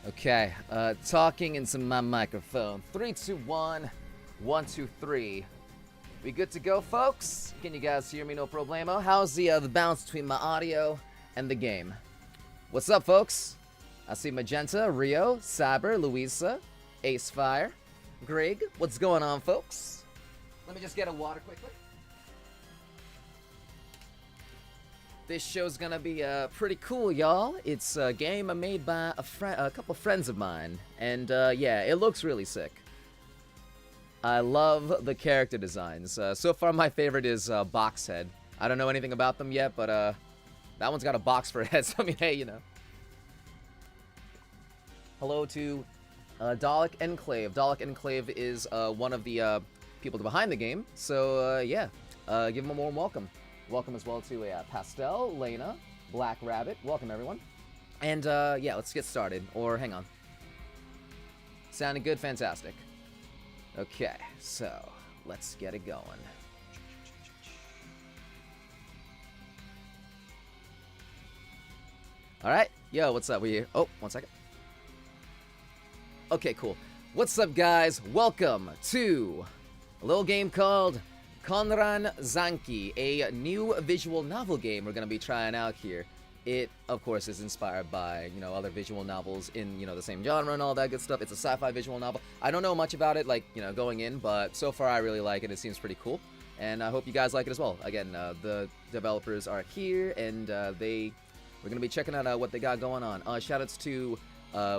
Okay, talking into my microphone. 3, 2, 1, 1, 2, 3. We good to go, folks? Can you guys hear me? No problemo. How's the balance between my audio and the game? What's up, folks? I see Magenta, Rio, Saber, Louisa, Acefire, Greg. What's going on, folks? Let me just get a water quickly. This show's gonna be pretty cool, y'all. It's a game made by a couple friends of mine, and yeah, it looks really sick. I love the character designs. So far, my favorite is Boxhead. I don't know anything about them yet, but that one's got a box for a head, so I mean, hey, you know. Hello to Dalek Enclave. Dalek Enclave is one of the people behind the game, so yeah, give him a warm welcome. Welcome as well to Pastel, Lena, Black Rabbit. Welcome, everyone. And, yeah, let's get started. Or, hang on. Sounding good? Fantastic. Okay, so, let's get it going. Alright. Yo, what's up? We here? Oh, 1 second. Okay, cool. What's up, guys? Welcome to a little game called Konran Zanki, a new visual novel game we're going to be trying out here. It, of course, is inspired by, you know, other visual novels in, you know, the same genre and all that good stuff. It's a sci-fi visual novel. I don't know much about it, like, you know, going in, but so far I really like it. It seems pretty cool, and I hope you guys like it as well. Again, the developers are here, and we're going to be checking out what they got going on. Shoutouts to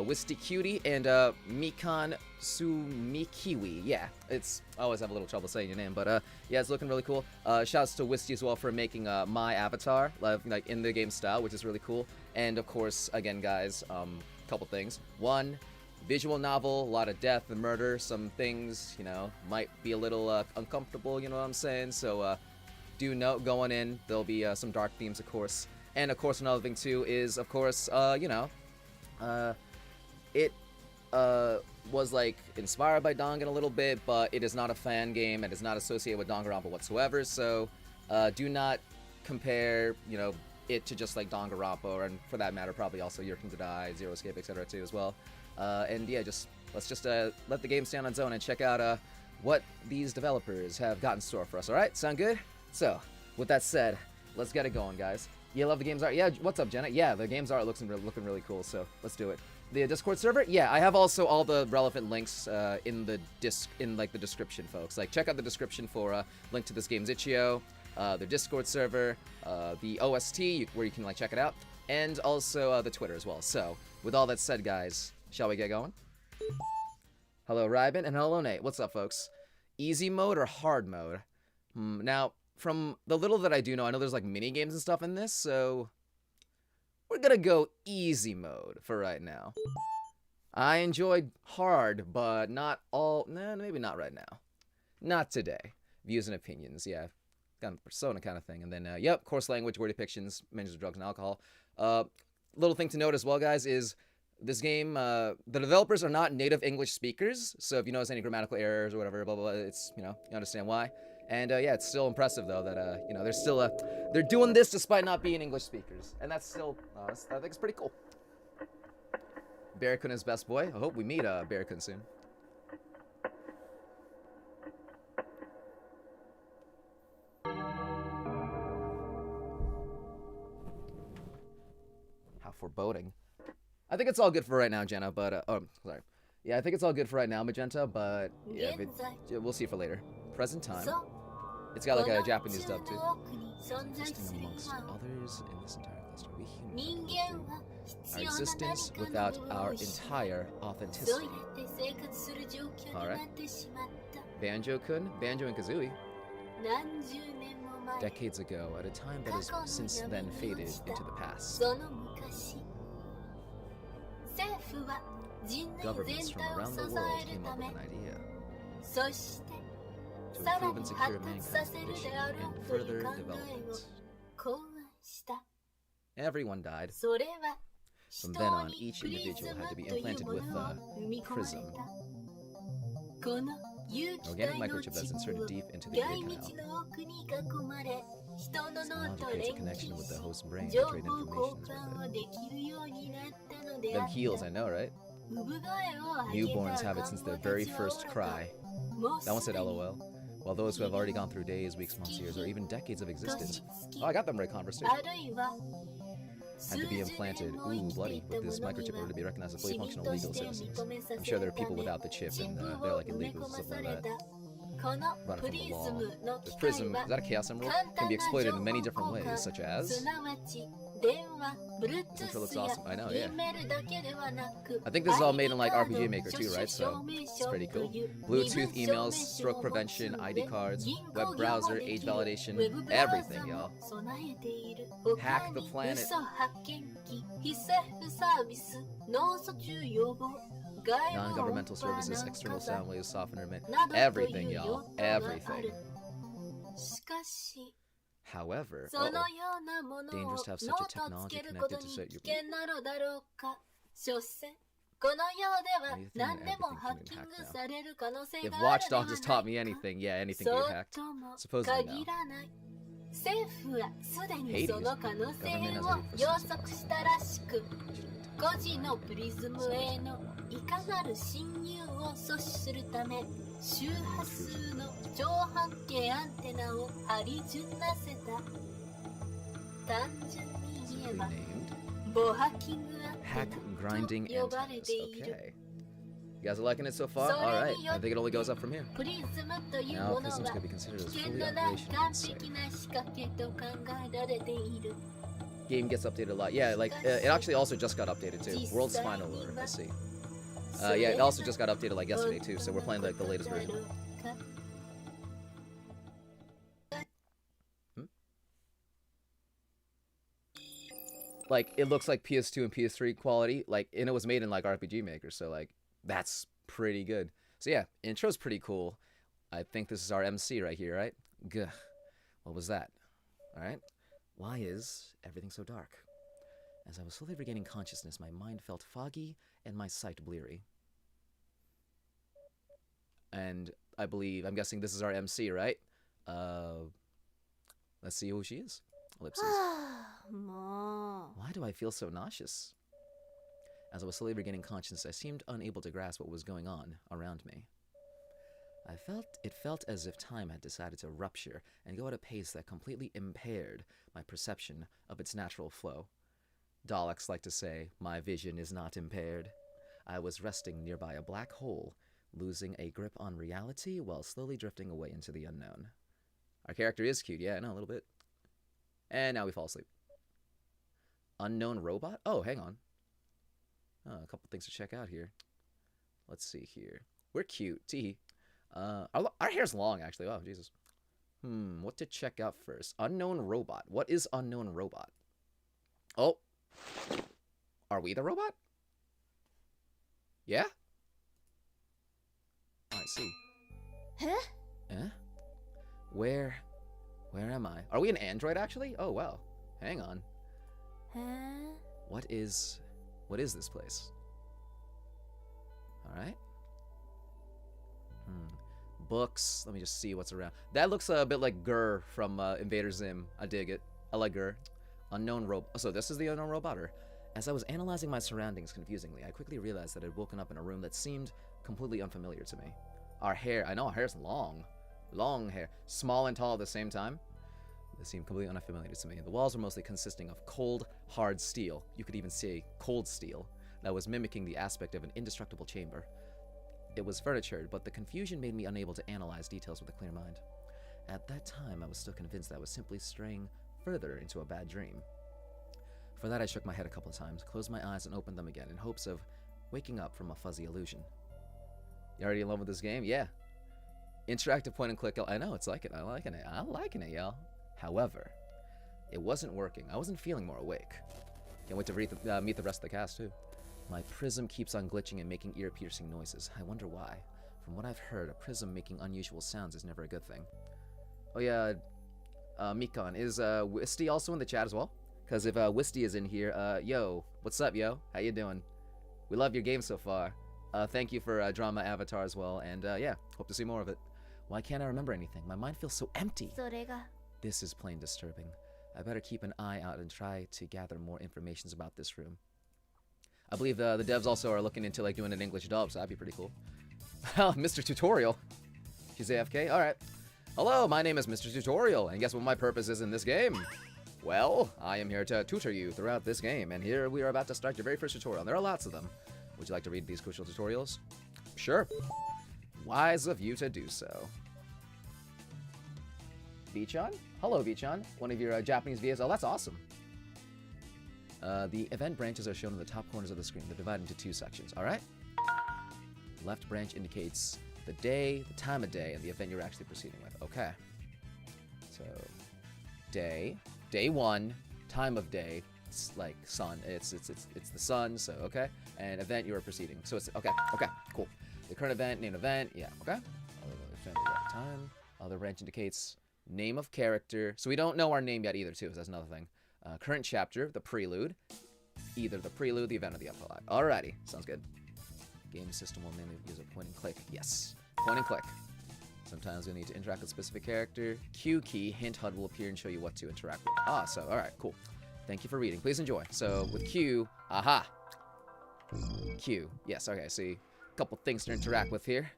Wisty Cutie and Mikan Sumikiwi. Yeah, I always have a little trouble saying your name, but yeah, it's looking really cool. Shouts to Wisty as well for making my avatar, like in the game style, which is really cool. And of course, again, guys, couple things. One, visual novel, a lot of death and murder. Some things, you know, might be a little uncomfortable. You know what I'm saying? So do note going in, there'll be some dark themes, of course. And of course, another thing too is, of course, you know. It was like inspired by Dangan a little bit, but it is not a fan game and is not associated with Danganronpa whatsoever. So do not compare, you know, it to just like Danganronpa, and for that matter, probably also Your King to Die, Zero Escape, etc. too as well. And yeah, let's just let the game stand on its own and check out what these developers have got in store for us. All right, sound good? So with that said, let's get it going, guys. You love the game's art? Yeah, what's up, Jenna? Yeah, the game's art looking really cool, so let's do it. The Discord server? Yeah, I have also all the relevant links in the description, folks. Like, check out the description for link to this game's itch.io, the Discord server, the OST, where you can, like, check it out, and also the Twitter as well. So, with all that said, guys, shall we get going? Hello, Ryben, and hello, Nate. What's up, folks? Easy mode or hard mode? Now, from the little that I do know, I know there's like mini games and stuff in this, so we're gonna go easy mode for right now. I enjoyed hard, but not all. Nah, maybe not right now. Not today. Views and opinions, yeah, kind of persona kind of thing. And then, yep, coarse language, word depictions, mentions of drugs and alcohol. Little thing to note as well, guys, is this game. The developers are not native English speakers, so if you notice any grammatical errors or whatever, blah blah blah, it's, you know, you understand why. And yeah, it's still impressive though that you know, they're still they're doing this despite not being English speakers, and that's still I think it's pretty cool. Barracun is best boy. I hope we meet Barracun soon. How foreboding. I think it's all good for right now, Jenna. But oh, sorry. Yeah, I think it's all good for right now, Magenta. But yeah, we'll see for later. Present time. It's got like a Japanese dub too. Existing amongst others in this entire cluster, we humans, our existence without our entire authenticity. Alright. Banjo-kun, Banjo and Kazooie. Decades ago, at a time that has since then faded into the past. Governments from around the world came up with an idea to improve and secure mankind's condition and further development. Everyone died. From then on, each individual had to be implanted with a prism. Organic microchip that's inserted deep into the ear canal. This technology creates a connection with the host brain to trade information with it. Them heels, I know, right? Newborns have it since their very first cry. That one said LOL. While those who have already gone through days, weeks, months, years, or even decades of existence. Oh, I got them right Converse too. Had to be implanted, ooh, bloody, with this microchip in order to be recognized as fully functional legal citizens. I'm sure there are people without the chip and they're like illegals and stuff like that. Running from the law. The prism, is that a chaos emerald? Can be exploited in many different ways, such as... This intro looks awesome. I know, yeah. I think this is all made in like RPG Maker too, right? So it's pretty cool. Bluetooth, emails, stroke prevention, ID cards, web browser, age validation, everything, y'all. Hack the planet. Non-governmental services, external sound waves, softener, everything, y'all. Everything. However, dangerous to have such a technology connected to set your... If Watch Dogs has taught me anything, yeah, anything can get hacked. Supposedly now. Hades. Government has a hate for 5時のプリズムへのいかなる侵入を阻止するため周波数の長半径アンテナを張り順らせた。単純に言えばボハキングアンテナと呼ばれている。 You guys are liking it so far? Alright, I think it only goes up from here. Now, prisms could be considered as fully operational. Game gets updated a lot. Yeah, like, it actually also just got updated too. World's Final Order, let's see. Yeah, it also just got updated like yesterday too, so we're playing like the latest version. Like, it looks like PS2 and PS3 quality, like, and it was made in like RPG Maker, so like, that's pretty good. So yeah, intro's pretty cool. I think this is our MC right here, right? Gah. What was that? Alright. Why is everything so dark? As I was slowly regaining consciousness, my mind felt foggy and my sight bleary. And I'm guessing this is our MC, right? Let's see who she is. Ellipses. Why do I feel so nauseous? As I was slowly regaining consciousness, I seemed unable to grasp what was going on around me. It felt as if time had decided to rupture and go at a pace that completely impaired my perception of its natural flow. Daleks like to say, my vision is not impaired. I was resting nearby a black hole, losing a grip on reality while slowly drifting away into the unknown. Our character is cute, yeah, I know, a little bit. And now we fall asleep. Unknown robot? Oh, hang on. Oh, a couple things to check out here. Let's see here. We're cute. Tee. Our hair's long, actually. Oh, Jesus. What to check out first? Unknown robot. What is unknown robot? Oh. Are we the robot? Yeah? I see. Huh? Eh? Where am I? Are we an android, actually? Oh, wow. Hang on. Huh? What is this place? Alright. Books. Let me just see what's around. That looks a bit like Gur from Invader Zim. I dig it. I like Gur. Unknown robot. Oh, so this is the unknown robot? As I was analyzing my surroundings confusingly, I quickly realized that I'd woken up in a room that seemed completely unfamiliar to me. Our hair. I know our hair's long. Long hair. Small and tall at the same time. This seemed completely unfamiliar to me. The walls were mostly consisting of cold, hard steel. You could even say cold steel. That was mimicking the aspect of an indestructible chamber. It was furnitured, but the confusion made me unable to analyze details with a clear mind. At that time, I was still convinced that I was simply straying further into a bad dream. For that, I shook my head a couple of times, closed my eyes, and opened them again in hopes of waking up from a fuzzy illusion. You already in love with this game? Yeah. Interactive point and click. I know, it's like it. I'm liking it, y'all. However, it wasn't working. I wasn't feeling more awake. Can't wait to meet the rest of the cast, too. My prism keeps on glitching and making ear-piercing noises. I wonder why. From what I've heard, a prism making unusual sounds is never a good thing. Oh yeah, Mikan, is Wisty also in the chat as well? Because if Wisty is in here, yo, what's up, yo? How you doing? We love your game so far. Thank you for drawing my avatar as well, and yeah, hope to see more of it. Why can't I remember anything? My mind feels so empty. This is plain disturbing. I better keep an eye out and try to gather more information about this room. I believe the devs also are looking into like doing an English dub, so that'd be pretty cool. Mr. Tutorial. She's AFK? Alright. Hello, my name is Mr. Tutorial, and guess what my purpose is in this game? Well, I am here to tutor you throughout this game, and here we are about to start your very first tutorial. There are lots of them. Would you like to read these crucial tutorials? Sure. Wise of you to do so. Vichan? Hello, Vichan. One of your Japanese VAs. Oh, that's awesome. The event branches are shown in the top corners of the screen. They're divided into two sections, alright? Left branch indicates the day, the time of day, and the event you're actually proceeding with. Okay. So, day 1, time of day, it's like sun. It's the sun, so okay. And event you are proceeding. So it's okay, cool. The current event, name event, yeah, okay. Time. Other branch indicates name of character. So we don't know our name yet either, too, so that's another thing. Current chapter, the prelude. Either the prelude, the event, or the epilogue. Alrighty, sounds good. Game system will mainly use a point and click. Yes, point and click. Sometimes you'll need to interact with a specific character. Q key, hint HUD will appear and show you what to interact with. Ah, so, alright, cool. Thank you for reading. Please enjoy. So, with Q, aha. Q, yes, okay, see. A couple things to interact with here.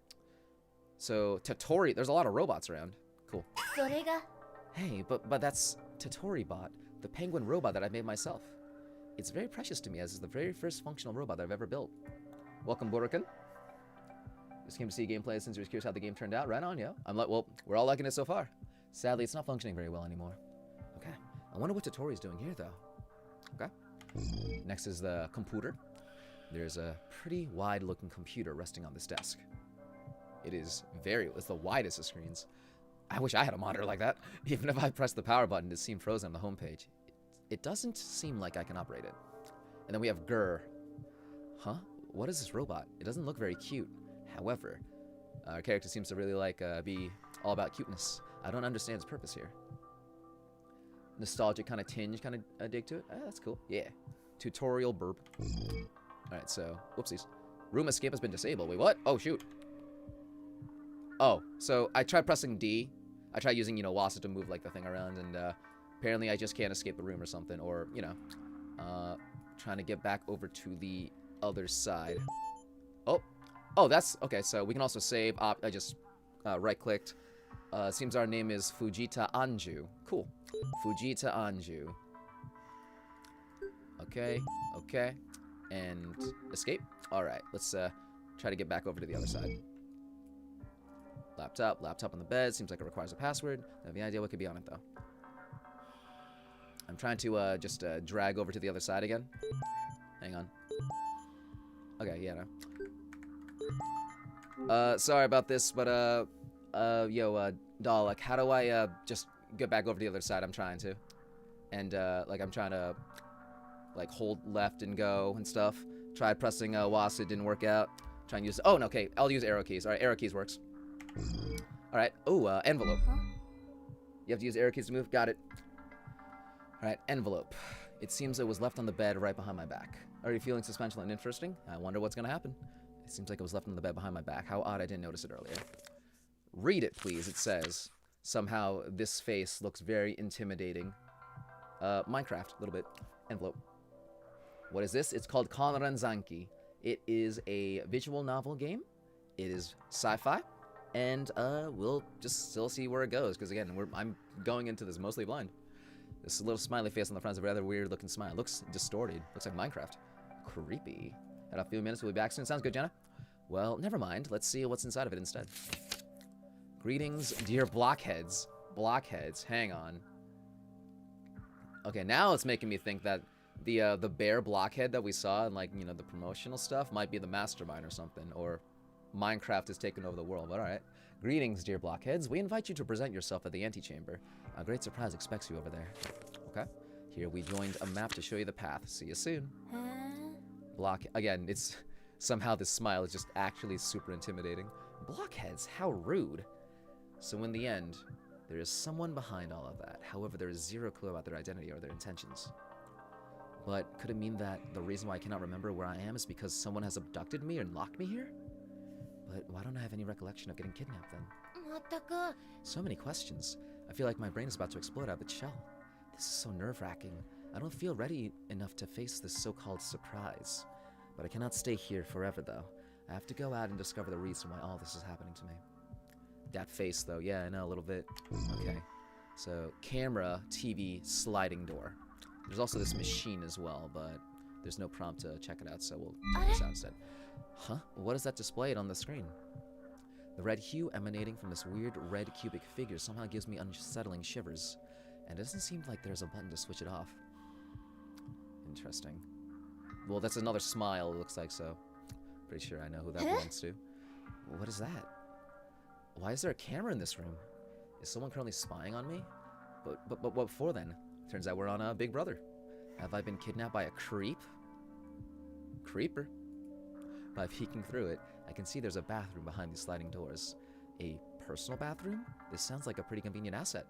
So, Totori, there's a lot of robots around. Cool. Hey, but that's Totori Bot, the penguin robot that I made myself. It's very precious to me, as it's the very first functional robot that I've ever built. Welcome, Burukan. Just came to see gameplay since you was curious how the game turned out. Right on, yo. I'm like, well, we're all liking it so far. Sadly, it's not functioning very well anymore. Okay. I wonder what Totori's doing here, though. Okay. Next is the computer. There's a pretty wide-looking computer resting on this desk. It's the widest of screens. I wish I had a monitor like that. Even if I press the power button, it seemed frozen on the homepage. It doesn't seem like I can operate it. And then we have Grr. Huh? What is this robot? It doesn't look very cute. However, our character seems to really be all about cuteness. I don't understand its purpose here. Nostalgic kind of tinge, kind of dig to it. That's cool. Yeah. Tutorial burp. Alright, so, whoopsies. Room escape has been disabled. Wait, what? Oh, shoot. Oh, so I tried pressing D. I tried using, WASD to move, like, the thing around, and, apparently I just can't escape the room or something, or, trying to get back over to the other side. Oh, that's, okay, so we can also save. I just, right-clicked. Seems our name is Fujita Anju. Cool. Fujita Anju. Okay. And escape. Alright, let's, try to get back over to the other side. Laptop on the bed. Seems like it requires a password. I have any idea what could be on it, though. I'm trying to, just, drag over to the other side again. Hang on. Okay, yeah, no. Sorry about this, but, doll, like, how do I, just get back over to the other side? I'm trying to. And, I'm trying to, like, hold left and go and stuff. Tried pressing, WASD, it didn't work out. Trying to use, oh, no, okay, I'll use arrow keys. Alright, arrow keys works. Alright, envelope. You have to use arrow keys to move, got it. Alright, envelope. It seems it was left on the bed right behind my back. Are you feeling suspenseful and interesting? I wonder what's gonna happen. It seems like it was left on the bed behind my back. How odd I didn't notice it earlier. Read it, please, it says. Somehow, this face looks very intimidating. Minecraft, a little bit. Envelope. What is this? It's called Konran Zanki. It is a visual novel game. It is sci-fi. And, we'll just still see where it goes. Because, again, I'm going into this mostly blind. This little smiley face on the front is a rather weird-looking smile. Looks distorted. Looks like Minecraft. Creepy. Had a few minutes. We'll be back soon. Sounds good, Jenna? Well, never mind. Let's see what's inside of it instead. Greetings, dear blockheads. Blockheads. Hang on. Okay, now it's making me think that the bear blockhead that we saw in, like, the promotional stuff might be the mastermind or something. Or Minecraft has taken over the world. But alright. Greetings, dear blockheads. We invite you to present yourself at the antechamber. A great surprise expects you over there. Okay. Here we joined a map to show you the path. See you soon. Again, it's somehow this smile is just actually super intimidating. Blockheads, how rude. So in the end, there is someone behind all of that. However, there is zero clue about their identity or their intentions. But could it mean that the reason why I cannot remember where I am is because someone has abducted me and locked me here? But why don't I have any recollection of getting kidnapped then? So many questions. I feel like my brain is about to explode out of its shell. This is so nerve-wracking. I don't feel ready enough to face this so-called surprise. But I cannot stay here forever, though. I have to go out and discover the reason why all this is happening to me. That face, though. Yeah, I know, a little bit. Okay. So, camera, TV, sliding door. There's also this machine as well, but there's no prompt to check it out, so we'll check this out instead. Huh? What is that displayed on the screen? The red hue emanating from this weird red cubic figure somehow gives me unsettling shivers. And it doesn't seem like there's a button to switch it off. Interesting. Well, that's another smile, it looks like, so pretty sure I know who that belongs to. What is that? Why is there a camera in this room? Is someone currently spying on me? But what for then? Turns out we're on Big Brother. Have I been kidnapped by a creep? Creeper. By peeking through it, I can see there's a bathroom behind these sliding doors. A personal bathroom? This sounds like a pretty convenient asset.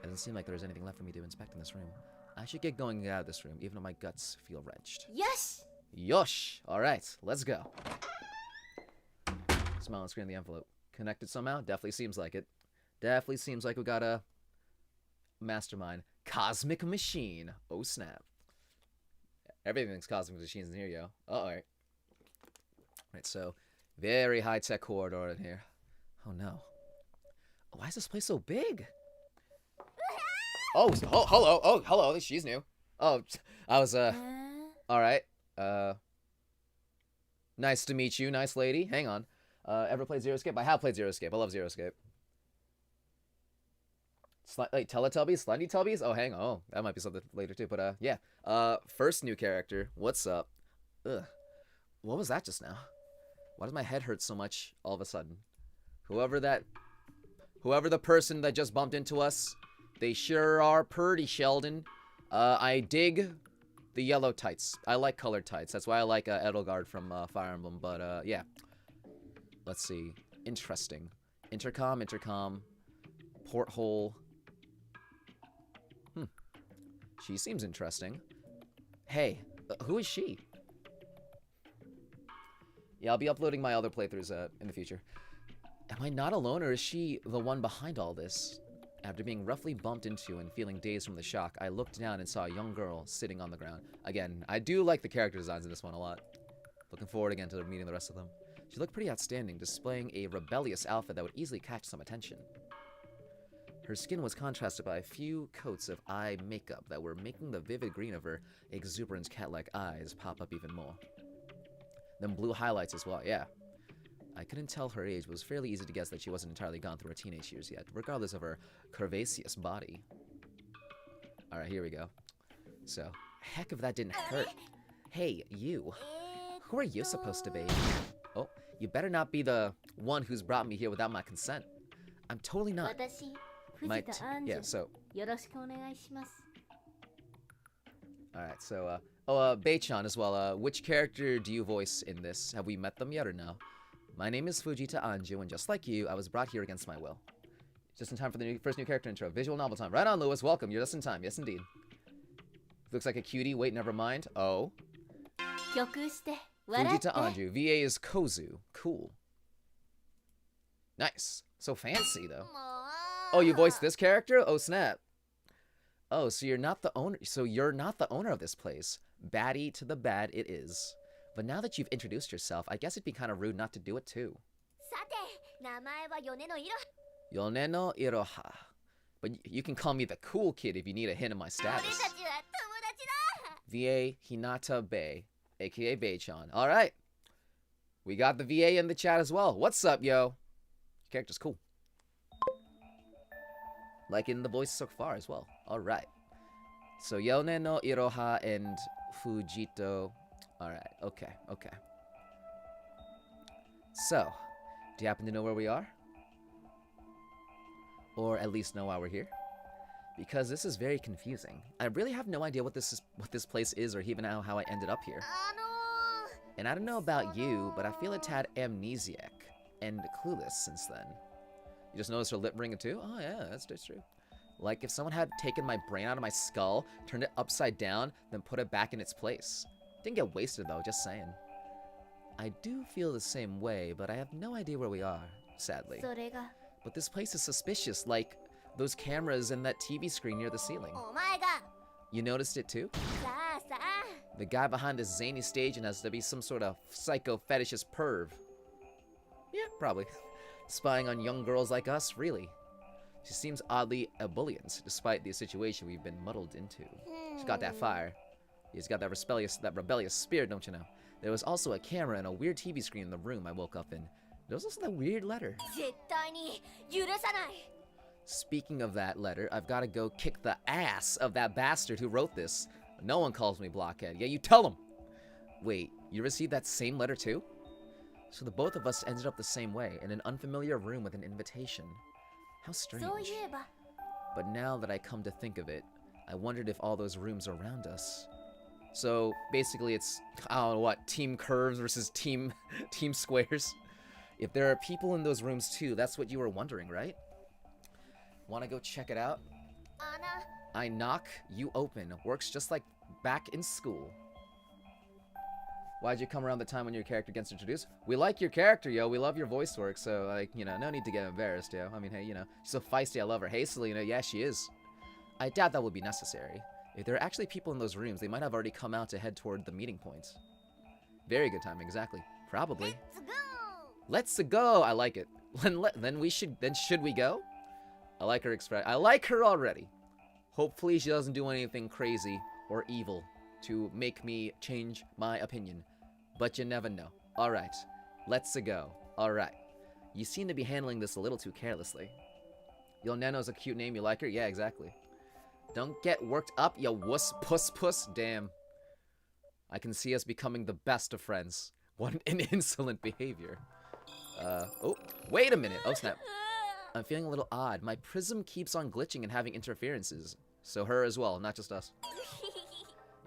It doesn't seem like there's anything left for me to inspect in this room. I should get going out of this room, even though my guts feel wrenched. Yes! Yosh! Alright, let's go. Smile on screen of the envelope. Connected somehow? Definitely seems like it. Definitely seems like we got a mastermind. Cosmic machine. Oh, snap. Everything's cosmic machines in here, yo. Alright. Right, so, very high-tech corridor in here. Oh, no. Why is this place so big? Oh, hello. Oh, hello. She's new. Oh, I was, alright. Nice to meet you, nice lady. Hang on. Ever played Zero Escape? I have played Zero Escape. I love Zero Escape. Wait, Teletubbies? Slendy Tubbies? Oh, hang on. Oh, that might be something later, too. But, yeah. First new character. What's up? Ugh. What was that just now? Why does my head hurt so much all of a sudden? Whoever the person that just bumped into us, they sure are pretty, Sheldon. I dig the yellow tights. I like colored tights. That's why I like Edelgard from Fire Emblem. But, yeah. Let's see. Interesting. Intercom. Porthole. She seems interesting. Hey, who is she? Yeah, I'll be uploading my other playthroughs in the future. Am I not alone, or is she the one behind all this? After being roughly bumped into and feeling dazed from the shock, I looked down and saw a young girl sitting on the ground. Again, I do like the character designs in this one a lot. Looking forward again to meeting the rest of them. She looked pretty outstanding, displaying a rebellious outfit that would easily catch some attention. Her skin was contrasted by a few coats of eye makeup that were making the vivid green of her exuberant cat-like eyes pop up even more. Then blue highlights as well, yeah. I couldn't tell her age, but it was fairly easy to guess that she wasn't entirely gone through her teenage years yet, regardless of her curvaceous body. Alright, here we go. So, heck if that didn't hurt. Hey, you. Who are you supposed to be? Oh, you better not be the one who's brought me here without my consent. I'm totally not. Yeah, so. Alright, so, Bei-chan as well. Which character do you voice in this? Have we met them yet or no? My name is Fujita Anju, and just like you, I was brought here against my will. Just in time for the first new character intro. Visual novel time. Right on, Lewis. Welcome. You're just in time. Yes, indeed. Looks like a cutie. Wait, never mind. Oh. Fujita Anju. VA is Kozu. Cool. Nice. So fancy, though. Oh, you voiced this character? Oh, snap. Oh, so you're not the owner. So you're not the owner of this place. Baddie to the bad it is. But now that you've introduced yourself, I guess it'd be kind of rude not to do it too. Yoneno Iroha. But you can call me the cool kid if you need a hint of my status. VA Hinata Bei, aka Bei-chan. Alright. We got the VA in the chat as well. What's up, yo? Your character's cool. Liking the voice so far as well. Alright. So Yoneno Iroha and Fujito. Alright, okay. So, do you happen to know where we are? Or at least know why we're here? Because this is very confusing. I really have no idea what this place is or even how I ended up here. And I don't know about you, but I feel a tad amnesiac and clueless since then. You just noticed her lip ringing too? Oh yeah, that's true. Like if someone had taken my brain out of my skull, turned it upside down, then put it back in its place. Didn't get wasted though, just saying. I do feel the same way, but I have no idea where we are, sadly. But this place is suspicious, like those cameras and that TV screen near the ceiling. You noticed it too? The guy behind this zany stage and has to be some sort of psycho fetishist perv. Yeah, probably. Spying on young girls like us, really. She seems oddly ebullient, despite the situation we've been muddled into. She's got that fire. She's got that rebellious spirit, don't you know? There was also a camera and a weird TV screen in the room I woke up in. There was also that weird letter. Speaking of that letter, I've got to go kick the ass of that bastard who wrote this. No one calls me blockhead. Yeah, you tell him. Wait, you received that same letter too? So the both of us ended up the same way, in an unfamiliar room with an invitation. How strange. But now that I come to think of it, I wondered if all those rooms are around us. So basically it's, I don't know what, team curves versus team squares. If there are people in those rooms too, that's what you were wondering, right? Wanna go check it out? I knock, you open. Works just like back in school. Why'd you come around the time when your character gets introduced? We like your character, yo. We love your voice work, so, like, you know, no need to get embarrassed, yo. I mean, hey, you know, she's so feisty, I love her. Hey, Selena, yeah, she is. I doubt that would be necessary. If there are actually people in those rooms, they might have already come out to head toward the meeting point. Very good timing, exactly. Probably. Let's go! I like it. Then should we go? I like her I like her already. Hopefully she doesn't do anything crazy or evil to make me change my opinion. But you never know. Alright, let's go. Alright. You seem to be handling this a little too carelessly. Yo Nano's a cute name, you like her? Yeah, exactly. Don't get worked up, you wuss puss. Damn. I can see us becoming the best of friends. What an insolent behavior. Oh, wait a minute. Oh, snap. I'm feeling a little odd. My prism keeps on glitching and having interferences. So her as well, not just us.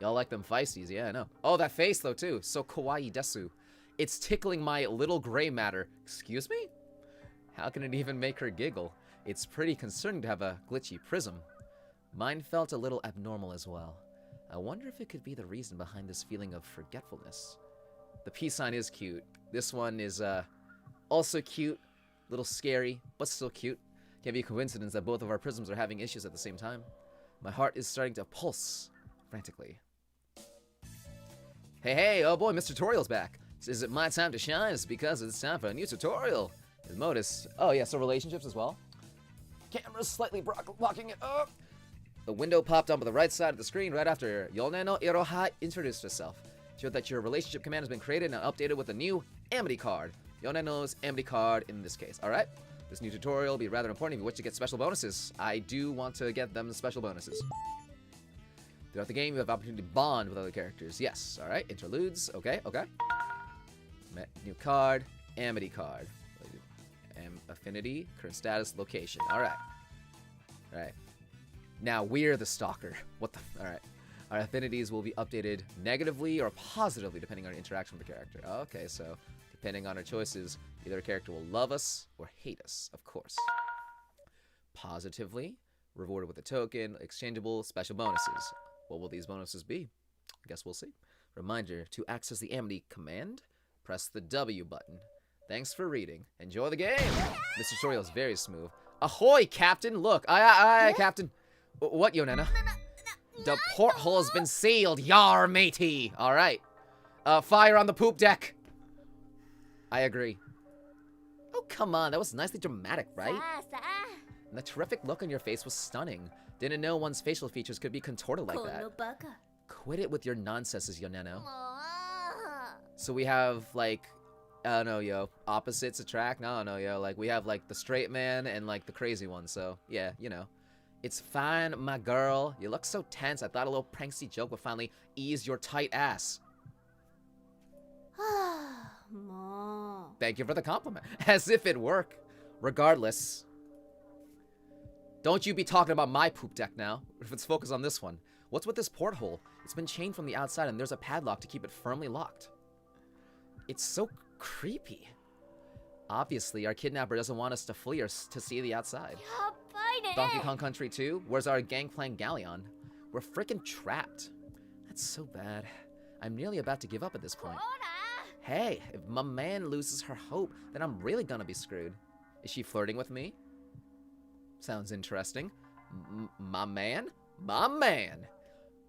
Y'all like them feisties, yeah, I know. Oh, that face, though, too. So kawaii desu. It's tickling my little gray matter. Excuse me? How can it even make her giggle? It's pretty concerning to have a glitchy prism. Mine felt a little abnormal as well. I wonder if it could be the reason behind this feeling of forgetfulness. The peace sign is cute. This one is, also cute. Little scary, but still cute. Can't be a coincidence that both of our prisms are having issues at the same time. My heart is starting to pulse frantically. Hey, oh boy, Mr. Tutorial's back. Is it my time to shine? It's because it's time for a new tutorial. With Modus. Oh yeah, so relationships as well. Camera's slightly blocking it up. The window popped up on the right side of the screen right after Yoneno Iroha introduced herself. Showed that your relationship command has been created and updated with a new Amity card. Yoneno's Amity card in this case. Alright? This new tutorial will be rather important if you wish to get special bonuses. I do want to get them special bonuses. Throughout the game, you have opportunity to bond with other characters. Yes. Alright. Interludes. Okay. New card. Amity card. Affinity. Current status. Location. Alright. Now, we're the stalker. What the... Alright. Our affinities will be updated negatively or positively depending on our interaction with the character. Okay, so depending on our choices, either a character will love us or hate us, of course. Positively, rewarded with a token, exchangeable, special bonuses. What will these bonuses be? I guess we'll see. Reminder, to access the Amity command, press the W button. Thanks for reading. Enjoy the game! This tutorial is very smooth. Ahoy, Captain! Look, aye, Captain. What, Yonena? The porthole has been sealed, yar matey! Alright. Fire on the poop deck! I agree. Oh, come on, that was nicely dramatic, right? And the terrific look on your face was stunning. Didn't know one's facial features could be contorted like that. Quit it with your nonsenses, Yoneno. So we have, like, I don't know, yo, opposites attract? No, yo, like, we have, like, the straight man and, like, the crazy one, so, yeah, you know. It's fine, my girl. You look so tense. I thought a little pranksy joke would finally ease your tight ass. Thank you for the compliment. As if it work. Regardless. Don't you be talking about my poop deck now. Let's focus on this one. What's with this porthole? It's been chained from the outside and there's a padlock to keep it firmly locked. It's so creepy. Obviously, our kidnapper doesn't want us to flee or to see the outside. Donkey Kong Country 2? Where's our gangplank galleon? We're frickin' trapped. That's so bad. I'm nearly about to give up at this point. Hey, if my man loses her hope, then I'm really gonna be screwed. Is she flirting with me? Sounds interesting. My man? My man!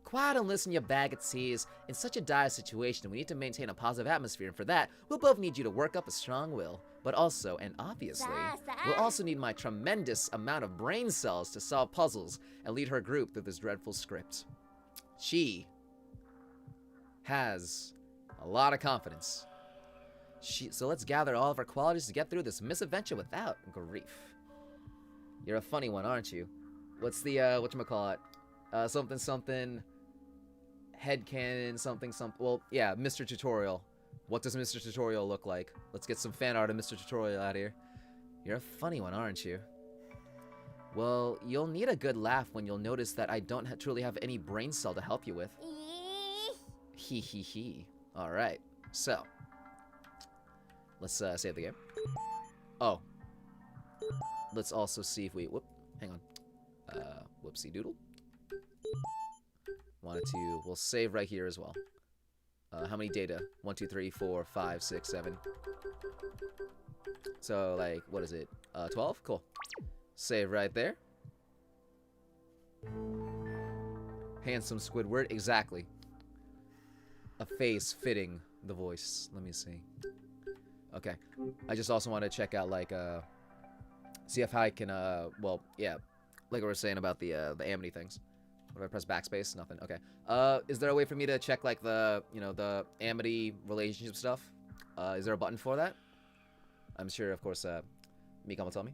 Quiet and listen, you bag of tease. In such a dire situation, we need to maintain a positive atmosphere, and for that, we'll both need you to work up a strong will. But also, and obviously, we'll also need my tremendous amount of brain cells to solve puzzles and lead her group through this dreadful script. She has a lot of confidence. So let's gather all of our qualities to get through this misadventure without grief. You're a funny one, aren't you? What's the, whatchamacallit? Something something, headcanon, something something. Well, yeah, Mr. Tutorial. What does Mr. Tutorial look like? Let's get some fan art of Mr. Tutorial out here. You're a funny one, aren't you? Well, you'll need a good laugh when you'll notice that I don't truly have any brain cell to help you with. Hee hee hee. Alright, so. Let's save the game. Oh. Let's also see if we... Whoop, hang on. Whoopsie doodle. We'll save right here as well. How many data? 1, 2, 3, 4, 5, 6, 7. So, like, what is it? 12? Cool. Save right there. Handsome Squidward. Exactly. A face fitting the voice. Let me see. Okay. I just also want to check out, like, see if I can, well, yeah. Like we were saying about the Amity things. What if I press backspace? Nothing. Okay. Is there a way for me to check, like, the, you know, the Amity relationship stuff? Is there a button for that? I'm sure, of course, Mika will tell me.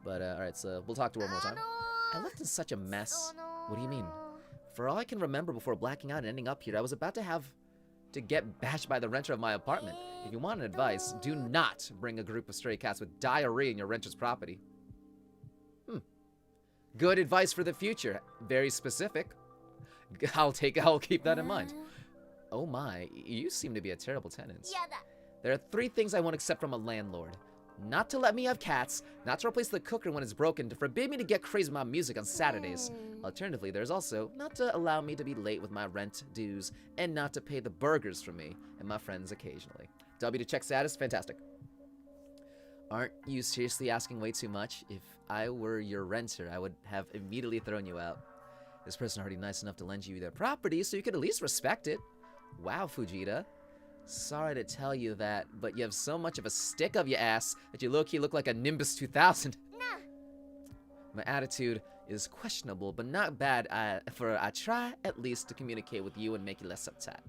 But, alright, so we'll talk to her one more time. I left in such a mess. What do you mean? For all I can remember before blacking out and ending up here, I was about to have to get bashed by the renter of my apartment. If you want advice, do not bring a group of stray cats with diarrhea in your renter's property. Good advice for the future. Very specific. I'll keep that in mind. Oh my, you seem to be a terrible tenant. There are 3 things I won't accept from a landlord. Not to let me have cats, not to replace the cooker when it's broken, to forbid me to get crazy with my music on Saturdays. Alternatively, there's also not to allow me to be late with my rent dues, and not to pay the burgers for me and my friends occasionally. W to check status? Fantastic. Aren't you seriously asking way too much? If I were your renter, I would have immediately thrown you out. This person already nice enough to lend you their property, so you could at least respect it. Wow, Fujita. Sorry to tell you that, but you have so much of a stick of your ass that you low-key look like a Nimbus 2000. My attitude is questionable, but not bad, for I try at least to communicate with you and make you less upset.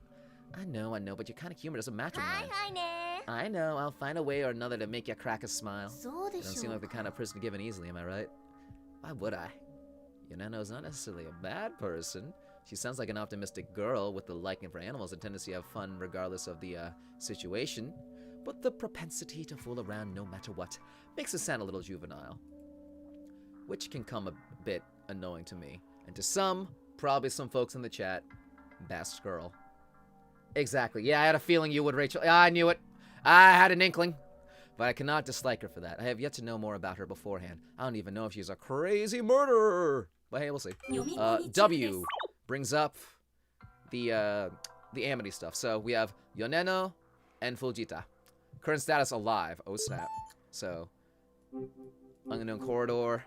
I know, but your kind of humor doesn't match with mine. I know, I'll find a way or another to make you crack a smile. You don't seem like the kind of person to give in easily, am I right? Why would I? Yonano's not necessarily a bad person. She sounds like an optimistic girl with the liking for animals and tendency to have fun regardless of the situation. But the propensity to fool around no matter what makes her sound a little juvenile. Which can come a bit annoying to me. And to some, probably some folks in the chat, best girl. Exactly. Yeah, I had a feeling you would, Rachel. I knew it. I had an inkling. But I cannot dislike her for that. I have yet to know more about her beforehand. I don't even know if she's a crazy murderer. But hey, we'll see. W brings up the Amity stuff. So we have Yoneno and Fujita. Current status alive. Oh snap. So Unknown Corridor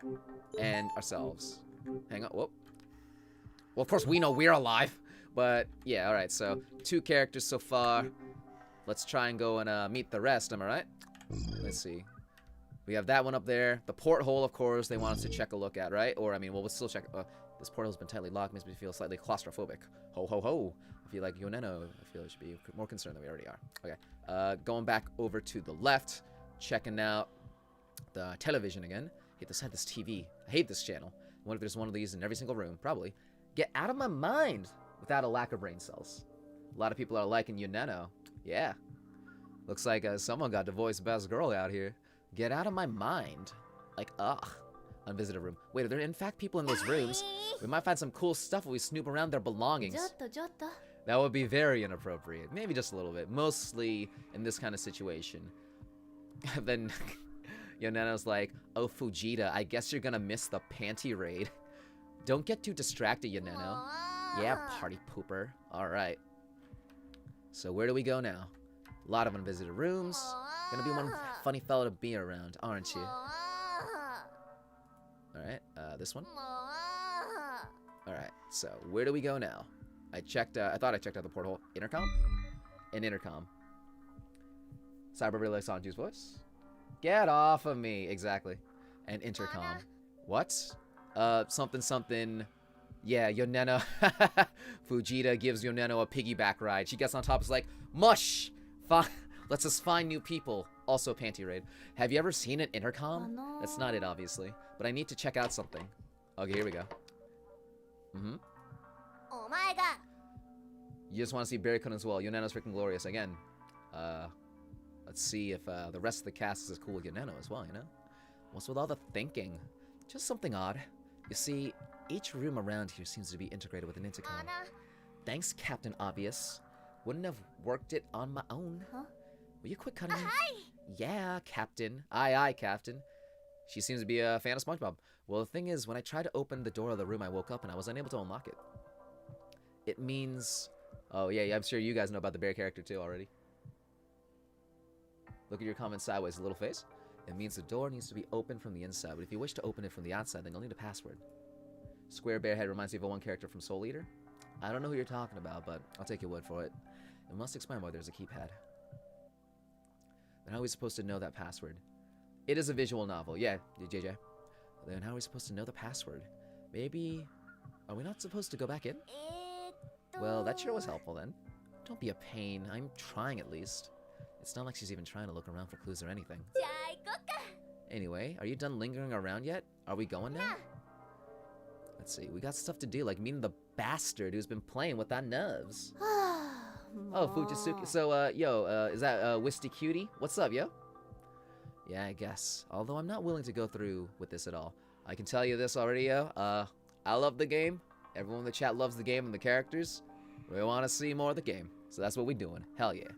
and ourselves. Hang on. Whoop. Well, of course we know we're alive. But yeah, alright, so 2 characters so far. Let's try and go and meet the rest, am I right? Let's see. We have that one up there. The porthole, of course, they want us to check a look at, right? Or, I mean, well, we'll still check. This porthole's been tightly locked, makes me feel slightly claustrophobic. Ho, ho, ho. I feel like Yoneno, I feel I should be more concerned than we already are. Okay, going back over to the left, checking out the television again. Hate this TV. I hate this channel. I wonder if there's one of these in every single room. Probably. Get out of my mind without a lack of brain cells. A lot of people are liking Yoneno. Yeah. Looks like someone got to voice best girl out here. Get out of my mind. Like, ugh. Unvisited room. Wait, are there in fact people in those rooms? We might find some cool stuff if we snoop around their belongings. That would be very inappropriate. Maybe just a little bit. Mostly in this kind of situation. Then Yoneno's like, oh, Fujita, I guess you're gonna miss the panty raid. Don't get too distracted, Yoneno. Yeah, party pooper. Alright. So where do we go now? A lot of unvisited rooms. Gonna be one funny fellow to be around, aren't you? Alright, this one. Alright, so where do we go now? I thought I checked out the porthole. Intercom? An intercom. Cyber relays Anju's voice. Get off of me. Exactly. An intercom. What? Something. Yeah, Yoneno. Fujita gives Yoneno a piggyback ride. She gets on top. Is like, mush. Let's us find new people. Also panty raid. Have you ever seen an intercom? That's not it, obviously. But I need to check out something. Okay, here we go. You just want to see Barry-kun as well. Yoneno's freaking glorious. Again, let's see if the rest of the cast is as cool as Yoneno as well, you know? What's with all the thinking? Just something odd. You see, each room around here seems to be integrated with an intercom. Thanks, Captain Obvious. Wouldn't have worked it on my own. Will you quit cutting me? Yeah, Captain. Aye, Captain. She seems to be a fan of SpongeBob. Well, the thing is, when I tried to open the door of the room, I woke up and I was unable to unlock it. It means... Oh, yeah, I'm sure you guys know about the bear character, too, already. Look at your comment sideways, little face. It means the door needs to be open from the inside, but if you wish to open it from the outside, then you'll need a password. Square bear head reminds me of one character from Soul Eater. I don't know who you're talking about, but I'll take your word for it. It must explain why there's a keypad. Then how are we supposed to know that password? It is a visual novel. Yeah, JJ. Then how are we supposed to know the password? Maybe... Are we not supposed to go back in? Well, that sure was helpful then. Don't be a pain. I'm trying at least. It's not like she's even trying to look around for clues or anything. Anyway, are you done lingering around yet? Are we going now? Let's see. We got stuff to do, like meeting the bastard who's been playing with our nerves. Oh, Fujitsuki. So, is that Wisty Cutie? What's up, yo? Yeah, I guess. Although I'm not willing to go through with this at all. I can tell you this already, yo. I love the game. Everyone in the chat loves the game and the characters. We want to see more of the game. So that's what we're doing. Hell yeah.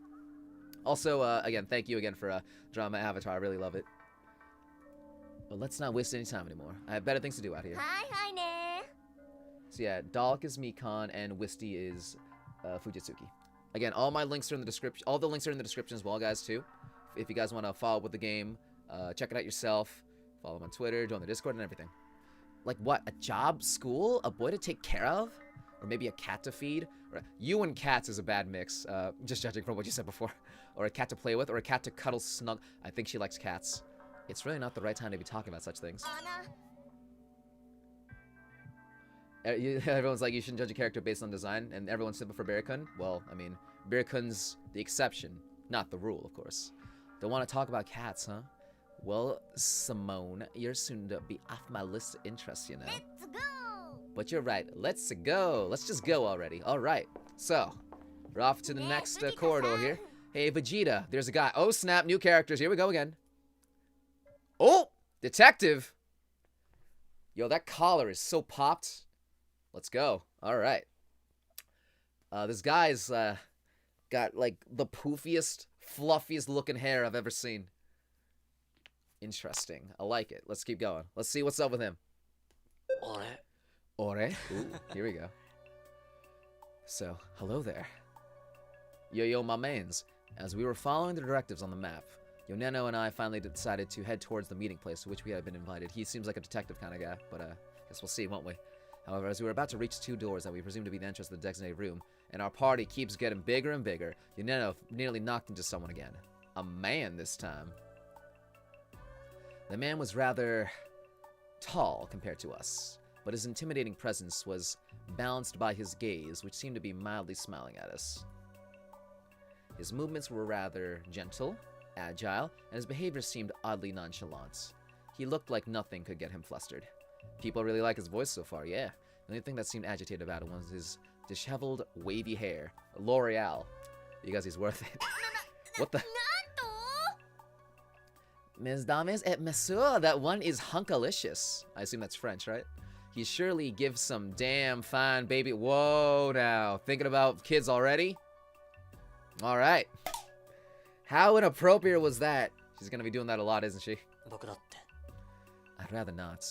Also, again, thank you again for drawing my avatar. I really love it. But let's not waste any time anymore. I have better things to do out here. Hi, ne. So yeah, Dalek is Mikan and Wisty is Fujitsuki. Again, all my links are in the description. All the links are in the description as well, guys, too. If you guys want to follow up with the game, check it out yourself. Follow them on Twitter, join the Discord, and everything. Like what? A job? School? A boy to take care of? Or maybe a cat to feed? Or you and cats is a bad mix, just judging from what you said before. Or a cat to play with, or a cat to cuddle snug. I think she likes cats. It's really not the right time to be talking about such things. Everyone's like, you shouldn't judge a character based on design, and everyone's simple for Barry-kun. Well, I mean, Barry-kun's the exception, not the rule, of course. Don't want to talk about cats, huh? Well, Simone, you're soon to be off my list of interests, you know. Let's go. But you're right. Let's go. Let's just go already. All right. So, we're off to the next corridor here. Hey, Vegeta, there's a guy. Oh, snap. New characters. Here we go again. Oh, detective. Yo, that collar is so popped. Let's go. All right. This guy's got, like, the poofiest, fluffiest looking hair I've ever seen. Interesting. I like it. Let's keep going. Let's see what's up with him. Ore? Ooh, here we go. So, hello there. Yo, my mains. As we were following the directives on the map, Yoneno and I finally decided to head towards the meeting place to which we had been invited. He seems like a detective kind of guy, but guess we'll see, won't we? However, as we were about to reach two doors that we presume to be the entrance to the designated room, and our party keeps getting bigger and bigger, Yoneno nearly knocked into someone again. A man this time. The man was rather tall compared to us, but his intimidating presence was balanced by his gaze, which seemed to be mildly smiling at us. His movements were rather gentle, agile, and his behavior seemed oddly nonchalant. He looked like nothing could get him flustered. People really like his voice so far, yeah. The only thing that seemed agitated about it was his disheveled, wavy hair. L'Oreal. Because he's worth it. What the? Mes dames et messieurs, that one is hunkalicious. I assume that's French, right? He surely gives some damn fine baby. Whoa, now. Thinking about kids already? Alright. How inappropriate was that? She's gonna be doing that a lot, isn't she? I'd rather not.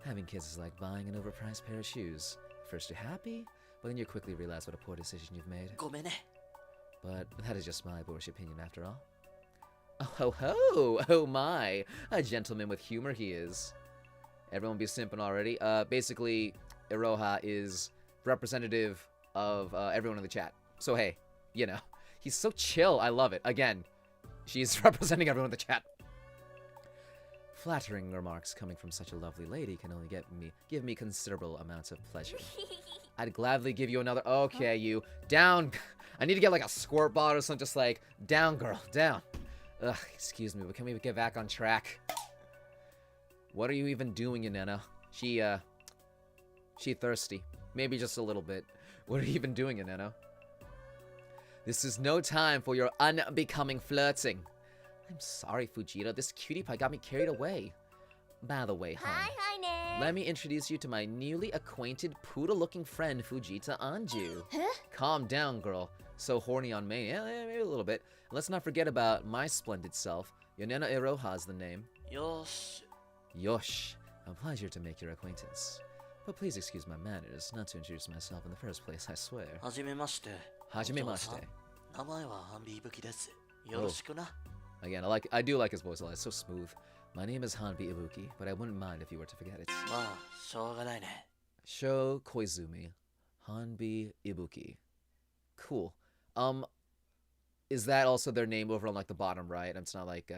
Having kids is like buying an overpriced pair of shoes. First you're happy, but then you quickly realize what a poor decision you've made. But that is just my boorish opinion after all. Oh ho ho! Oh my! A gentleman with humor he is. Everyone be simping already. Basically, Iroha is representative of everyone in the chat. So hey, you know, he's so chill. I love it. Again, she's representing everyone in the chat. Flattering remarks coming from such a lovely lady can only give me considerable amounts of pleasure. I'd gladly give you another. Okay, you down. I need to get like a squirt bottle or something. Just like down, girl, down. Ugh, excuse me, but can we get back on track? What are you even doing, Yanena? She thirsty. Maybe just a little bit. What are you even doing, Yanena? This is no time for your unbecoming flirting. I'm sorry, Fujita. This cutie pie got me carried away. By the way, hon, let me introduce you to my newly acquainted poodle-looking friend, Fujita Anju. Huh? Calm down, girl. So horny on me. Yeah, maybe a little bit. Let's not forget about my splendid self. Yonena Iroha's the name. Yosh. Yosh. A pleasure to make your acquaintance. But please excuse my manners not to introduce myself in the first place, I swear. Hajimemashite. Hajimemashite. Namae wa Hanbi Ibuki desu. Yoroshiku na. Again, I do like his voice a lot. It's so smooth. My name is Hanbi Ibuki, but I wouldn't mind if you were to forget it. Ma, shouganai ne. Sho Koizumi. Hanbi Ibuki. Cool. Is that also their name over on like the bottom right? It's not like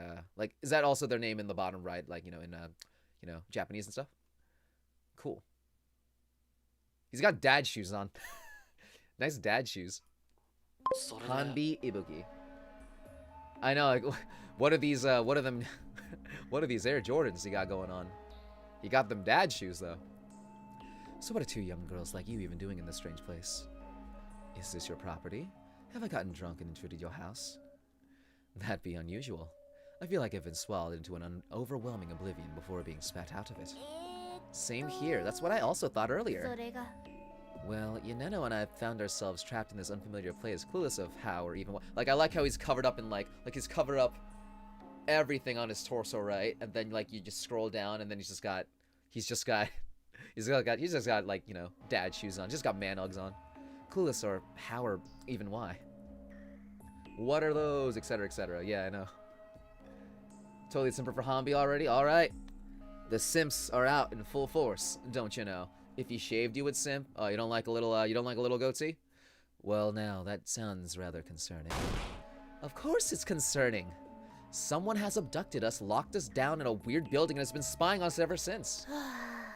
is that also their name in the bottom right, like, you know, in Japanese and stuff? Cool. He's got dad shoes on. Nice dad shoes. Hanbi Ibuki. I know, like, what are these Air Jordans he got going on? He got them dad shoes though. So what are two young girls like you even doing in this strange place? Is this your property? Have I gotten drunk and intruded your house? That'd be unusual. I feel like I've been swallowed into an overwhelming oblivion before being spat out of it. Same here. That's what I also thought earlier. Well, Yaneno and I found ourselves trapped in this unfamiliar place, clueless of how or even what. Like, I like how he's covered up in like he's covered up everything on his torso, right? And then like you just scroll down, and then he's just got like, you know, dad shoes on, just got man Uggs on. Clueless or how or even why. What are those, etc, etc. Yeah, I know. Totally simper for Hanbi already. All right, the simps are out in full force, don't you know? If you shaved, you would simp. Oh, you don't like a little goatee? Well, now that sounds rather concerning. Of course it's concerning. Someone has abducted us, locked us down in a weird building, and has been spying on us ever since.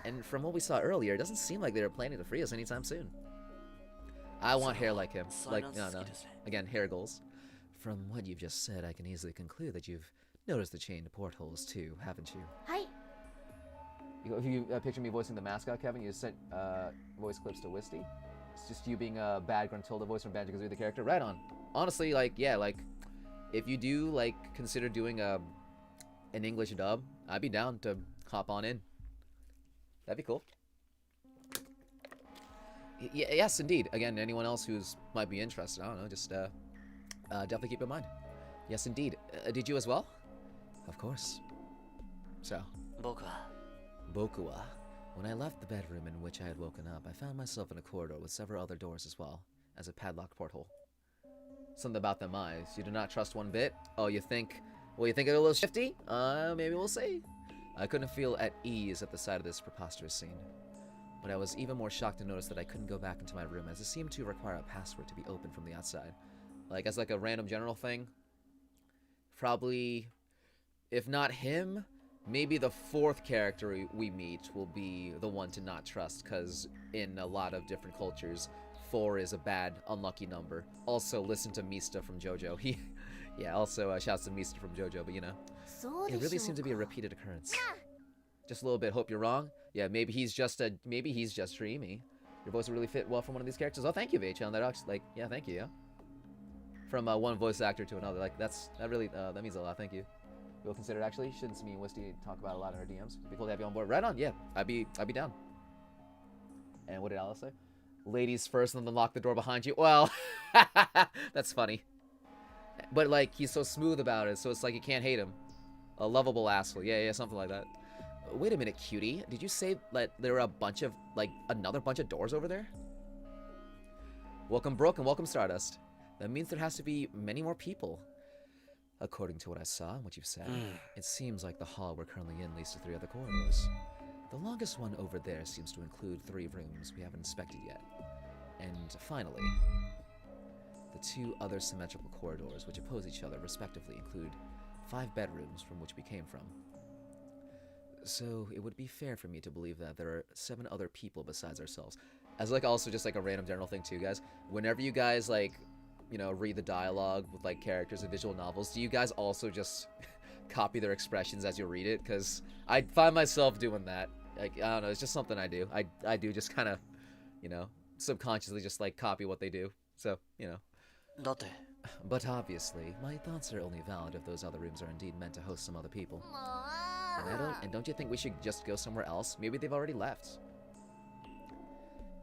And from what we saw earlier, it doesn't seem like they were planning to free us anytime soon. I want hair like him. Like, no. Again, hair goals. From what you've just said, I can easily conclude that you've noticed the chained portholes too, haven't you? Hi. If you picture me voicing the mascot, Kevin, you sent voice clips to Wisty. It's just you being a bad Gruntilda voice from Banjo-Kazooie the character. Right on. Honestly, like, yeah, like, if you do, like, consider doing an English dub, I'd be down to hop on in. That'd be cool. Yes, indeed. Again, anyone else who's might be interested, I don't know, just definitely keep in mind. Yes, indeed. Did you as well? Of course. So. Boku wa. Boku wa. When I left the bedroom in which I had woken up, I found myself in a corridor with several other doors as well as a padlocked porthole. Something about them eyes. You do not trust one bit? Oh, you think it's a little shifty? Maybe we'll see. I couldn't feel at ease at the sight of this preposterous scene. But I was even more shocked to notice that I couldn't go back into my room, as it seemed to require a password to be opened from the outside. Like, as like a random general thing. Probably, if not him, maybe the fourth character we meet will be the one to not trust, because in a lot of different cultures, 4 is a bad, unlucky number. Also, listen to Mista from JoJo. Yeah, also shouts to Mista from JoJo, but you know. It really seemed to be a repeated occurrence. Just a little bit. Hope you're wrong. Yeah, maybe he's just dreamy. Your voice would really fit well from one of these characters. Oh, thank you, VHL. That actually, like, yeah, thank you. Yeah. From one voice actor to another, like that really that means a lot. Thank you. We'll consider it actually. Shouldn't me and Wisty talk about a lot in our DMs. It'd be cool to have you on board. Right on. Yeah, I'd be down. And what did Alice say? Ladies first, and then lock the door behind you. Well, that's funny. But like he's so smooth about it, so it's like you can't hate him. A lovable asshole. Yeah, something like that. Wait a minute, cutie. Did you say that there were a bunch of, like, another bunch of doors over there? Welcome, Brooke, and welcome, Stardust. That means there has to be many more people. According to what I saw and what you've said, it seems like the hall we're currently in leads to 3 other corridors. The longest one over there seems to include 3 rooms we haven't inspected yet. And finally, the two other symmetrical corridors which oppose each other respectively include 5 bedrooms from which we came from. So it would be fair for me to believe that there are 7 other people besides ourselves. As like also just like a random general thing too, guys. Whenever you guys like, you know, read the dialogue with like characters in visual novels, do you guys also just copy their expressions as you read it? Because I find myself doing that. Like, I don't know, it's just something I do. I do just kind of, you know, subconsciously just like copy what they do. So, you know. だって But obviously, my thoughts are only valid if those other rooms are indeed meant to host some other people. And don't you think we should just go somewhere else? Maybe they've already left.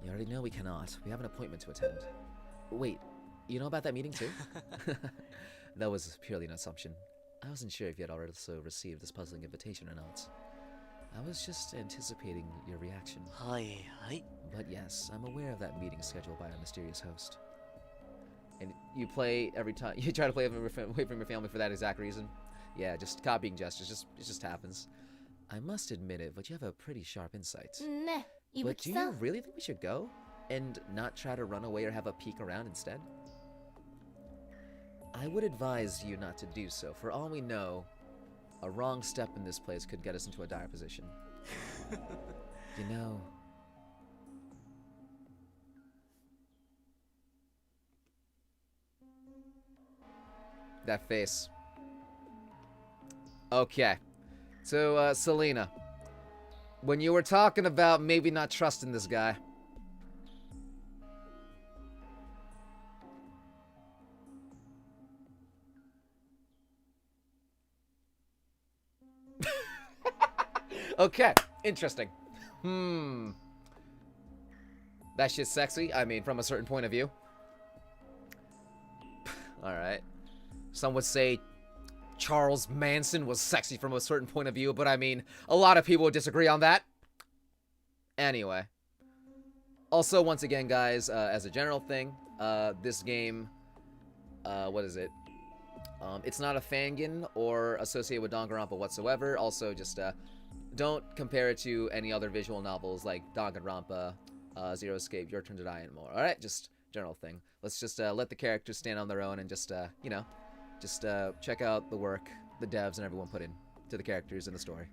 You already know we cannot. We have an appointment to attend. Wait, you know about that meeting too? That was purely an assumption. I wasn't sure if you had already received this puzzling invitation or not. I was just anticipating your reaction. はいはい But yes, I'm aware of that meeting scheduled by our mysterious host. And you play every time you try to play away from your family for that exact reason. Yeah, just copying gestures. It just happens. I must admit it, but you have a pretty sharp insight. ねえ、いぶ But き do さ you ん。 really think we should go and not try to run away or have a peek around instead? I would advise you not to do so. For all we know, a wrong step in this place could get us into a dire position. You know, that face. Okay. So, Selena, when you were talking about maybe not trusting this guy, okay, interesting. That shit's sexy. I mean, from a certain point of view. Alright. Some would say Charles Manson was sexy from a certain point of view, but I mean, a lot of people would disagree on that. Anyway. Also, once again, guys, as a general thing, this game, what is it? It's not a Fangan or associated with Danganronpa whatsoever. Also, just, don't compare it to any other visual novels like Danganronpa, Zero Escape, Your Turn to Die, and more. Alright? Just general thing. Let's just let the characters stand on their own and just, you know, just check out the work the devs and everyone put in to the characters and the story.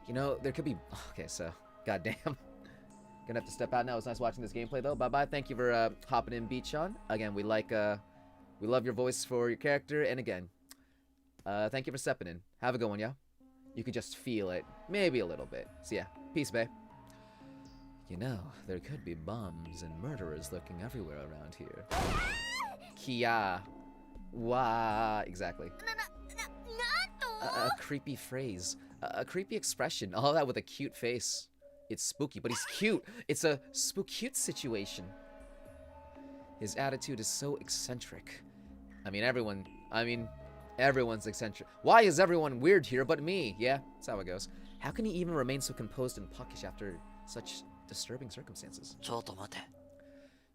You know, there could be... Okay, so, goddamn. Gonna have to step out now. It was nice watching this gameplay, though. Bye-bye. Thank you for hopping in, Beachon. Again, we love your voice for your character, and again, thank you for stepping in. Have a good one, yeah? You could just feel it. Maybe a little bit. So yeah, peace, babe. You know, there could be bombs and murderers lurking everywhere around here. Kia. Wah. Exactly. A creepy phrase. A creepy expression. All that with a cute face. It's spooky, but he's cute. It's a spook-cute situation. His attitude is so eccentric. Everyone's eccentric. Why is everyone weird here but me? Yeah, that's how it goes. How can he even remain so composed and puckish after such disturbing circumstances? ちょっと待て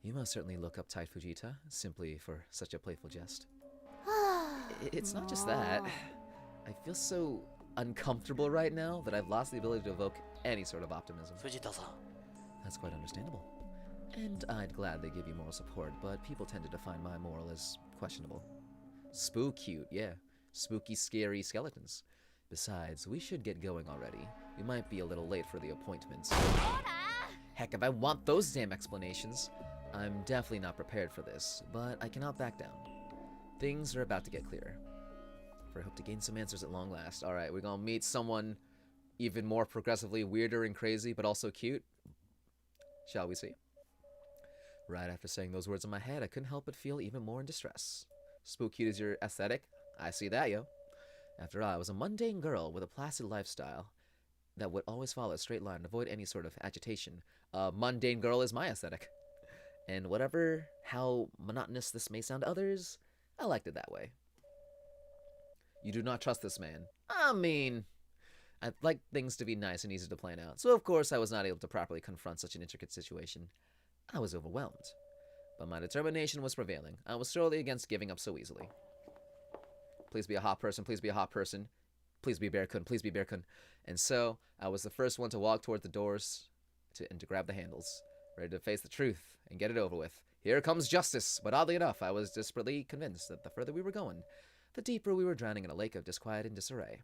You must certainly look uptight, Fujita, simply for such a playful jest. It's not just that. I feel so uncomfortable right now that I've lost the ability to evoke any sort of optimism. 藤田さん That's quite understandable. And I'd gladly give you moral support, but people tend to define my moral as questionable. Spook-cute, yeah. Spooky, scary skeletons. Besides, we should get going already. We might be a little late for the appointments. Heck, if I want those damn explanations. I'm definitely not prepared for this, but I cannot back down. Things are about to get clearer. For I hope to gain some answers at long last. Alright, we're gonna meet someone even more progressively weirder and crazy, but also cute. Shall we see? Right after saying those words in my head, I couldn't help but feel even more in distress. Spook cute is your aesthetic? I see that, yo. After all, I was a mundane girl with a placid lifestyle that would always follow a straight line and avoid any sort of agitation. A mundane girl is my aesthetic. And whatever, how monotonous this may sound to others, I liked it that way. You do not trust this man. I mean, I'd like things to be nice and easy to plan out, so of course I was not able to properly confront such an intricate situation. I was overwhelmed. But my determination was prevailing. I was surely against giving up so easily. Please be a hot person, please be a hot person. Please be Bear-kun, please be Bear-kun. And so, I was the first one to walk toward the doors and to grab the handles. ready to face the truth and get it over with. Here comes justice, but oddly enough, I was desperately convinced that the further we were going, the deeper we were drowning in a lake of disquiet and disarray.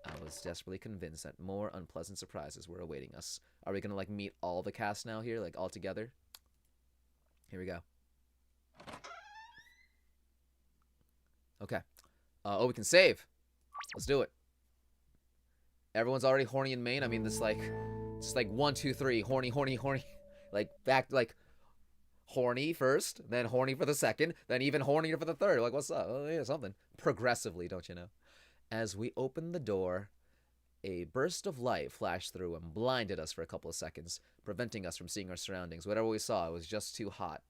I was desperately convinced that more unpleasant surprises were awaiting us. Are we gonna, like, meet all the cast now here, like, all together? Here we go. Okay. Oh, we can save. Let's do it. Everyone's already horny in main. I mean, this, like, it's like 1, 2, 3, horny, horny, horny. Like, back, like, horny first, then horny for the second, then even hornier for the third. Like, what's up? Oh, yeah, something. Progressively, don't you know? As we opened the door, a burst of light flashed through and blinded us for a couple of seconds, preventing us from seeing our surroundings. Whatever we saw, it was just too hot.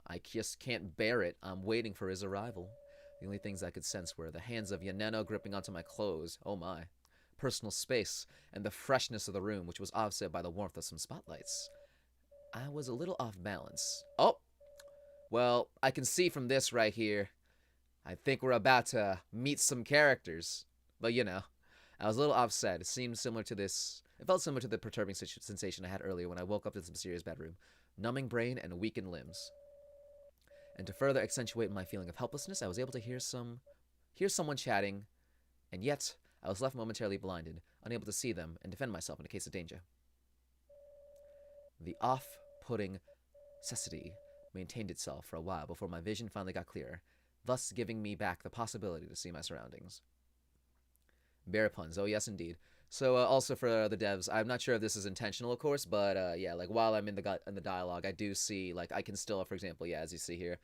I just can't bear it. I'm waiting for his arrival. The only things I could sense were the hands of Yaneno gripping onto my clothes. Oh my. Personal space, and the freshness of the room, which was offset by the warmth of some spotlights. I was a little off balance. Oh! Well, I can see from this right here, I think we're about to meet some characters. But, you know, I was a little offset. It seemed similar to this. It felt similar to the perturbing sensation I had earlier when I woke up in this mysterious bedroom. Numbing brain and weakened limbs. And to further accentuate my feeling of helplessness, I was able to hear someone chatting, and yet I was left momentarily blinded, unable to see them and defend myself in a case of danger. The off-putting cecity maintained itself for a while before my vision finally got clearer, thus giving me back the possibility to see my surroundings. Bear puns, oh yes indeed. So also for the devs, I'm not sure if this is intentional, of course, but yeah, like while I'm in the dialogue, I do see, like, I can still, for example, yeah, as you see here,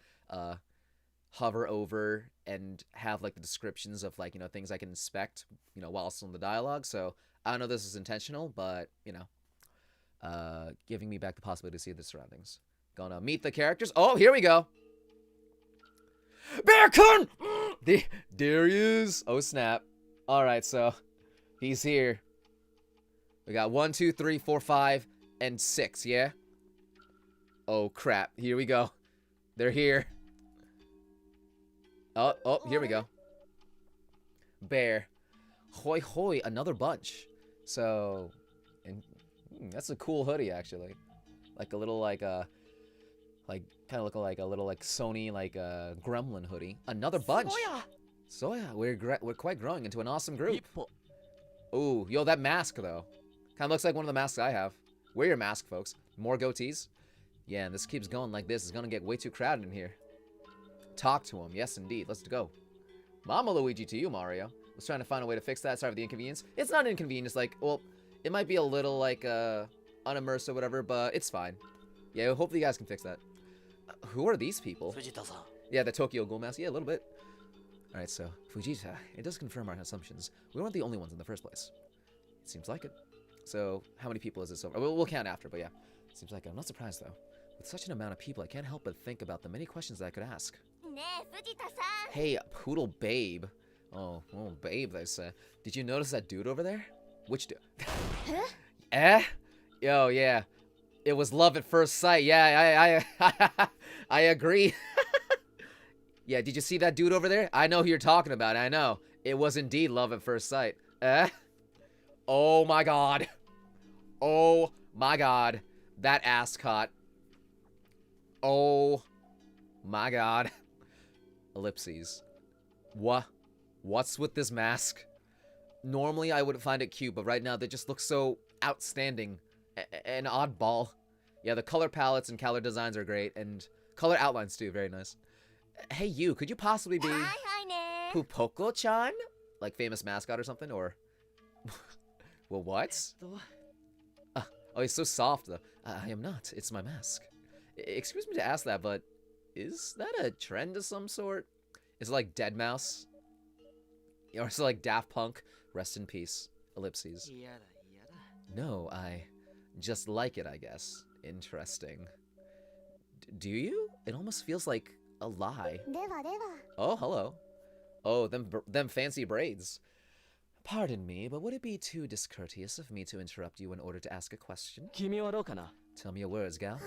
hover over and have, like, the descriptions of, like, you know, things I can inspect, you know, while still in the dialogue. So I don't know if this is intentional, but, you know, giving me back the possibility to see the surroundings. Gonna meet the characters. Oh, here we go. Bearcoon! There he is. Oh, snap. All right, so he's here. We got 1, 2, 3, 4, 5, and 6, yeah? Oh, crap. Here we go. They're here. Oh, here we go. Bear. Hoi hoi, another bunch. So, and that's a cool hoodie, actually. Like a little, like, kind of look like a little, like, Sony, like, gremlin hoodie. Another bunch. So yeah, we're quite growing into an awesome group. Ooh, yo, that mask, though. Kind of looks like one of the masks I have. Wear your mask, folks. More goatees. Yeah, and this keeps going like this. It's gonna get way too crowded in here. Talk to him. Yes, indeed. Let's go. Mama Luigi to you, Mario. Was trying to find a way to fix that. Sorry for the inconvenience. It's not an inconvenience. Like, well, it might be a little, like, unimmersed or whatever, but it's fine. Yeah, hopefully you guys can fix that. Who are these people? Fujita-san. Yeah, the Tokyo Ghoul mask. Yeah, a little bit. Alright, so, Fujita. It does confirm our assumptions. We weren't the only ones in the first place. It seems like it. So, how many people is this over? We'll count after, but yeah. Seems like it. I'm not surprised, though. With such an amount of people, I can't help but think about the many questions that I could ask. Hey, Poodle Babe. Oh, Babe, they say. Did you notice that dude over there? Which dude? Huh? Eh? Yo, yeah. It was love at first sight. Yeah, I agree. Yeah, did you see that dude over there? I know who you're talking about. I know. It was indeed love at first sight. Eh? Oh my god. Oh my god. That ascot. Oh my god. Ellipses. What's with this mask? Normally I would find it cute, but right now they just look so outstanding. An oddball. Yeah, the color palettes and color designs are great, and color outlines too, very nice. Hey you, could you possibly be Pupoko-chan? Like famous mascot or something, or... Well, what? Oh, he's so soft, though. I am not. It's my mask. Excuse me to ask that, but is that a trend of some sort? Is it like Deadmau5? Or is it like Daft Punk? Rest in peace. Ellipses. No, I just like it, I guess. Interesting. Do you? It almost feels like a lie. Oh, hello. Oh, them fancy braids. Pardon me, but would it be too discourteous of me to interrupt you in order to ask a question? Tell me your words, gal.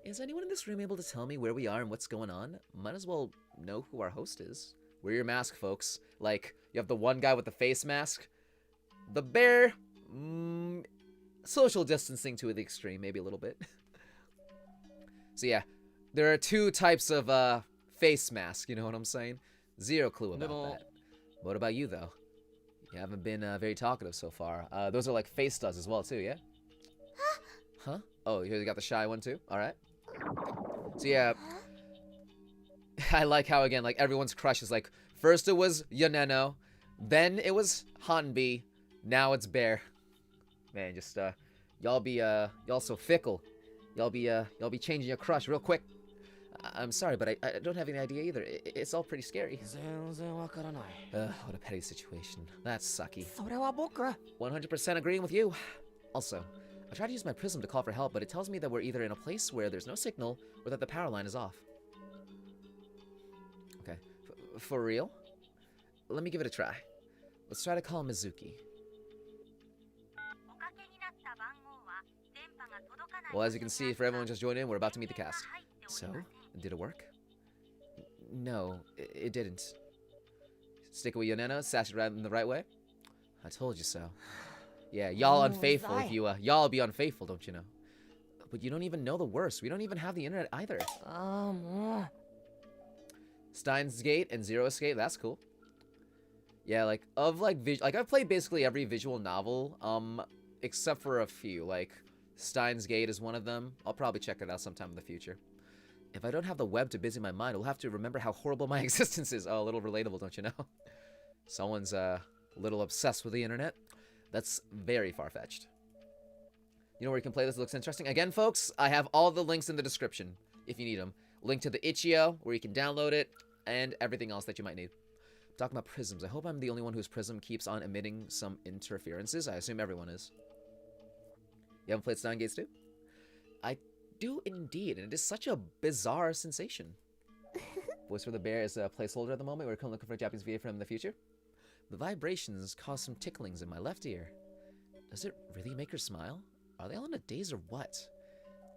Is anyone in this room able to tell me where we are and what's going on? Might as well know who our host is. Wear your mask, folks. Like, you have the one guy with the face mask. The bear... social distancing to the extreme, maybe a little bit. So yeah, there are two types of face mask, you know what I'm saying? Zero clue about that. What about you, though? You haven't been very talkative so far. Those are like face studs as well, too, yeah? Huh? Oh, you got the shy one, too? Alright. So yeah, I like how, again, like, everyone's crush is like, first it was Yoneno, then it was Hanbi, now it's Bear. Man, just, y'all so fickle. Y'all be changing your crush real quick. I'm sorry, but I don't have any idea either. It's all pretty scary. What a petty situation. That's sucky. 100% agreeing with you. Also, I tried to use my prism to call for help, but it tells me that we're either in a place where there's no signal or that the power line is off. Okay. For real? Let me give it a try. Let's try to call Mizuki. Well, as you can see, for everyone just joined in, we're about to meet the cast. So, did it work? No, it didn't. Stick with Yoneno, sash it right in the right way? I told you so. Yeah, y'all unfaithful if you, y'all be unfaithful, don't you know? But you don't even know the worst. We don't even have the internet either. Steins Gate and Zero Escape, that's cool. Yeah, like, I've played basically every visual novel, except for a few, like, Steins Gate is one of them. I'll probably check it out sometime in the future. If I don't have the web to busy my mind, I'll have to remember how horrible my existence is. Oh, a little relatable, don't you know? Someone's a little obsessed with the internet. That's very far-fetched. You know where you can play this? It looks interesting. Again, folks, I have all the links in the description if you need them. Link to the itch.io where you can download it and everything else that you might need. Talking about prisms, I hope I'm the only one whose prism keeps on emitting some interferences. I assume everyone is. You haven't played Stein Gates 2? I do indeed, and it is such a bizarre sensation. Voice for the Bear is a placeholder at the moment. We're currently looking for a Japanese video from him in the future. The vibrations cause some ticklings in my left ear. Does it really make her smile? Are they all in a daze or what?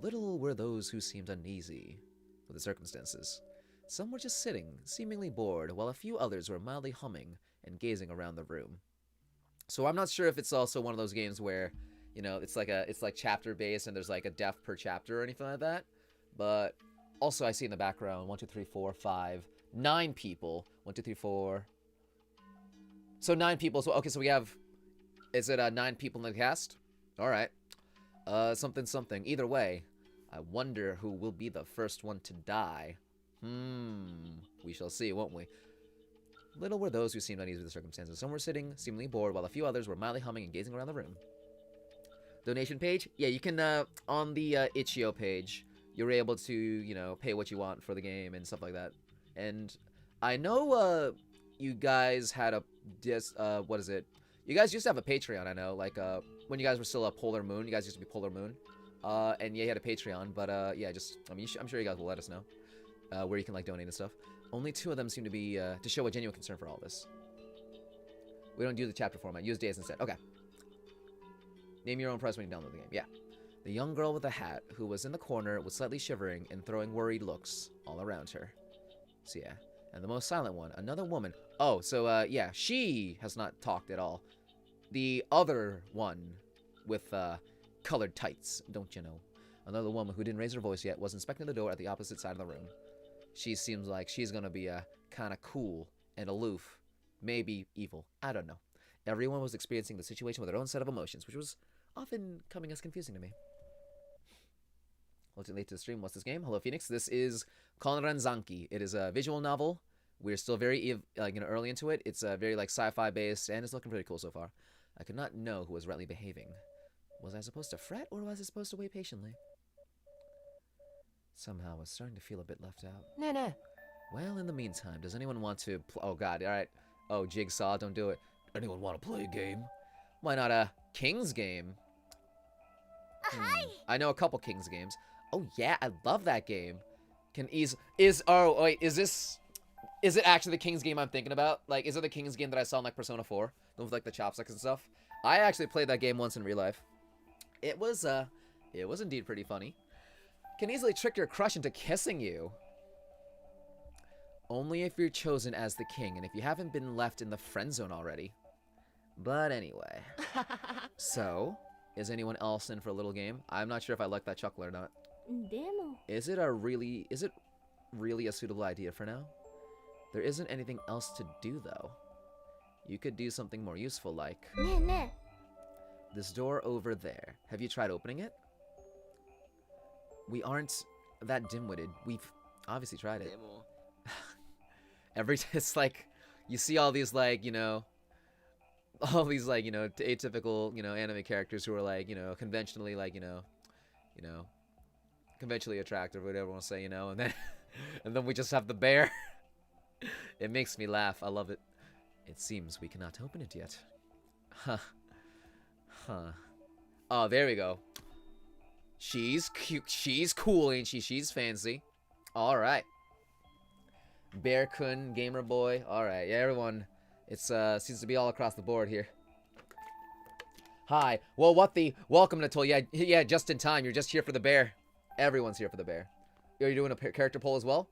Little were those who seemed uneasy with the circumstances. Some were just sitting, seemingly bored, while a few others were mildly humming and gazing around the room. So I'm not sure if it's also one of those games where, you know, it's like chapter based and there's like a death per chapter or anything like that. But also I see in the background 1, 2, 3, 4, 5, 9 people. 1, 2, 3, 4. So 9 people. So okay, so we have, is it 9 people in the cast? All right. Something. Either way, I wonder who will be the first one to die. We shall see, won't we? Little were those who seemed uneasy with the circumstances. Some were sitting, seemingly bored, while a few others were mildly humming and gazing around the room. Donation page? Yeah, you can, on the itch.io page, you're able to, you know, pay what you want for the game and stuff like that. And I know, you guys had a, what is it? You guys used to have a Patreon, I know, like, when you guys were still a Polar Moon. You guys used to be Polar Moon. And yeah, you had a Patreon, but, yeah, just, I mean, I'm sure you guys will let us know, where you can, like, donate and stuff. Only 2 of them seem to be, to show a genuine concern for all this. We don't do the chapter format. Use days instead. Okay. Name your own price when you download the game. Yeah. The young girl with the hat, who was in the corner, was slightly shivering and throwing worried looks all around her. So yeah. And the most silent one, another woman. Oh, so, yeah, she has not talked at all. The other one with, colored tights, don't you know? Another woman who didn't raise her voice yet was inspecting the door at the opposite side of the room. She seems like she's gonna be, kinda cool and aloof. Maybe evil. I don't know. Everyone was experiencing the situation with their own set of emotions, which was often coming as confusing to me. Welcome late to the stream. What's this game? Hello, Phoenix. This is Konran Zanki. It is a visual novel. We're still very early into it. It's very like sci-fi based, and it's looking pretty cool so far. I could not know who was rightly behaving. Was I supposed to fret, or was I supposed to wait patiently? Somehow, I was starting to feel a bit left out. Nana. Well, in the meantime, does anyone want to? Oh God! All right. Oh, Jigsaw, don't do it. Anyone want to play a game? Why not a King's game? I know a couple King's games. Oh yeah, I love that game. Oh wait, is it actually the King's game I'm thinking about? Like, is it the King's game that I saw in like Persona 4? The one with like the chopsticks and stuff? I actually played that game once in real life. It was indeed pretty funny. Can easily trick your crush into kissing you. Only if you're chosen as the king, and if you haven't been left in the friend zone already. But anyway. So, Is anyone else in for a little game? I'm not sure if I like that chuckle or not. でも Is it really a suitable idea for now? There isn't anything else to do though. You could do something more useful like ねえね this door over there. Have you tried opening it? We aren't that dim-witted. We've obviously tried it. でも It's like you see all these like, you know, all these like, you know, atypical, you know, anime characters who are like, you know, conventionally like, you know, conventionally attractive, whatever you want to say, you know, and then and then we just have the bear. It makes me laugh. I love it. It seems we cannot open it yet. Huh. Huh. Oh, there we go. She's cute. She's cool, ain't she? She's fancy. All right. Bear-kun, Gamer Boy. All right. Yeah, everyone. It's seems to be all across the board here. Hi. Well, what the? Welcome to Toll. Yeah, just in time. You're just here for the bear. Everyone's here for the bear. Are you doing a character poll as well?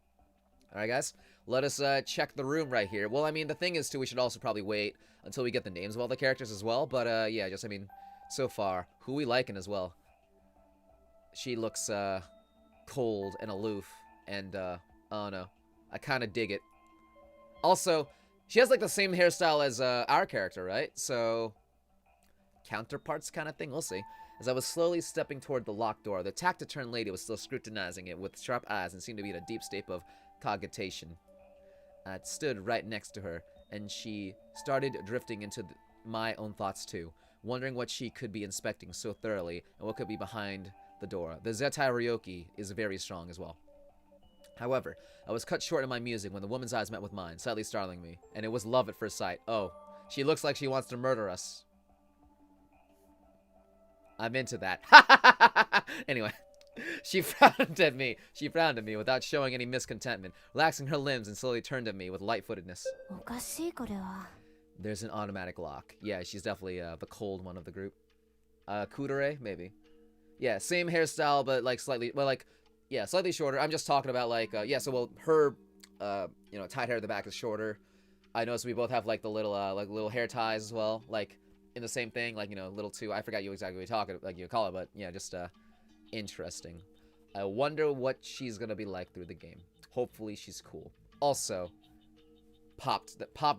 All right, guys. Let us check the room right here. Well, I mean, the thing is, too, we should also probably wait until we get the names of all the characters as well. But, yeah, just, I mean, so far, who we liking as well? She looks, cold and aloof. And, I don't know. I kind of dig it. Also, she has, like, the same hairstyle as, our character, right? So, counterparts kind of thing. We'll see. As I was slowly stepping toward the locked door, the taciturn lady was still scrutinizing it with sharp eyes and seemed to be in a deep state of cogitation. I stood right next to her, and she started drifting into my own thoughts too, wondering what she could be inspecting so thoroughly and what could be behind the door. The Zetai Ryoki is very strong as well. However, I was cut short in my musing when the woman's eyes met with mine, slightly startling me, and it was love at first sight. Oh, she looks like she wants to murder us. I'm into that. Anyway, she frowned at me. She frowned at me without showing any miscontentment, relaxing her limbs and slowly turned at me with light-footedness. おかしいこれは There's an automatic lock. Yeah, she's definitely the cold one of the group. Kudere, maybe. Yeah, same hairstyle, but like slightly, well, like, yeah, slightly shorter. I'm just talking about like, yeah, so well, her, you know, tied hair at the back is shorter. I noticed we both have like the little, like little hair ties as well, like in the same thing, like, you know, little two. I forgot you exactly what you're talking, like you call it, but yeah, just interesting. I wonder what she's gonna be like through the game. Hopefully she's cool. Also, pop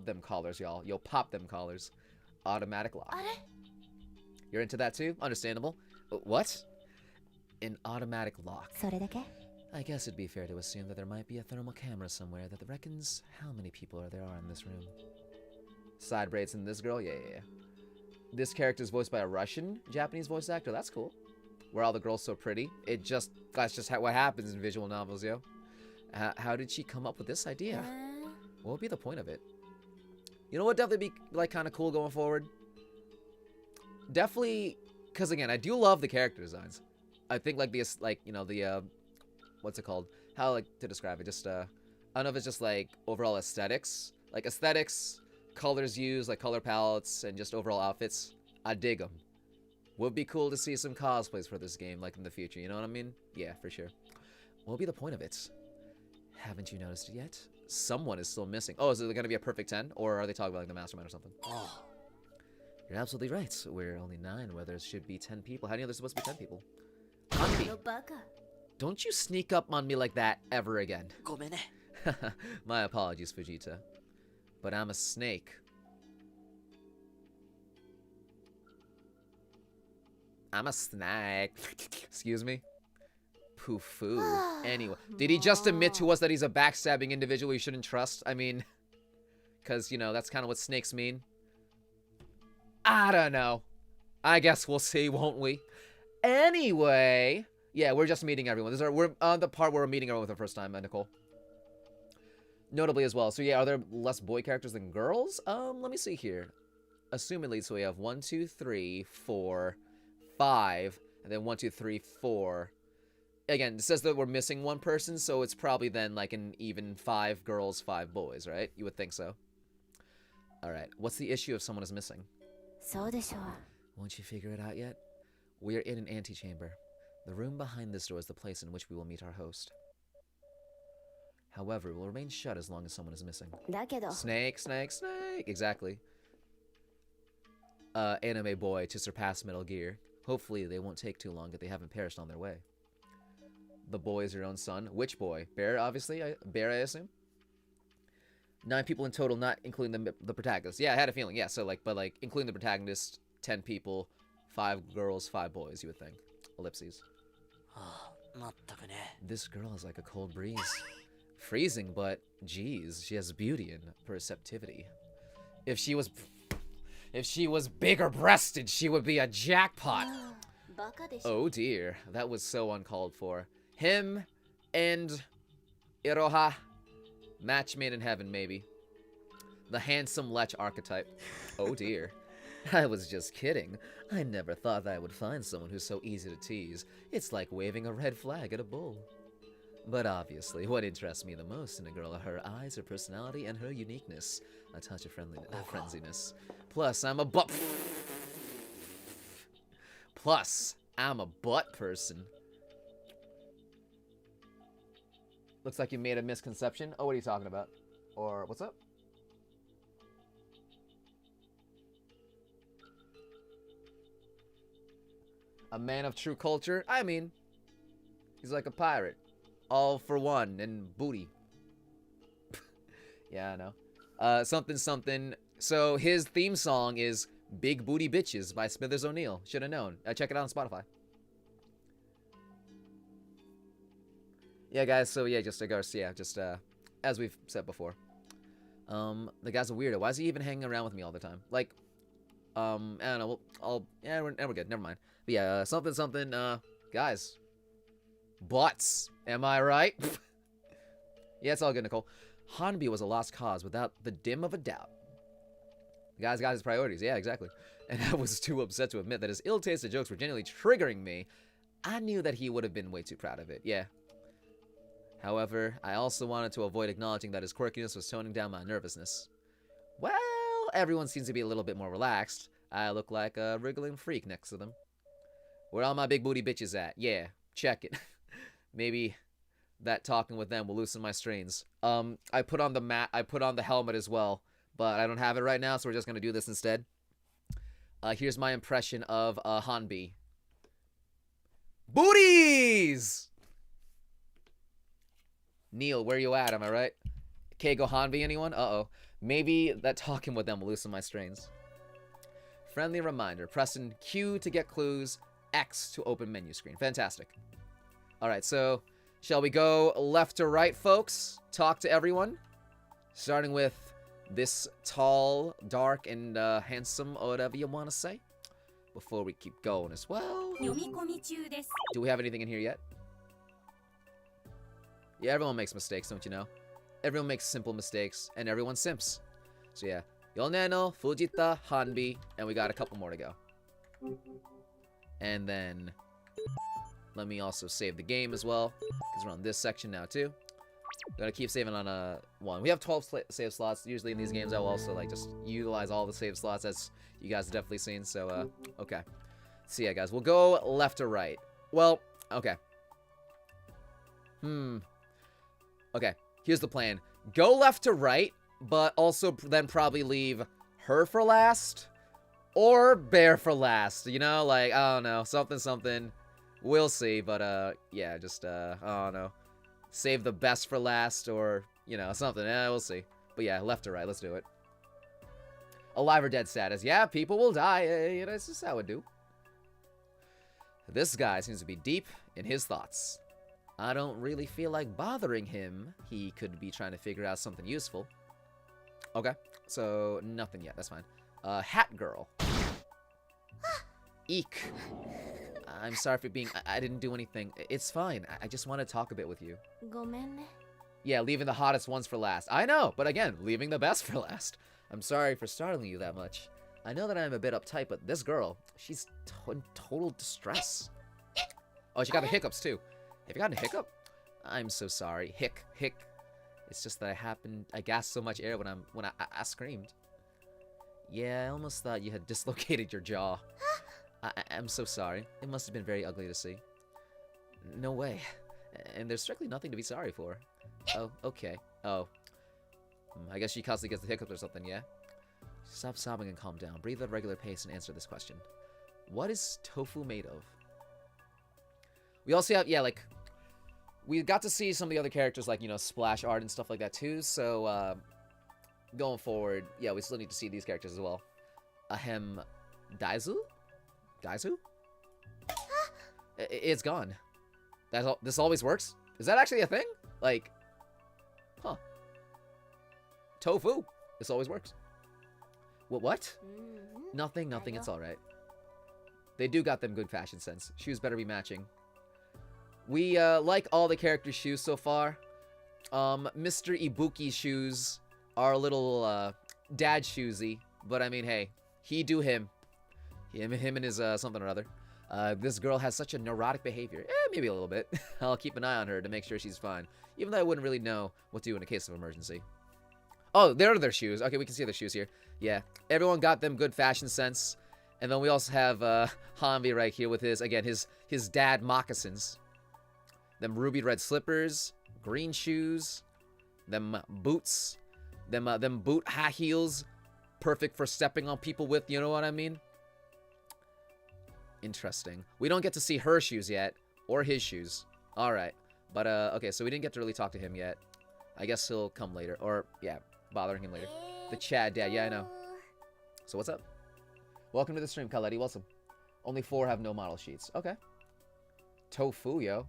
them collars, y'all. Yo, pop them collars. Automatic lock. あれ You're into that too? Understandable. What? An automatic lock. それだけ I guess it'd be fair to assume that there might be a thermal camera somewhere that reckons how many people there are in this room. Side braids in this girl? Yeah. This character is voiced by a Russian Japanese voice actor. That's cool. Were all the girls so pretty? That's just what happens in visual novels, yo. How did she come up with this idea? What would be the point of it? You know what would definitely be like kind of cool going forward? Definitely, because again, I do love the character designs. I think like the, like, you know, the, what's it called? How, like, to describe it? Just, I don't know if it's just like overall aesthetics. Like aesthetics, colors used, like color palettes, and just overall outfits. I dig them. Would be cool to see some cosplays for this game, like in the future, you know what I mean? Yeah, for sure. What would be the point of it? Haven't you noticed it yet? Someone is still missing. Oh, is it going to be a perfect 10? Or are they talking about like the mastermind or something? Oh, You're absolutely right. We're only 9 where there should be 10 people. How do you know there's supposed to be 10 people? On me. のバカ Don't you sneak up on me like that ever again. ごめんね。 My apologies, Fujita. But I'm a snake. I'm a snake. Excuse me? Poo-foo. Anyway, did he just admit to us that he's a backstabbing individual you shouldn't trust? I mean, because, you know, that's kind of what snakes mean. I don't know. I guess we'll see, won't we? Anyway, yeah, we're just meeting everyone. We're on the part where we're meeting everyone for the first time, Nicole. Notably as well. So yeah, are there less boy characters than girls? Let me see here. Assumedly, so we have 1, 2, 3, 4, 5, and then 1, 2, 3, 4. Again, it says that we're missing one person, so it's probably then like an even 5 girls, 5 boys, right? You would think so. Alright, what's the issue if someone is missing? そうでしょう Won't you figure it out yet? We are in an antechamber. The room behind this door is the place in which we will meet our host. However, it will remain shut as long as someone is missing. だけど Snake, snake, snake! Exactly. Anime boy to surpass Metal Gear. Hopefully they won't take too long if they haven't perished on their way. The boy is your own son. Which boy? Bear, obviously. Bear, I assume. 9 people in total, not including the protagonist. Yeah, I had a feeling. Yeah, so like, but like, including the protagonist, 10 people, 5 girls, 5 boys, you would think. Ellipses. This girl is like a cold breeze. Freezing, but geez, she has beauty and perceptivity. If she was bigger breasted, she would be a jackpot. Oh dear, that was so uncalled for. Him and Iroha, match made in heaven, maybe. The handsome lech archetype. Oh dear. I was just kidding. I never thought that I would find someone who's so easy to tease. It's like waving a red flag at a bull. But obviously, what interests me the most in a girl are her eyes, her personality, and her uniqueness. A touch of frenziness. Plus, I'm a butt person. Looks like you made a misconception. Oh, what are you talking about? Or, what's up? A man of true culture? I mean, he's like a pirate. All for one and booty. Yeah, I know. Something. So his theme song is Big Booty Bitches by Smithers O'Neill. Should have known. Check it out on Spotify. Yeah, guys, so yeah, just as we've said before. The guy's a weirdo. Why is he even hanging around with me all the time? Like, I don't know, we're good, never mind. But yeah, something, guys. Butts, am I right? Yeah, it's all good, Nicole. Hanbi was a lost cause without the dim of a doubt. The guy's got his priorities, yeah, exactly. And I was too upset to admit that his ill-tasted jokes were genuinely triggering me. I knew that he would have been way too proud of it, yeah. However, I also wanted to avoid acknowledging that his quirkiness was toning down my nervousness. Well, everyone seems to be a little bit more relaxed. I look like a wriggling freak next to them. Where all my big booty bitches at? Yeah, check it. Maybe that talking with them will loosen my strains. I put on the helmet as well, but I don't have it right now, so we're just gonna do this instead. Here's my impression of Hanbi. Booties! Neil, where you at? Am I right? Keigo Hanbi, anyone? Uh-oh. Maybe that talking with them will loosen my strains. Friendly reminder. Pressing Q to get clues, X to open menu screen. Fantastic. Alright, so shall we go left to right, folks? Talk to everyone. Starting with this tall, dark, and handsome, or whatever you want to say. Before we keep going as well. Do we have anything in here yet? Yeah, everyone makes mistakes, don't you know? Everyone makes simple mistakes, and everyone simps. So yeah, Yoneno, Fujita, Hanbi, and we got a couple more to go. And then, let me also save the game as well, because we're on this section now too. Gotta keep saving on one. We have 12 save slots. Usually in these games, I will also like just utilize all the save slots, as you guys have definitely seen. So, okay. So yeah, guys, we'll go left to right. Well, okay. Okay, here's the plan. Go left to right, but also then probably leave her for last. Or Bear for last, you know? Like, I don't know. Something. We'll see, but, yeah, just, I don't know. Save the best for last, or, you know, something. We'll see. But yeah, left to right. Let's do it. Alive or dead status. Yeah, people will die. You know, it's just how it do. This guy seems to be deep in his thoughts. I don't really feel like bothering him. He could be trying to figure out something useful. Okay, so nothing yet. That's fine. Hat girl. Eek. I'm sorry for being... I didn't do anything. It's fine. I just want to talk a bit with you. Yeah, leaving the hottest ones for last. I know, but again, leaving the best for last. I'm sorry for startling you that much. I know that I'm a bit uptight, but this girl, she's in total distress. Oh, she got the hiccups too. Have you gotten a hiccup? I'm so sorry. Hick. It's just that I gasped so much air when I screamed. Yeah, I almost thought you had dislocated your jaw. I'm so sorry. It must have been very ugly to see. No way. And there's strictly nothing to be sorry for. Oh, okay. Oh. I guess she constantly gets the hiccups or something, yeah? Stop sobbing and calm down. Breathe at a regular pace and answer this question. What is tofu made of? We also have, yeah, like, we got to see some of the other characters, like, you know, splash art and stuff like that, too. So, going forward, yeah, we still need to see these characters as well. Ahem, Daizu? Daizu? It's gone. That's all. This always works? Is that actually a thing? Like, huh. Tofu. This always works. What? Nothing, it's alright. They do got them good fashion sense. Shoes better be matching. We, like all the characters' shoes so far. Mr. Ibuki's shoes are a little, dad shoesy. But I mean, hey, he do him. Him and his, something or other. This girl has such a neurotic behavior. Maybe a little bit. I'll keep an eye on her to make sure she's fine. Even though I wouldn't really know what to do in a case of emergency. Oh, there are their shoes. Okay, we can see their shoes here. Yeah, everyone got them good fashion sense. And then we also have Hanbi right here with his, again, his dad moccasins. Them ruby red slippers, green shoes, them boots, them boot high heels, perfect for stepping on people with, you know what I mean? Interesting. We don't get to see her shoes yet, or his shoes. Alright, but okay, so we didn't get to really talk to him yet. I guess he'll come later, or, yeah, bothering him later. The Chad dad, yeah, I know. So what's up? Welcome to the stream, Khaledi, welcome. Only 4 have no model sheets. Okay. Tofu, yo.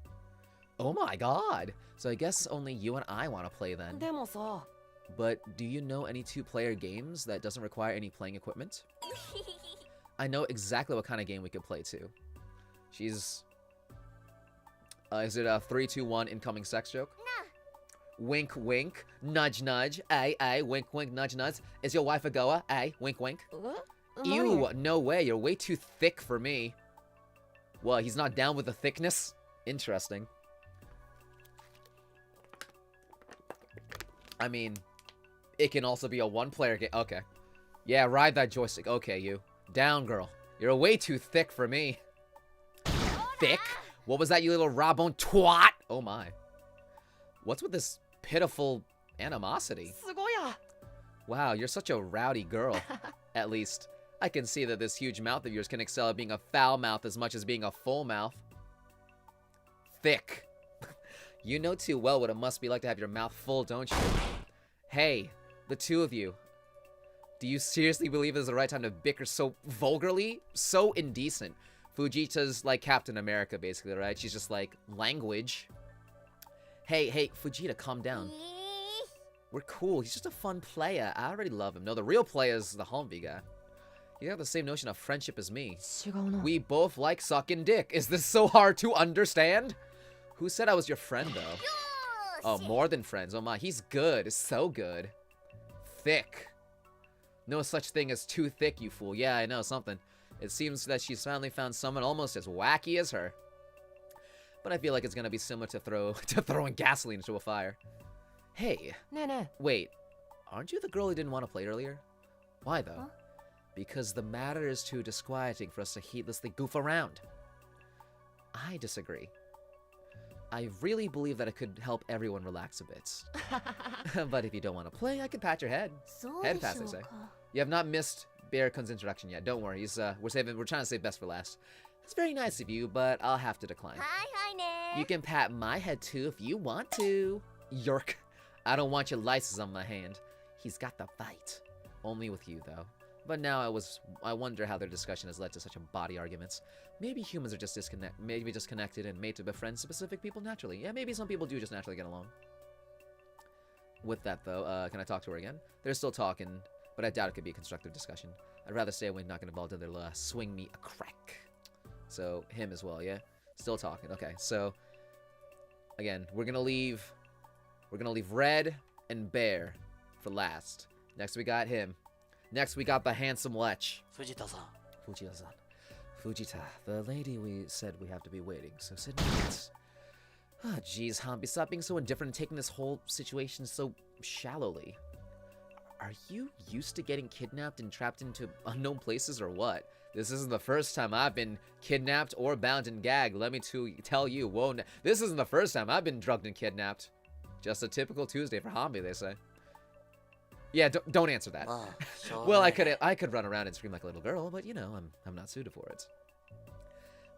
Oh my god. So I guess only you and I want to play then. But do you know any 2-player games that doesn't require any playing equipment? I know exactly what kind of game we could play too. She's... is it a 3, 2, 1 incoming sex joke? Wink, wink. Nudge, nudge. Ay, ay. Wink, wink. Nudge, nudge. Is your wife a goa? Ay, wink, wink. Ew, no way. You're way too thick for me. What, he's not down with the thickness? Interesting. I mean, it can also be a 1-player game. Okay. Yeah, ride that joystick. Okay, you. Down, girl. You're way too thick for me. Thick? What was that, you little Rabon twat? Oh my. What's with this pitiful animosity? Wow, you're such a rowdy girl. At least, I can see that this huge mouth of yours can excel at being a foul mouth as much as being a full mouth. Thick. You know too well what it must be like to have your mouth full, don't you? Hey, the two of you. Do you seriously believe this is the right time to bicker so vulgarly? So indecent. Fujita's like Captain America, basically, right? She's just like, language. Hey, Fujita, calm down. We're cool. He's just a fun player. I already love him. No, the real player is the Honvi guy. You have the same notion of friendship as me. We both like sucking dick. Is this so hard to understand? Who said I was your friend, though? Oh, more than friends. Oh my, he's good. So good. Thick. No such thing as too thick, you fool. Yeah, I know, something. It seems that she's finally found someone almost as wacky as her. But I feel like it's gonna be similar to throwing gasoline into a fire. Hey. Wait. Aren't you the girl who didn't want to play earlier? Why, though? Huh? Because the matter is too disquieting for us to heedlessly goof around. I disagree. I really believe that it could help everyone relax a bit. But if you don't want to play, I could pat your head. Head pass, they say. You have not missed Bear-kun's introduction yet. Don't worry. We're trying to save best for last. It's very nice of you, but I'll have to decline. Hi, you can pat my head too if you want to. Yerk. I don't want your lices on my hand. He's got the fight. Only with you, though. But now I wonder how their discussion has led to such a body arguments. Maybe humans are just disconnected and made to befriend specific people naturally. Yeah, maybe some people do just naturally get along. With that, though, can I talk to her again? They're still talking, but I doubt it could be a constructive discussion. I'd rather stay away and not get involved in their swing me a crack. So, him as well, yeah? Still talking. Okay, so, again, we're gonna leave Red and Bear for last. Next, we got him. Next, we got the handsome Lech. Fujita-san. Fujita-san. Fujita, the lady we said we have to be waiting, so sit down. Ah, jeez, Hanbi, stop being so indifferent and taking this whole situation so shallowly. Are you used to getting kidnapped and trapped into unknown places or what? This isn't the first time I've been kidnapped or bound and gagged, let me tell you. Whoa, this isn't the first time I've been drugged and kidnapped. Just a typical Tuesday for Hanbi, they say. Yeah, don't answer that. Well, I could run around and scream like a little girl, but you know, I'm not suited for it.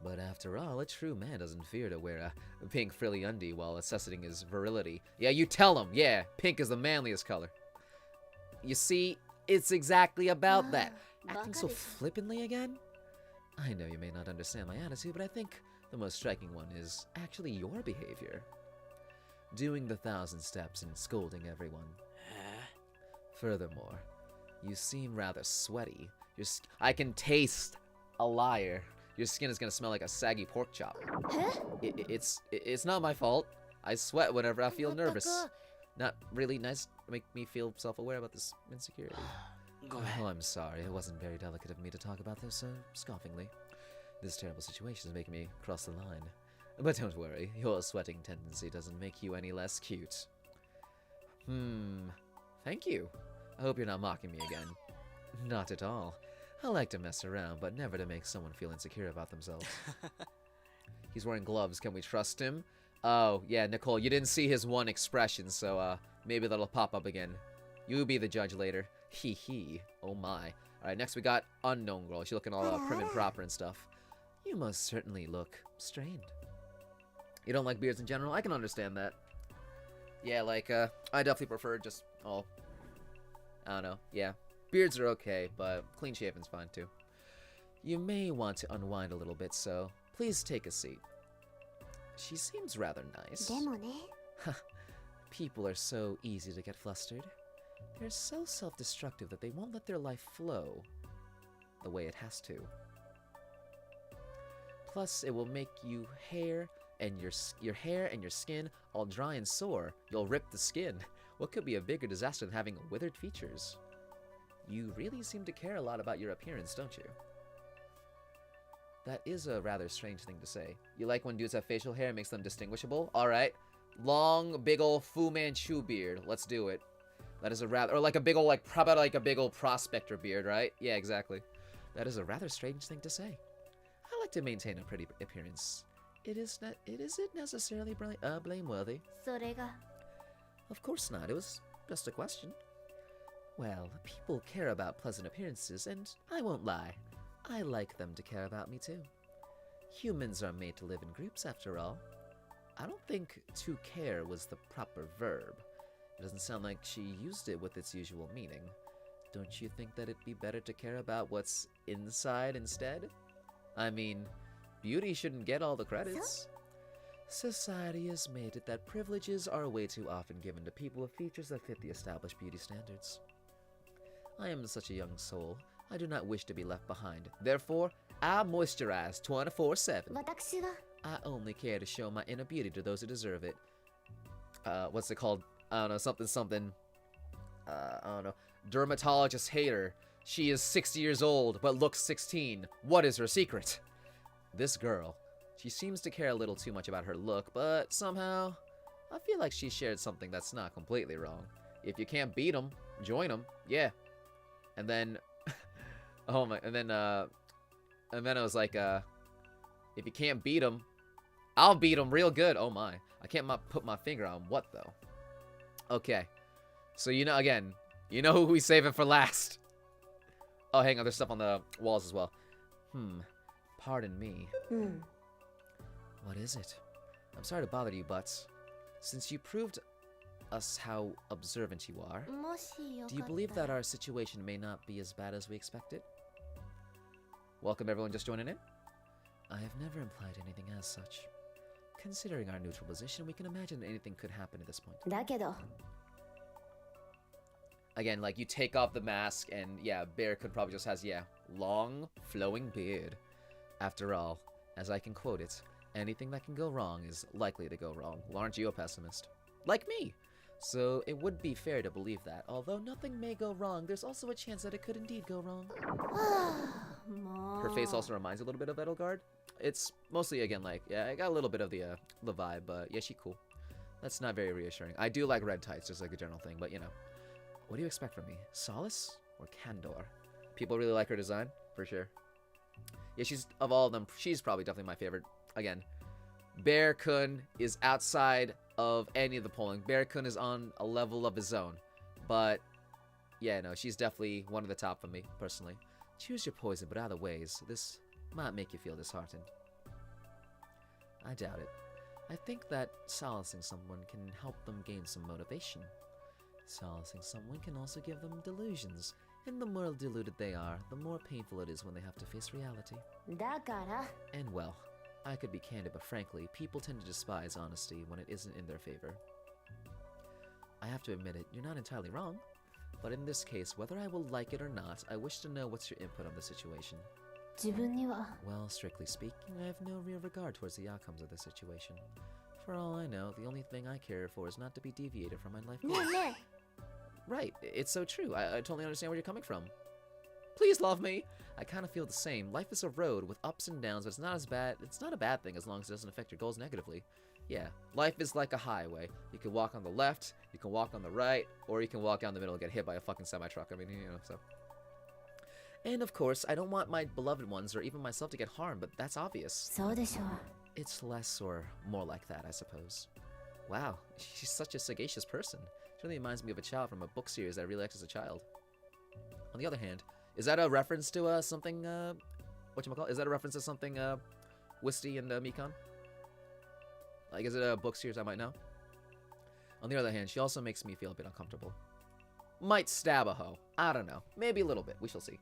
But after all, a true man doesn't fear to wear a pink frilly undie while assessing his virility. Yeah, you tell him. Yeah, pink is the manliest color. You see, it's exactly about that. Acting so flippantly again? I know you may not understand my attitude, but I think the most striking one is actually your behavior. Doing the 1,000 steps and scolding everyone. Furthermore, you seem rather sweaty. I can taste a liar. Your skin is gonna smell like a saggy pork chop. It's not my fault. I sweat whenever I feel nervous. Not really nice to make me feel self-aware about this insecurity. Oh, I'm sorry. It wasn't very delicate of me to talk about this so scoffingly. This terrible situation is making me cross the line. But don't worry, your sweating tendency doesn't make you any less cute. Thank you. I hope you're not mocking me again. Not at all. I like to mess around, but never to make someone feel insecure about themselves. He's wearing gloves. Can we trust him? Oh, yeah, Nicole, you didn't see his one expression, so maybe that'll pop up again. You be the judge later. Hee hee. Oh my. Alright, next we got Unknown Girl. She's looking all prim and proper and stuff. You most certainly look strained. You don't like beards in general? I can understand that. Yeah, like, I definitely prefer just, I don't know, yeah. Beards are okay, but clean shaven's fine too. You may want to unwind a little bit, so please take a seat. She seems rather nice. People are so easy to get flustered. They're so self-destructive that they won't let their life flow the way it has to. Plus, it will make your hair and your skin all dry and sore. You'll rip the skin. What could be a bigger disaster than having withered features? You really seem to care a lot about your appearance, don't you? That is a rather strange thing to say. You like when dudes have facial hair and makes them distinguishable? Alright. Long, big ol' Fu Manchu beard. Let's do it. That is a rather... Or like a big ol', like, how about like a big ol' prospector beard, right? Yeah, exactly. That is a rather strange thing to say. I like to maintain a pretty appearance. It isn't necessarily blameworthy. Of course not. It was just a question. Well, people care about pleasant appearances, and I won't lie. I like them to care about me too. Humans are made to live in groups, after all. I don't think to care was the proper verb. It doesn't sound like she used it with its usual meaning. Don't you think that it'd be better to care about what's inside instead? I mean, beauty shouldn't get all the credits. Society has made it that privileges are way too often given to people with features that fit the established beauty standards. I am such a young soul. I do not wish to be left behind. Therefore, I moisturize 24/7. I only care to show my inner beauty to those who deserve it. What's it called? I don't know, something. I don't know. Dermatologist hater. She is 60 years old, but looks 16. What is her secret? This girl. She seems to care a little too much about her look, but somehow, I feel like she shared something that's not completely wrong. If you can't beat them, join them. Yeah. And then, and then I was like, if you can't beat them, I'll beat them real good. Oh my. I can't put my finger on what though. Okay. So again, you know who we saving for last. Oh, hang on, there's stuff on the walls as well. Pardon me. What is it? I'm sorry to bother you, Butts. Since you proved us how observant you are, do you believe that our situation may not be as bad as we expected? Welcome everyone just joining in. I have never implied anything as such. Considering our neutral position, we can imagine that anything could happen at this point. Again, like, you take off the mask, and yeah, Bear could probably just has, long, flowing beard. After all, as I can quote it, anything that can go wrong is likely to go wrong. Well, aren't you a pessimist? Like me! So, it would be fair to believe that. Although nothing may go wrong, there's also a chance that it could indeed go wrong. Her face also reminds a little bit of Edelgard. It's mostly, again, like, yeah, I got a little bit of the vibe, but yeah, she cool. That's not very reassuring. I do like red tights, just like a general thing, but you know. What do you expect from me? Solace or candor? People really like her design, for sure. Yeah, of all of them, she's probably definitely my favorite. Again, Bear-kun is outside of any of the polling. Bear-kun is on a level of his own. But, yeah, no, she's definitely one of the top for me, personally. Choose your poison, but other ways, this might make you feel disheartened. I doubt it. I think that solacing someone can help them gain some motivation. Solacing someone can also give them delusions, and the more deluded they are, the more painful it is when they have to face reality. だから And well, I could be candid, but frankly, people tend to despise honesty when it isn't in their favor. I have to admit it, you're not entirely wrong. But in this case, whether I will like it or not, I wish to know what's your input on the situation. 自分には Well, strictly speaking, I have no real regard towards the outcomes of the situation. For all I know, the only thing I care for is not to be deviated from my life ね goals. えね Right, it's so true. I totally understand where you're coming from. Please love me! I kind of feel the same. Life is a road with ups and downs, but it's not as bad. It's not a bad thing as long as it doesn't affect your goals negatively. Yeah, life is like a highway. You can walk on the left, you can walk on the right, or you can walk down the middle and get hit by a fucking semi-truck. I mean, you know, so. And of course, I don't want my beloved ones or even myself to get harmed, but that's obvious. そうでしょう It's less or more like that, I suppose. Wow, she's such a sagacious person. She really reminds me of a child from a book series that I really liked as a child. On the other hand, is that a reference to something, whatchamacallit? Is that a reference to something, Wisty and Mikan? Like, is it a book series I might know? On the other hand, she also makes me feel a bit uncomfortable. Might stab a hoe. I don't know. Maybe a little bit. We shall see.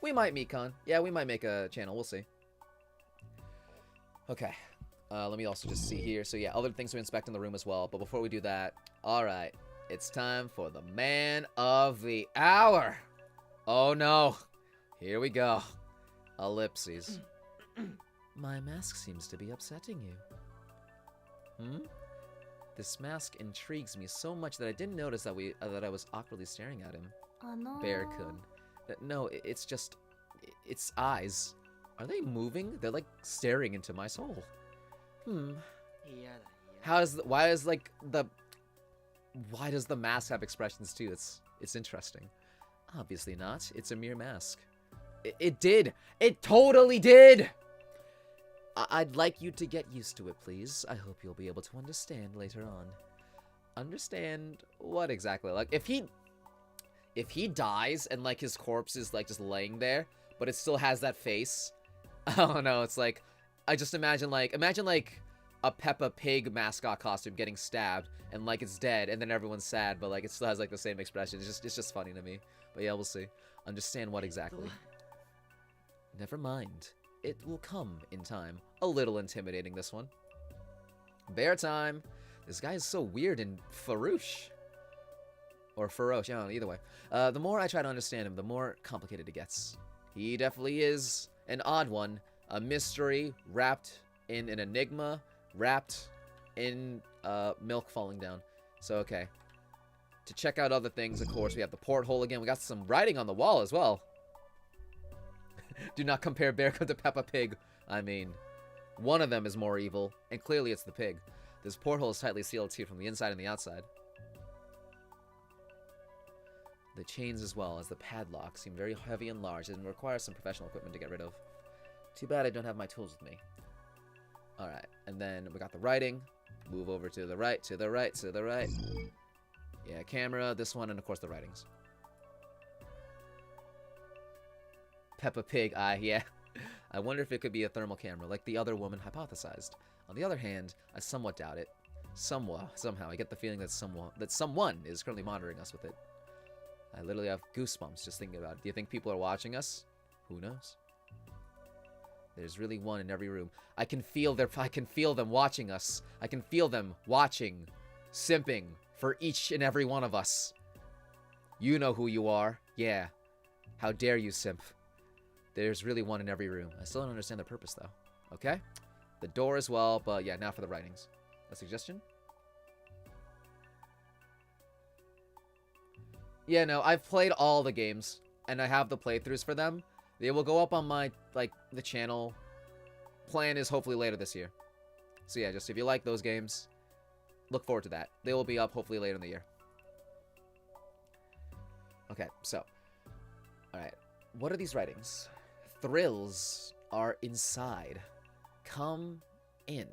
We might, Mikan. Yeah, we might make a channel. We'll see. Okay. Let me also just see here. So yeah, other things to inspect in the room as well. But before we do that, alright. It's time for the man of the hour. Oh no. Here we go. Ellipses. My mask seems to be upsetting you. Hmm? This mask intrigues me so much that I didn't notice that that I was awkwardly staring at him. あの Bear-kun. No, it's just... Its eyes. Are they moving? They're like staring into my soul. Hmm. How is... Why does the mask have expressions too? It's interesting. Obviously not. It's a mere mask. It did! It totally did! I'd like you to get used to it, please. I hope you'll be able to understand later on. Understand what exactly? Like, if he dies and, like, his corpse is, like, just laying there, but it still has that face, oh no, it's like, I just imagine, like, a Peppa Pig mascot costume getting stabbed, and, like, it's dead, and then everyone's sad, but, like, it still has, like, the same expression. It's just funny to me. But yeah, we'll see. Understand what exactly. Never mind. It will come in time. A little intimidating, this one. Bear time. This guy is so weird and farouche. Or Feroce, I don't know, either way. The more I try to understand him, the more complicated it gets. He definitely is an odd one. A mystery wrapped in an enigma, wrapped in milk falling down. So, okay. To check out other things, of course, we have the porthole again. We got some writing on the wall as well. Do not compare Bear-kun to Peppa Pig. I mean, one of them is more evil, and clearly it's the pig. This porthole is tightly sealed too from the inside and the outside. The chains as well as the padlock seem very heavy and large and require some professional equipment to get rid of. Too bad I don't have my tools with me. Alright, and then we got the writing. Move over to the right, to the right, to the right. Yeah, camera, this one, and of course the writings. Peppa Pig eye, yeah. I wonder if it could be a thermal camera, like the other woman hypothesized. On the other hand, I somewhat doubt it. Somehow, I get the feeling that someone is currently monitoring us with it. I literally have goosebumps just thinking about it. Do you think people are watching us? Who knows? There's really one in every room. I can feel them watching us. I can feel them watching, simping for each and every one of us. You know who you are. Yeah. How dare you simp? There's really one in every room. I still don't understand the purpose, though. Okay? The door as well, but yeah, now for the writings. A suggestion? Yeah, no, I've played all the games, and I have the playthroughs for them. They will go up on my, like, the channel. Plan is hopefully later this year. So yeah, just if you like those games, look forward to that. They will be up hopefully later in the year. Okay, so. Alright. What are these writings? Thrills are inside. Come in.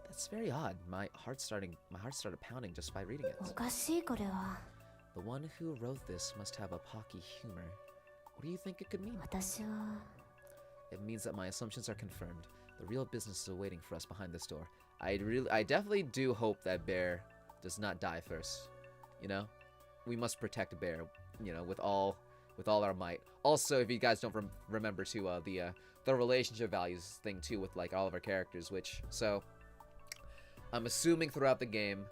That's very odd. My heart started pounding just by reading it. おかしいこれは The one who wrote this must have a pocky humor. What do you think it could mean? 私は It means that my assumptions are confirmed. The real business is awaiting for us behind this door. I definitely do hope that Bear does not die first. You know, we must protect Bear. You know, with all our might. Also, if you guys don't remember too, the relationship values thing too with like all of our characters, which so I'm assuming throughout the game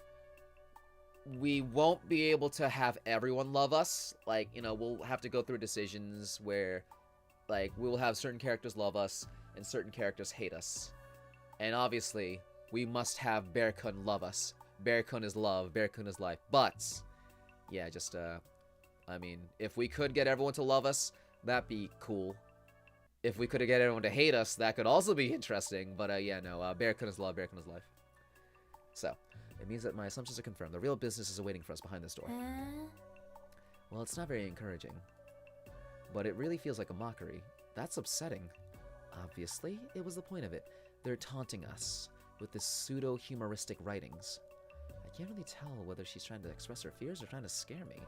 we won't be able to have everyone love us. Like, you know, we'll have to go through decisions where like we will have certain characters love us and certain characters hate us. And obviously, we must have Bear-kun love us. Bear-kun is love, Bear-kun is life. But yeah, just I mean, if we could get everyone to love us, that'd be cool. If we could get everyone to hate us, that could also be interesting. But yeah, no, Bear-kun is love, Bear-kun is life. So, it means that my assumptions are confirmed. The real business is awaiting for us behind this door. Well, it's not very encouraging. But it really feels like a mockery. That's upsetting. Obviously, it was the point of it. They're taunting us with this pseudo-humoristic writings. I can't really tell whether she's trying to express her fears or trying to scare me.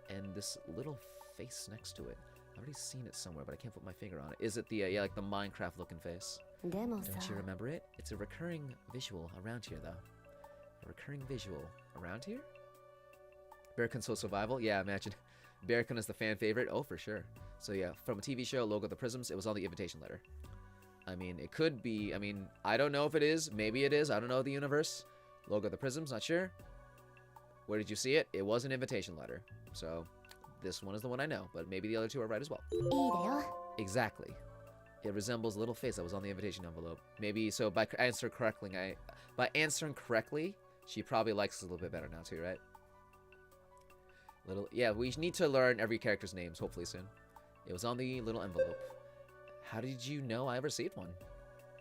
And this little face next to it. I've already seen it somewhere, but I can't put my finger on it. Is it the, yeah, like the Minecraft-looking face? でもさ Don't you remember it? It's a recurring visual around here, though. A recurring visual around here? Bear-kun Soul Survival? Yeah, imagine. Bear-kun is the fan favorite? Oh, for sure. So yeah, from a TV show, logo of the Prisms, it was on the invitation letter. I mean, it could be, I mean, I don't know if it is. Maybe it is. I don't know the universe. Logo of the Prisms, not sure. Where did you see it? It was an invitation letter. So, this one is the one I know, but maybe the other two are right as well. いいだよ Exactly. It resembles a little face that was on the invitation envelope. Maybe, so by answering correctly, she probably likes us a little bit better now too, right? Yeah, we need to learn every character's names, hopefully soon. It was on the little envelope. How did you know I received one?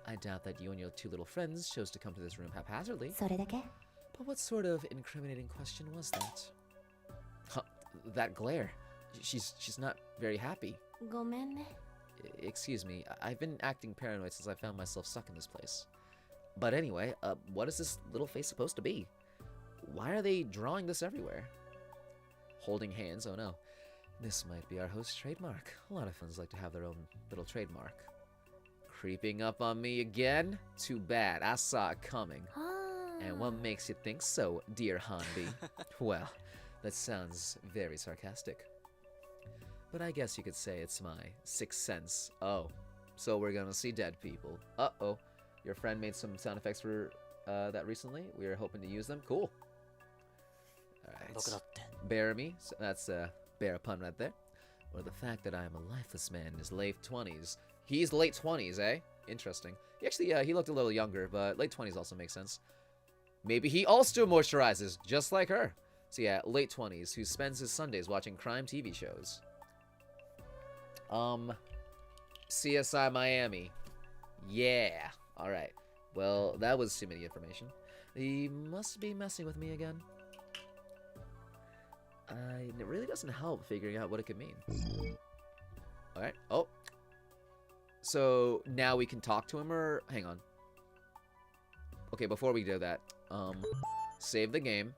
I doubt that you and your two little friends chose to come to this room haphazardly. それだけ But what sort of incriminating question was that? Huh, that glare. She's not very happy. ごめんね Excuse me, I've been acting paranoid since I found myself stuck in this place. But anyway, what is this little face supposed to be? Why are they drawing this everywhere? Holding hands, oh no. This might be our host's trademark. A lot of fans like to have their own little trademark. Creeping up on me again? Too bad, I saw it coming. And what makes you think so, dear Hanbi? Well, that sounds very sarcastic. But I guess you could say it's my sixth sense. Oh, so we're gonna see dead people. Uh-oh. Your friend made some sound effects for that recently. We were hoping to use them. Cool. Alright. 僕だって Bear me. So that's a bear pun right there. Or the fact that I am a lifeless man in his late 20s. He's late 20s, eh? Interesting. He looked a little younger, but late 20s also makes sense. Maybe he also moisturizes, just like her. So yeah, late 20s, who spends his Sundays watching crime TV shows. CSI Miami. Yeah. Alright. Well, that was too many information. He must be messing with me again. It really doesn't help figuring out what it could mean. Alright. Oh. So, now we can talk to him, or... Hang on. Okay, before we do that, save the game.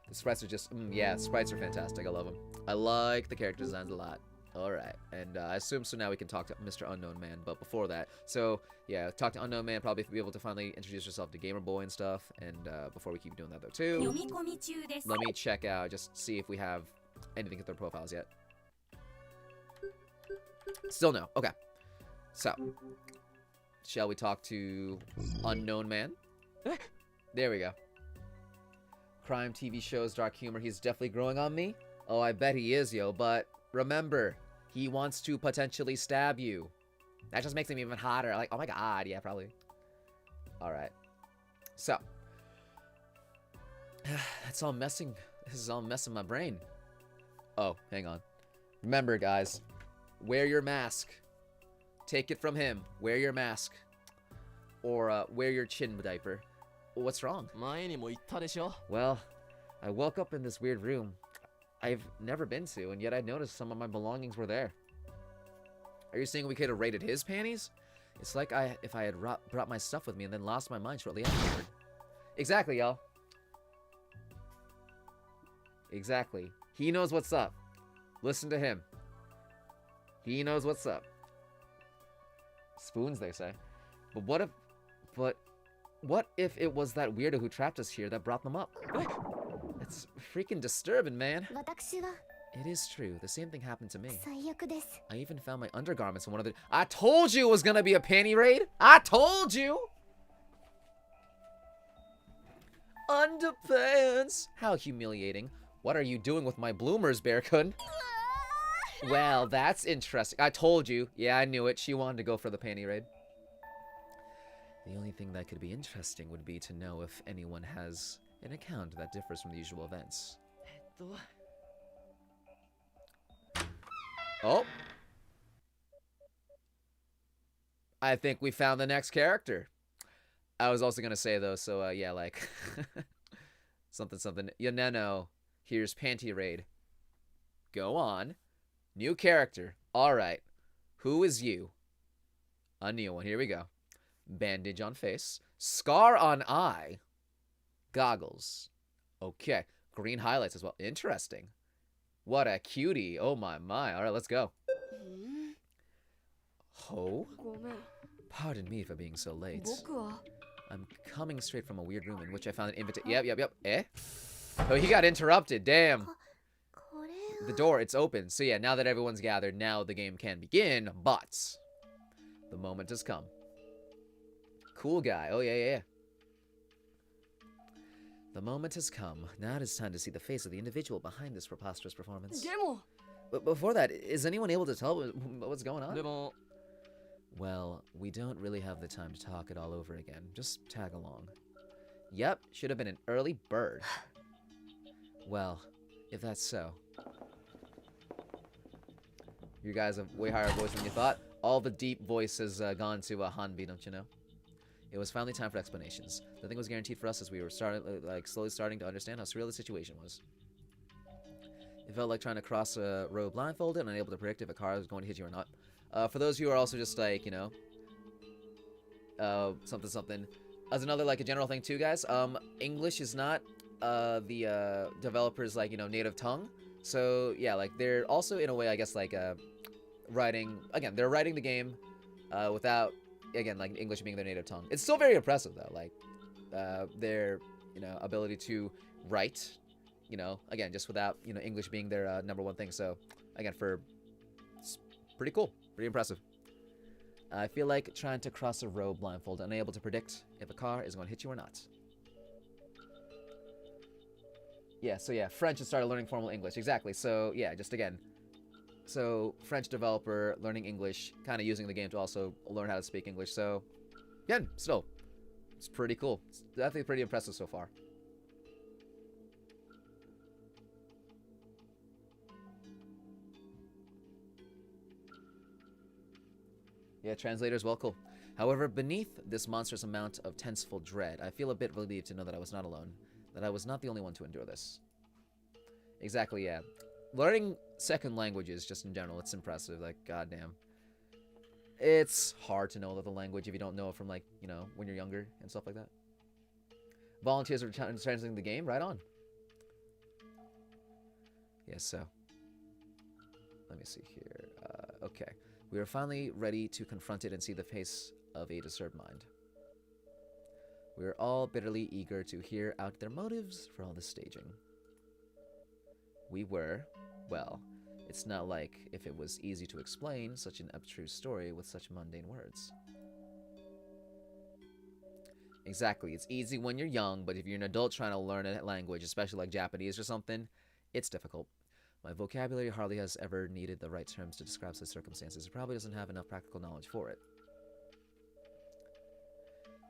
The sprites are just... yeah, sprites are fantastic. I love them. I like the character designs a lot. Alright, and I assume so now we can talk to Mr. Unknown Man, but before that, so, yeah, talk to Unknown Man, probably be able to finally introduce yourself to Gamer Boy and stuff, and before we keep doing that though too, 読み込み中です let me check out, just see if we have anything with their profiles yet. Still no, okay. So, shall we talk to Unknown Man? There we go. Crime TV shows, dark humor, he's definitely growing on me? Oh, I bet he is, yo, but... Remember, he wants to potentially stab you. That just makes him even hotter. Like, oh my god, yeah, probably. Alright. So. This is all messing my brain. Oh, hang on. Remember, guys. Wear your mask. Take it from him. Wear your mask. Or, wear your chin diaper. What's wrong? 前にも言ったでしょ Well, I woke up in this weird room I've never been to, and yet I noticed some of my belongings were there. Are you saying we could have raided his panties? It's like if I had brought my stuff with me and then lost my mind shortly afterward. Exactly, y'all. Exactly. He knows what's up. Listen to him. He knows what's up. Spoons, they say. But what if it was that weirdo who trapped us here that brought them up? It's freaking disturbing, man. 私は It is true. The same thing happened to me. 最悪です。 I even found my undergarments in one of the... I told you it was gonna be a panty raid! I told you! Underpants! How humiliating. What are you doing with my bloomers, Bearkun? Well, that's interesting. I told you. Yeah, I knew it. She wanted to go for the panty raid. The only thing that could be interesting would be to know if anyone has an account that differs from the usual events. Oh. I think we found the next character. I was also gonna say though, so yeah, like something. Yoneno, here's Panty Raid. Go on. New character. Alright. Who is you? A new one. Here we go. Bandage on face. Scar on eye. Goggles. Okay. Green highlights as well. Interesting. What a cutie. Oh my. Alright, let's go. Ho? Pardon me for being so late. I'm coming straight from a weird room in which I found an invitation. Yep. Eh? Oh, he got interrupted. Damn. これ The door, it's open. So yeah, now that everyone's gathered, now the game can begin. But the moment has come. Cool guy. Oh, yeah. The moment has come. Now it is time to see the face of the individual behind this preposterous performance. But before that, is anyone able to tell what's going on? Well, we don't really have the time to talk it all over again. Just tag along. Yep, should have been an early bird. Well, if that's so. You guys have way higher voice than you thought. All the deep voice has gone to Hanbi, don't you know? It was finally time for explanations. Nothing was guaranteed for us as we were slowly starting to understand how surreal the situation was. It felt like trying to cross a road blindfolded and unable to predict if a car was going to hit you or not. For those who are also just like, you know, something. As another, like, a general thing too, guys, English is not the developer's, like, you know, native tongue. So yeah, like, they're also in a way, I guess, like they're writing the game without, again, like, English being their native tongue. It's still very impressive though, like their, you know, ability to write, you know, again, just without, you know, English being their number one thing. So again, it's pretty cool, pretty impressive. I feel like trying to cross a road blindfolded, unable to predict if a car is going to hit you or not. Yeah, so yeah, French has started learning formal English. Exactly. So yeah, just again. So French developer learning English, kind of using the game to also learn how to speak English. So again, still, it's pretty cool. It's definitely pretty impressive so far. Yeah, translators, well, cool. However, beneath this monstrous amount of tenseful dread, I feel a bit relieved to know that I was not alone. That I was not the only one to endure this. Exactly, yeah. Learning second languages, just in general, it's impressive. Like, goddamn. It's hard to know the language if you don't know it from, like, you know, when you're younger and stuff like that. Volunteers are translating the game? Right on. Yes, so. Let me see here. Okay. We are finally ready to confront it and see the face of a disturbed mind. We are all bitterly eager to hear out their motives for all this staging. We were, well, it's not like if it was easy to explain such an abstruse story with such mundane words. Exactly, it's easy when you're young, but if you're an adult trying to learn a language, especially like Japanese or something, it's difficult. My vocabulary hardly has ever needed the right terms to describe such circumstances. It probably doesn't have enough practical knowledge for it.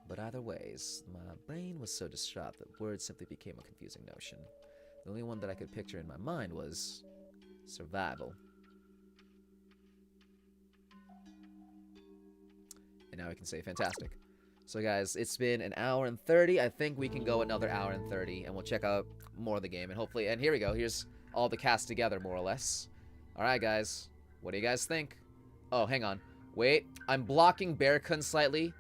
But either ways, my brain was so distraught that words simply became a confusing notion. The only one that I could picture in my mind was survival. And now we can say fantastic. So guys, it's been an hour and 30. I think we can go another hour and 30, and we'll check out more of the game. And hopefully, and here we go. Here's all the cast together, more or less. Alright, guys. What do you guys think? Oh, hang on. Wait, I'm blocking Bearkun slightly.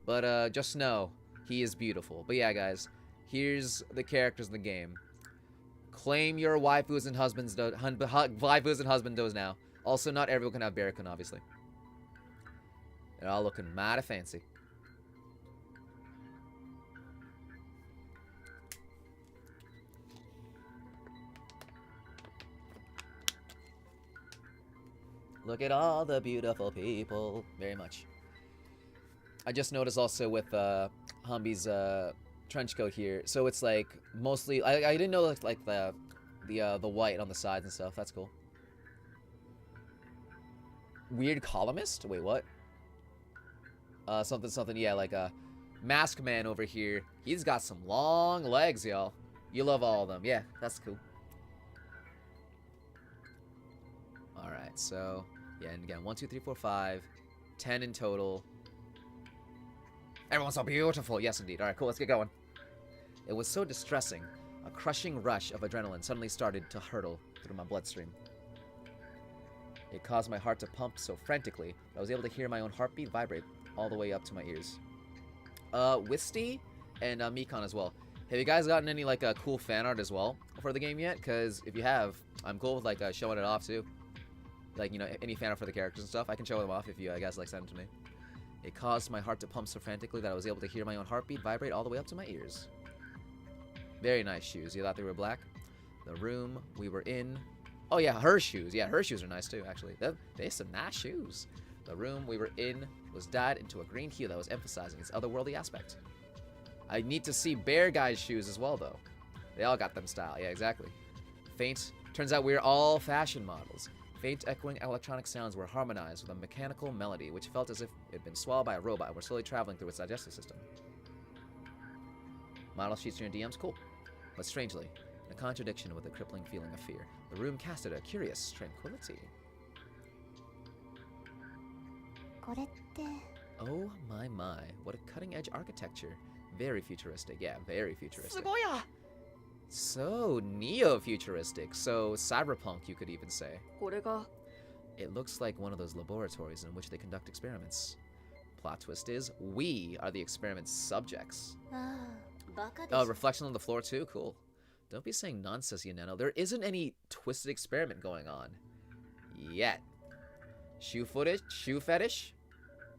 But, just know, he is beautiful. But yeah, guys, here's the characters in the game. Claim your waifus and waifus and husbandos now. Also, not everyone can have Barracoon, obviously. They're all looking mighty fancy. Look at all the beautiful people. Very much. I just noticed also with Humby's trench coat here. So it's like mostly. I didn't know like the white on the sides and stuff. That's cool. Weird columnist? Wait, what? Something. Yeah, like a mask man over here. He's got some long legs, y'all. You love all of them. Yeah, that's cool. All right, so yeah, and again, 1, 2, 3, 4, 5, 10 in total. Everyone's so beautiful. Yes, indeed. All right, cool. Let's get going. It was so distressing. A crushing rush of adrenaline suddenly started to hurtle through my bloodstream. It caused my heart to pump so frantically that I was able to hear my own heartbeat vibrate all the way up to my ears. Wisty and Mikon as well. Have you guys gotten any like cool fan art as well for the game yet? Because if you have, I'm cool with like showing it off too. Like, you know, any fan art for the characters and stuff, I can show them off if you guys like send them to me. It caused my heart to pump so frantically that I was able to hear my own heartbeat vibrate all the way up to my ears. Very nice shoes. You thought they were black? The room we were in. Oh yeah, her shoes. Yeah, her shoes are nice too, actually. They're some nice shoes. The room we were in was dyed into a green hue that was emphasizing its otherworldly aspect. I need to see Bear Guy's shoes as well, though. They all got them style. Yeah, exactly. Faint. Turns out we're all fashion models. Faint echoing electronic sounds were harmonized with a mechanical melody, which felt as if it had been swallowed by a robot and were slowly traveling through its digestive system. Model sheets in your DMs? Cool. But strangely, in a contradiction with a crippling feeling of fear, the room casted a curious tranquility. Oh my, what a cutting-edge architecture. Very futuristic, yeah, very futuristic. So neo-futuristic, so cyberpunk you could even say. It looks like one of those laboratories in which they conduct experiments. Plot twist is, we are the experiment's subjects. Oh, reflection on the floor too? Cool. Don't be saying nonsense, you Nano. There isn't any twisted experiment going on. Yet. Shoe fetish?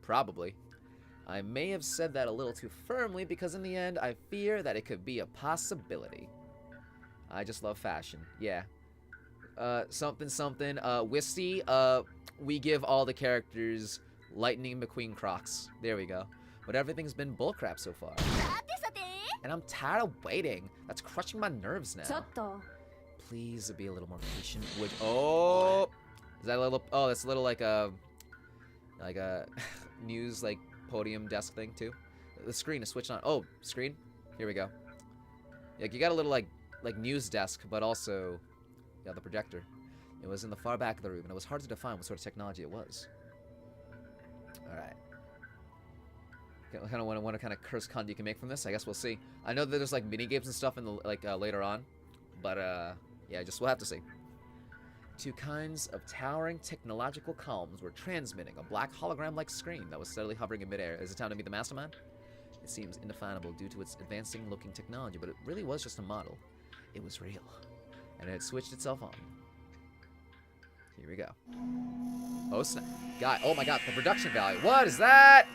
Probably. I may have said that a little too firmly because in the end, I fear that it could be a possibility. I just love fashion. Yeah. Something. Wisty, we give all the characters Lightning McQueen Crocs. There we go. But everything's been bullcrap so far. And I'm tired of waiting. That's crushing my nerves now. Please be a little more patient. Oh! Is that a little... Oh, that's a little like a news like podium desk thing too. The screen is switched on. Oh, screen. Here we go. Like you got a little like news desk, but also the projector. It was in the far back of the room, and it was hard to define what sort of technology it was. All right. I kind of wonder what kind of curse content you can make from this. I guess we'll see. I know that there's like mini games and stuff in the later on, but yeah, we'll have to see. Two kinds of towering technological columns were transmitting a black hologram-like screen that was steadily hovering in midair. Is it time to meet the mastermind? It seems indefinable due to its advancing-looking technology, but it really was just a model. It was real, and it had switched itself on. Here we go. Oh snap! God! Oh my God! The production value. What is that?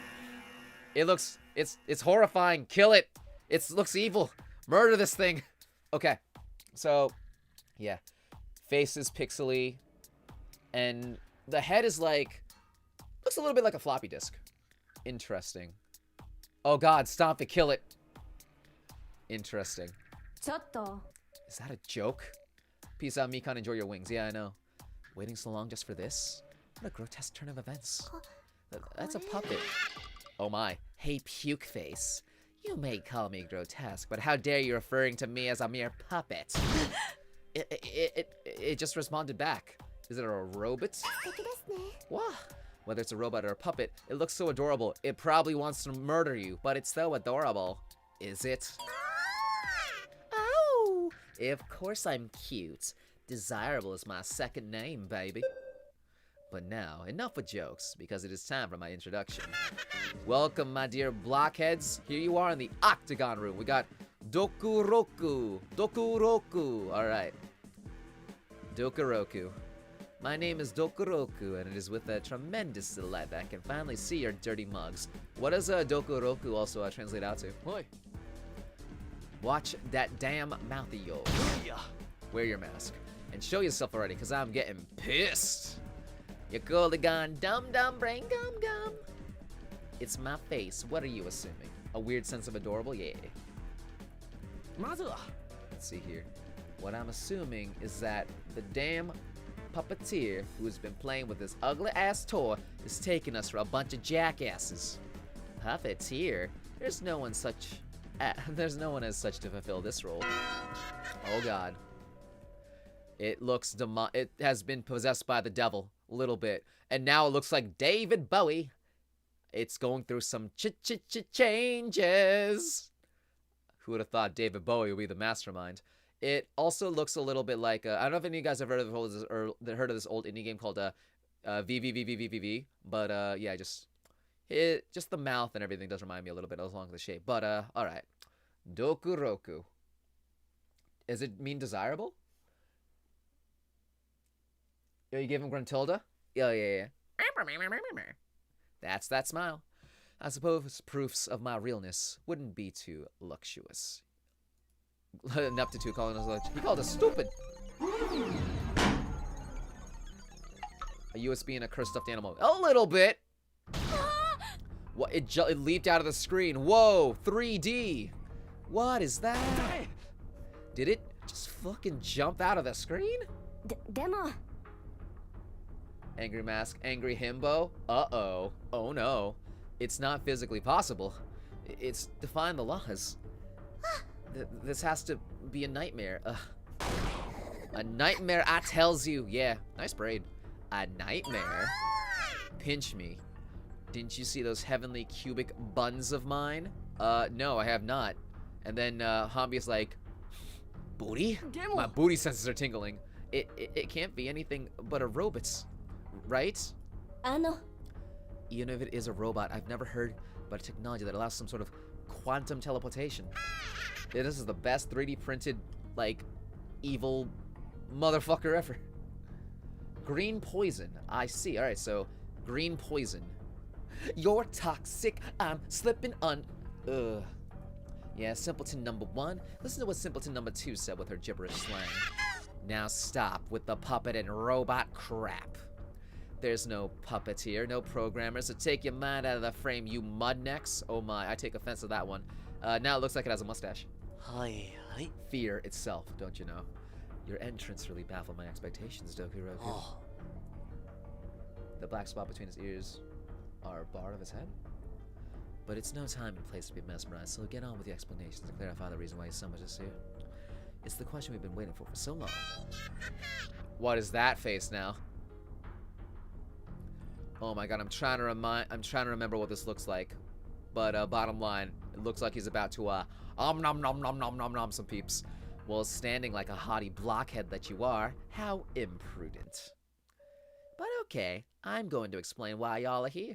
It looks. It's horrifying. Kill it. It looks evil. Murder this thing. Okay. So, yeah. Face is pixely, and the head is like, looks a little bit like a floppy disk. Interesting. Oh God, stomp it, kill it. Interesting. Is that a joke? Peace out, Mikon, enjoy your wings. Yeah, I know. Waiting so long just for this? What a grotesque turn of events. That's a puppet. Oh my. Hey, puke face. You may call me grotesque, but how dare you referring to me as a mere puppet? It just responded back. Is it a robot? What? Whether it's a robot or a puppet, it looks so adorable. It probably wants to murder you, but it's so adorable. Is it? Oh! Of course I'm cute. Desirable is my second name, baby. But now, enough with jokes, because it is time for my introduction. Welcome, my dear blockheads. Here you are in the Octagon room. We got Dokuroku. Dokuroku. Alright. Dokuroku. My name is Dokuroku, and it is with a tremendous delight that I can finally see your dirty mugs. What does Dokuroku also translate out to? Oi. Watch that damn mouth of yours. Yeah. Wear your mask. And show yourself already, because I'm getting pissed. You coolly gone dumb brain gum. It's my face. What are you assuming? A weird sense of adorable? Yeah. Let's see here. What I'm assuming is that the damn puppeteer who has been playing with this ugly ass toy is taking us for a bunch of jackasses. Puppeteer? There's no one as such to fulfill this role. Oh god. It looks it has been possessed by the devil a little bit, and now it looks like David Bowie. It's going through some changes. Who would have thought David Bowie would be the mastermind? It also looks a little bit like I don't know if any of you guys have heard of this old indie game called VVVVVVV, but yeah, just the mouth and everything does remind me a little bit along the shape. But all right, Dokuroku. Does it mean desirable? Yo, you give him Gruntilda? Yeah. That's that smile. I suppose proofs of my realness wouldn't be too luxurious. Ineptitude calling us he called us stupid. A USB and a cursed stuffed animal. A little bit. What? It leaped out of the screen. Whoa, 3D. What is that? Did it just fucking jump out of the screen? Demo. Angry mask, angry himbo. Uh-oh. Oh no. It's not physically possible. It's defying the laws. This has to be a nightmare. A nightmare, I tells you. Yeah, nice braid. A nightmare? Pinch me. Didn't you see those heavenly cubic buns of mine? No, I have not. And then Hambi is like, booty? My booty senses are tingling. It can't be anything but a robot's, right? Even if it is a robot, I've never heard about a technology that allows some sort of quantum teleportation. Yeah, this is the best 3D printed, like, evil motherfucker ever. Green poison. I see. Alright, so, green poison. You're toxic. I'm slipping on. Ugh. Yeah, simpleton number 1. Listen to what simpleton number 2 said with her gibberish slang. Now stop with the puppet and robot crap. There's no puppeteer, no programmer, so take your mind out of the frame, you mudnecks. Oh my, I take offense to that one. Now it looks like it has a mustache. Hi. Fear itself, don't you know? Your entrance really baffled my expectations, Dokuroku. Oh. The black spot between his ears are barred of his head? But it's no time and place to be mesmerized, so get on with the explanations to clarify the reason why he's so much is here. It's the question we've been waiting for so long. What is that face now? Oh my god, I'm trying to remember what this looks like. But bottom line, it looks like he's about to nom nom nom nom nom some peeps. Well, standing like a haughty blockhead that you are, how imprudent. But okay, I'm going to explain why y'all are here.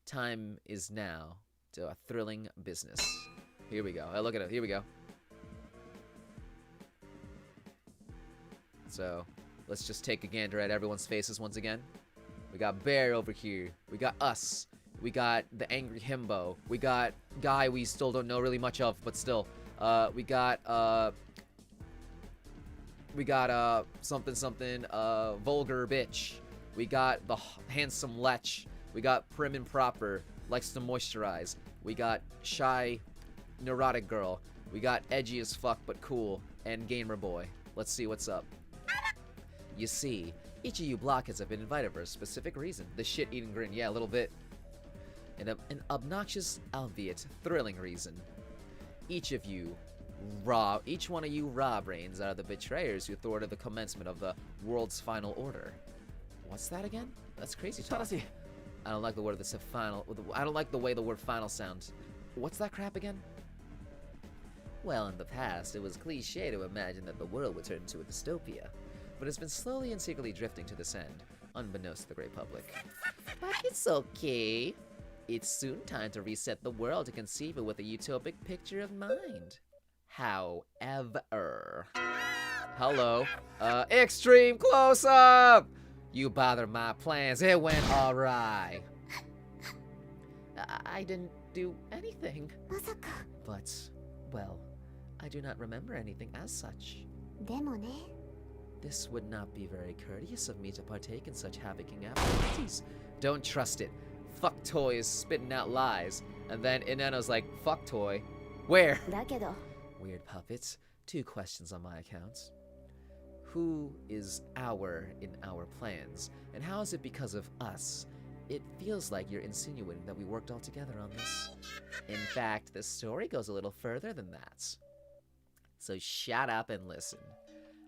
Time is now to a thrilling business. Here we go. Oh, look at it. Here we go. So, let's just take a gander at everyone's faces once again. We got Bear over here. We got us. We got the angry himbo. We got guy we still don't know really much of, but still. We got something vulgar bitch. We got the handsome lech. We got prim and proper, likes to moisturize. We got shy, neurotic girl. We got edgy as fuck but cool, and gamer boy. Let's see what's up. You see, each of you blockheads have been invited for a specific reason. The shit-eating grin, yeah, a little bit. An obnoxious, albeit thrilling reason. Each one of you raw brains are the betrayers who thwarted the commencement of the world's final order. What's that again? That's crazy talk. I don't like the word that said final. I don't like the way the word final sounds. What's that crap again? Well, in the past, it was cliche to imagine that the world would turn into a dystopia, but it's been slowly and secretly drifting to this end, unbeknownst to the great public. But it's okay. It's soon time to reset the world to conceive it with a utopic picture of mind. However... Hello. Extreme close-up! You bothered my plans. It went alright. I didn't do anything. まさか。 But, well, I do not remember anything as such. でもね。 This would not be very courteous of me to partake in such havocing activities. Don't trust it. Fuck toy is spitting out lies. And then Ineno's like, fuck toy. Where? だけど。 Weird puppets. 2 questions on my account. Who is our in our plans? And how is it because of us? It feels like you're insinuating that we worked all together on this. In fact, the story goes a little further than that. So shut up and listen.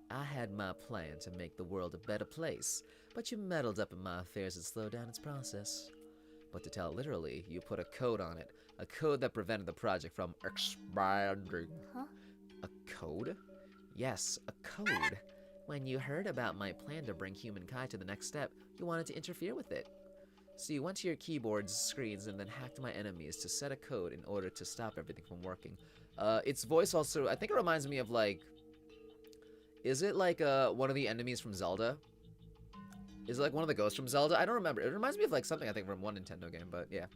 I had my plan to make the world a better place, but you meddled up in my affairs and slowed down its process. But to tell it literally, you put a code on it. A code that prevented the project from expanding. Huh? A code? Yes, a code. When you heard about my plan to bring humankind to the next step, you wanted to interfere with it. So you went to your keyboard's screens and then hacked my enemies to set a code in order to stop everything from working. Its voice also, I think it reminds me of like... Is it like one of the enemies from Zelda? Is it like one of the ghosts from Zelda? I don't remember. It reminds me of like something I think from one Nintendo game, but yeah.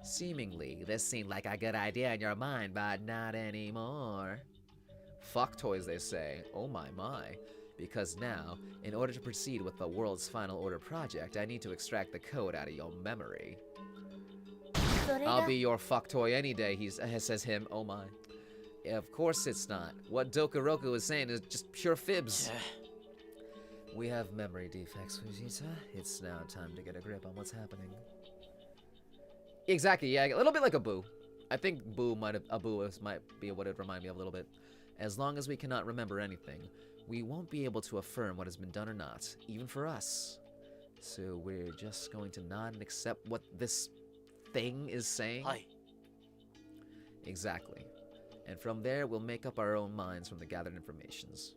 Seemingly, this seemed like a good idea in your mind, but not anymore. Fuck toys, they say. Oh my. Because now, in order to proceed with the world's final order project, I need to extract the code out of your memory. それが。 I'll be your fuck toy any day, says him. Oh my. Of course it's not. What Dokuroku is saying is just pure fibs. We have memory defects, Fujita. It's now time to get a grip on what's happening. Exactly, yeah, a little bit like a Boo. I think might be what it remind me of a little bit. As long as we cannot remember anything, we won't be able to affirm what has been done or not, even for us. So we're just going to nod and accept what this thing is saying? Hi. Exactly. And from there, we'll make up our own minds from the gathered informations.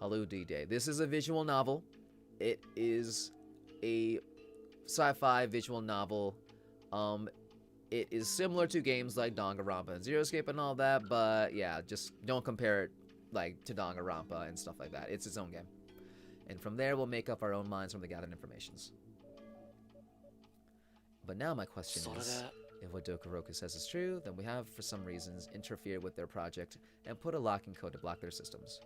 Hello, D-Day. This is a visual novel. It is a sci-fi visual novel. It is similar to games like Danganronpa and Zero Escape and all that, but yeah, just don't compare it like to Danganronpa and stuff like that. It's its own game. And from there, we'll make up our own minds from the gathered informations. But now my question is, if what Dokuroku says is true, then we have, for some reasons, interfered with their project and put a locking code to block their systems.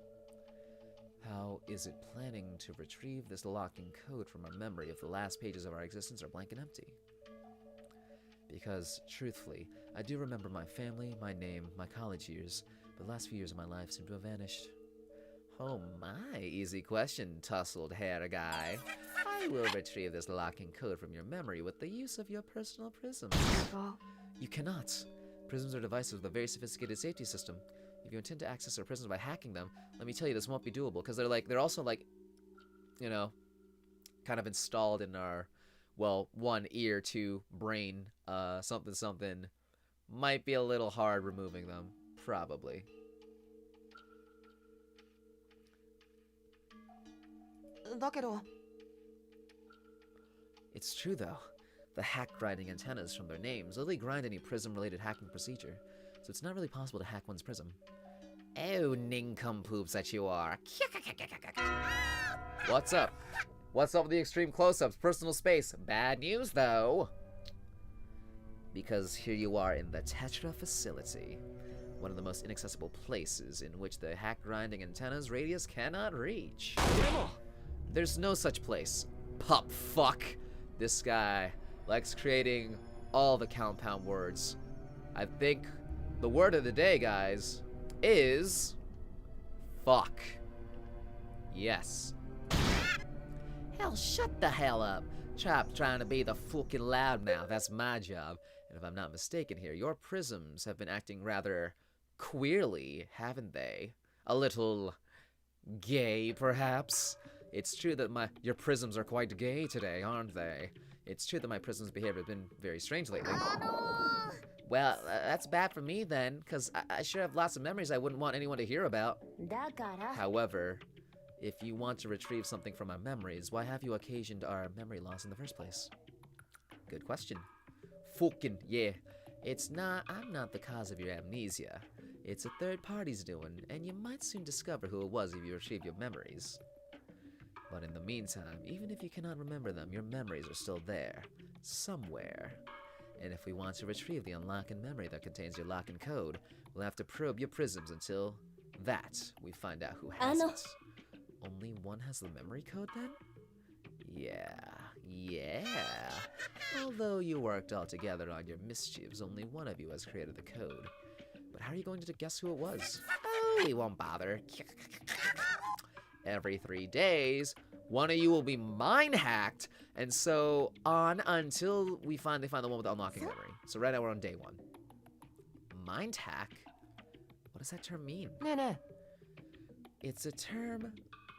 How is it planning to retrieve this locking code from our memory if the last pages of our existence are blank and empty? Because, truthfully, I do remember my family, my name, my college years, but the last few years of my life seem to have vanished. Oh my, easy question, tousled hair guy. I will retrieve this locking code from your memory with the use of your personal prisms. You cannot. Prisms are devices with a very sophisticated safety system. If you intend to access our prisms by hacking them, let me tell you this won't be doable, because they're also like, you know, kind of installed in our, well, 1 ear, 2 brain, something. Might be a little hard removing them, probably. It's true though. The hack grinding antennas from their names literally grind any prism-related hacking procedure, so it's not really possible to hack one's prism. Oh, nincompoops that you are. What's up? What's up with the extreme close-ups? Personal space. Bad news though. Because here you are in the Tetra facility, one of the most inaccessible places in which the hack grinding antenna's radius cannot reach. There's no such place. Pup fuck. This guy likes creating all the compound words. I think the word of the day, guys, is fuck. Yes. Hell, shut the hell up. Stop trying to be the fucking loudmouth. That's my job. And if I'm not mistaken here, your prisms have been acting rather queerly, haven't they? A little gay, perhaps? It's true that your prisms are quite gay today, aren't they? It's true that my prisms' behavior has been very strange lately. Well, that's bad for me then, because I sure have lots of memories I wouldn't want anyone to hear about. だから。 However, if you want to retrieve something from our memories, why have you occasioned our memory loss in the first place? Good question. Fucking, yeah. I'm not the cause of your amnesia. It's a third party's doing, and you might soon discover who it was if you retrieve your memories. But in the meantime, even if you cannot remember them, your memories are still there. Somewhere. And if we want to retrieve the unlocking memory that contains your lock and code, we'll have to probe your prisms until we find out who has it. Only one has the memory code then? Yeah. Although you worked all together on your mischiefs, only one of you has created the code. But how are you going to guess who it was? Oh, we won't bother. Every 3 days, one of you will be mind hacked, and so on until we finally find the one with the unlocking memory. So right now we're on day 1. Mind hack? What does that term mean? No. It's a term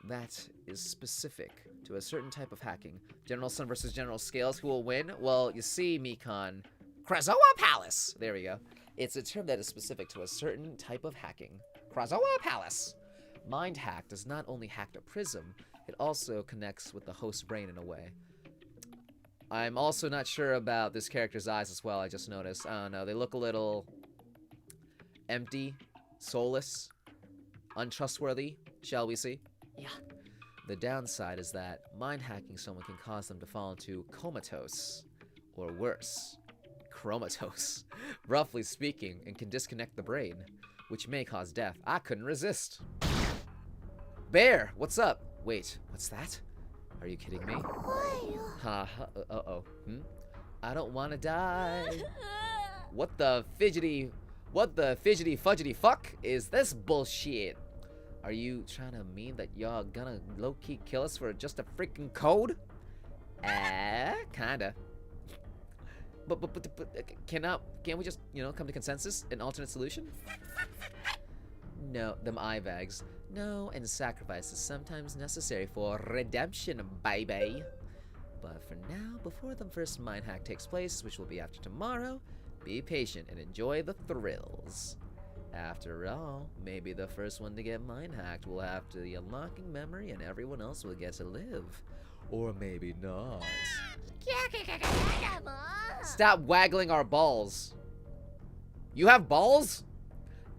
that is specific to a certain type of hacking. General Sun versus General Scales, who will win? Well, you see, Mikan. Krazoa Palace! There we go. It's a term that is specific to a certain type of hacking. Krazoa Palace! Mind hack does not only hack the prism, it also connects with the host brain in a way. I'm also not sure about this character's eyes as well, I just noticed. I don't know, they look a little empty, soulless, untrustworthy, shall we see? Yeah. The downside is that mind hacking someone can cause them to fall into comatose, or worse, chromatose, roughly speaking, and can disconnect the brain, which may cause death. I couldn't resist. Bear, what's up? Wait, what's that? Are you kidding me? Uh-oh. I don't wanna die. What the fidgety fudgety fuck is this bullshit? Are you trying to mean that y'all gonna low-key kill us for just a freaking code? Kinda. But can't we just, come to consensus? An alternate solution? No, them eye bags. No, and sacrifice is sometimes necessary for redemption, baby. But for now, before the first mind hack takes place, which will be after tomorrow, be patient and enjoy the thrills. After all, maybe the first one to get mind hacked will have the unlocking memory and everyone else will get to live. Or maybe not. Stop waggling our balls. You have balls?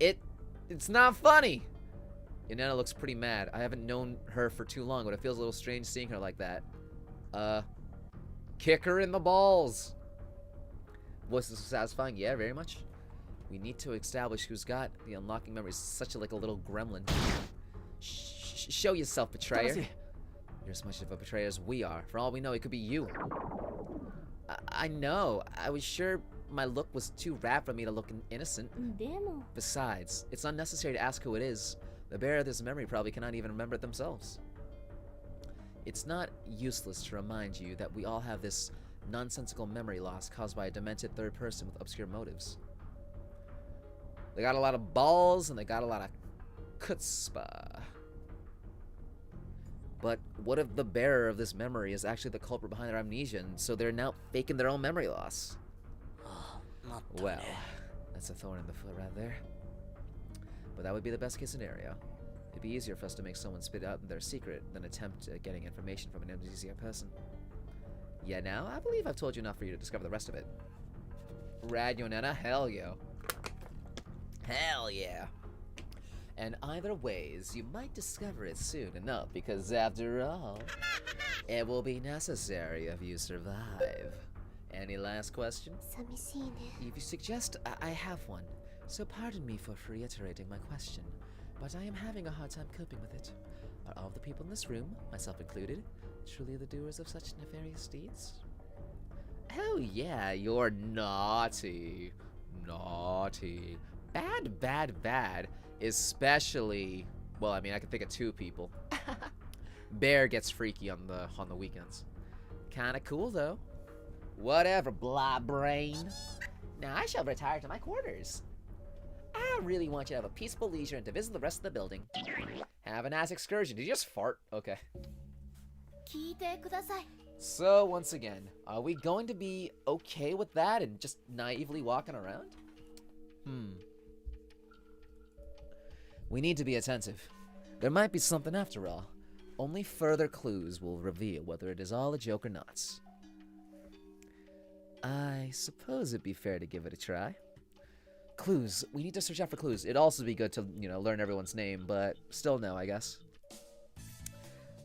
It's not funny. Yanana looks pretty mad. I haven't known her for too long, but it feels a little strange seeing her like that. Kick her in the balls. Was this satisfying? Yeah, very much. We need to establish who's got the unlocking memories. Such a little gremlin. Show yourself, betrayer. You're as much of a betrayer as we are. For all we know, it could be you. I know. I was sure my look was too rad for me to look innocent. Besides, it's unnecessary to ask who it is. The bearer of this memory probably cannot even remember it themselves. It's not useless to remind you that we all have this nonsensical memory loss caused by a demented third person with obscure motives. They got a lot of balls and they got a lot of chutzpah. But what if the bearer of this memory is actually the culprit behind their amnesia, and so they're now faking their own memory loss? Well, that's a thorn in the foot right there. But that would be the best case scenario. It'd be easier for us to make someone spit out their secret than attempt getting information from an amnesia person. Yeah, now, I believe I've told you enough for you to discover the rest of it. Rad Yonena, hell yo. Hell yeah. And either ways, you might discover it soon enough, because after all, it will be necessary if you survive. Any last question? If you suggest, I have one. So pardon me for reiterating my question, but I am having a hard time coping with it. Are all the people in this room, myself included, truly the doers of such nefarious deeds? Oh yeah, you're naughty. Naughty. Bad, bad, bad. Especially, well, I mean, I can think of 2 people. Bear gets freaky on the weekends. Kinda cool, though. Whatever, blah brain. Now I shall retire to my quarters. I really want you to have a peaceful leisure and to visit the rest of the building. Have a nice excursion. Did you just fart? Okay. So, once again, are we going to be okay with that and just naively walking around? We need to be attentive. There might be something after all. Only further clues will reveal whether it is all a joke or not. suppose it'd be fair to give it a try. Clues. We need to search out for clues. It'd also be good to, learn everyone's name, but still no, I guess.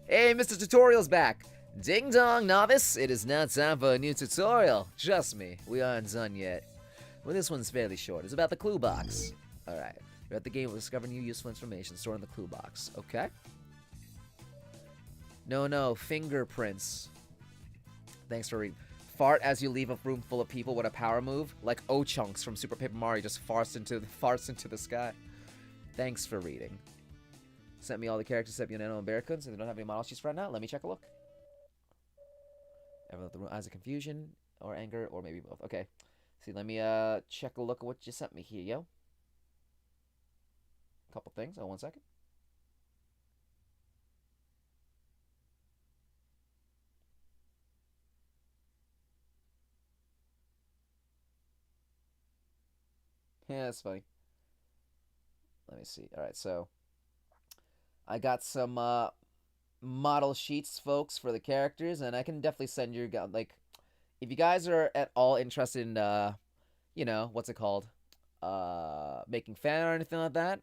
Hey, Mr. Tutorial's back. Ding dong, novice. It is now time for a new tutorial. Trust me, we aren't done yet. Well, this one's fairly short. It's about the clue box. Alright. You're at the game, we'll discover new useful information stored in the clue box. Okay? No, fingerprints. Thanks for reading. Fart as you leave a room full of people with a power move, like O-Chunks from Super Paper Mario just farts into the sky. Thanks for reading. Sent me all the characters except Yuneno and Barracuda, so they don't have any model sheets right now. Let me check a look. Everyone with the eyes of confusion, or anger, or maybe both. Okay. See, let me check a look at what you sent me here, yo. Couple things. Oh, 1 second. Yeah, that's funny. Let me see. Alright, so I got some model sheets, folks, for the characters, and I can definitely send you, like, if you guys are at all interested in, what's it called? Making fan art or anything like that,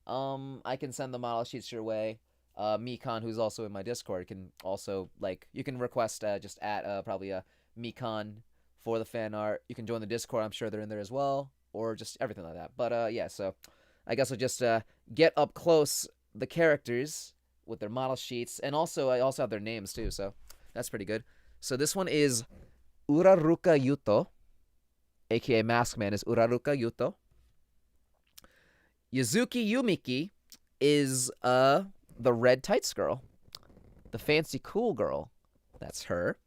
I can send the model sheets your way. Mikon, who's also in my Discord, can also, like, you can request, just at, probably a Mikon for the fan art. You can join the Discord, I'm sure they're in there as well. Or just everything like that. But, yeah, so I guess I'll just get up close the characters with their model sheets. And also, I also have their names, too, so that's pretty good. So this one is Uraruka Yuto, a.k.a. Maskman is Uraruka Yuto. Yuzuki Yumiki is the red tights girl. The fancy cool girl. That's her.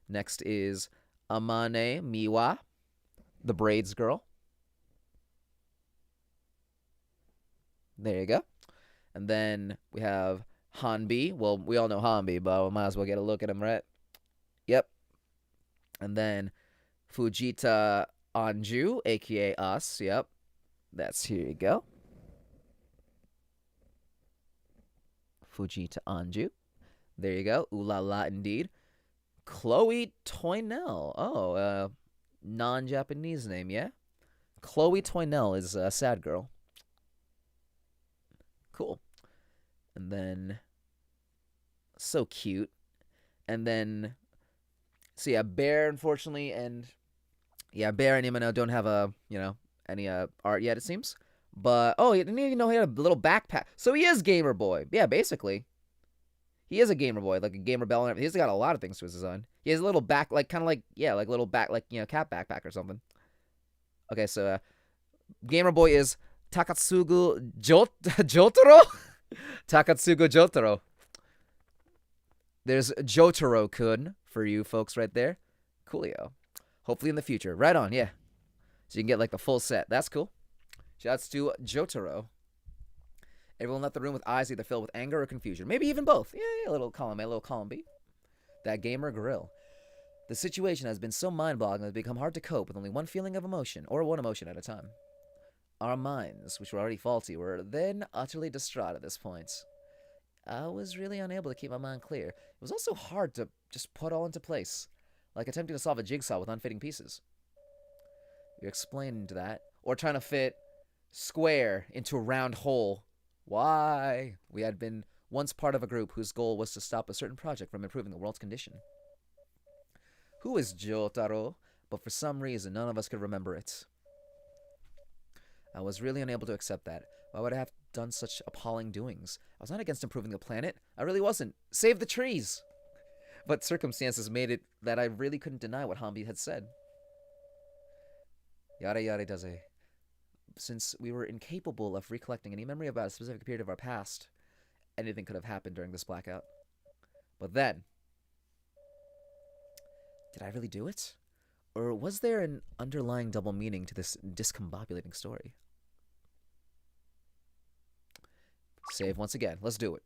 Next is Amane Miwa, the braids girl. There you go. And then we have Hanbi. Well, we all know Hanbi, but we might as well get a look at him, right? Yep. And then Fujita Anju, a.k.a. us. Yep. Here you go. Fujita Anju. There you go. Ooh la la indeed. Chloe Toynell. Oh, non-Japanese name, yeah? Chloe Toynell is a sad girl. Cool. And then, so cute. And then, so yeah, Bear, unfortunately, and yeah, Bear and Imano don't have any art yet, it seems. But, oh, he didn't even know he had a little backpack. So he is Gamer Boy. Yeah, basically. He is a Gamer Boy, like a Gamer Bell and everything. He's got a lot of things to his design. He has a little back, like, kind of like, yeah, like little back, like, cat backpack or something. Okay, so, Gamer Boy is Takatsugu Jotaro? Takatsugu Jotaro. There's Jotaro-kun for you folks right there. Coolio. Hopefully in the future. Right on, yeah. So you can get, like, the full set. That's cool. Shouts to Jotaro. Everyone left the room with eyes either filled with anger or confusion. Maybe even both. Yeah, a little column A, a little column B. That gamer grill. The situation has been so mind-boggling that it's become hard to cope with only one feeling of emotion, or one emotion at a time. Our minds, which were already faulty, were then utterly distraught at this point. I was really unable to keep my mind clear. It was also hard to just put all into place, like attempting to solve a jigsaw with unfitting pieces. You explained that, or trying to fit square into a round hole. Why? We had been once part of a group whose goal was to stop a certain project from improving the world's condition. Who is Jotaro? But for some reason, none of us could remember it. I was really unable to accept that. Why would I have done such appalling doings? I was not against improving the planet. I really wasn't. Save the trees! But circumstances made it that I really couldn't deny what Hanbi had said. Yada yada daze. Since we were incapable of recollecting any memory about a specific period of our past, anything could have happened during this blackout. But then, did I really do it? Or was there an underlying double meaning to this discombobulating story? Save once again. Let's do it.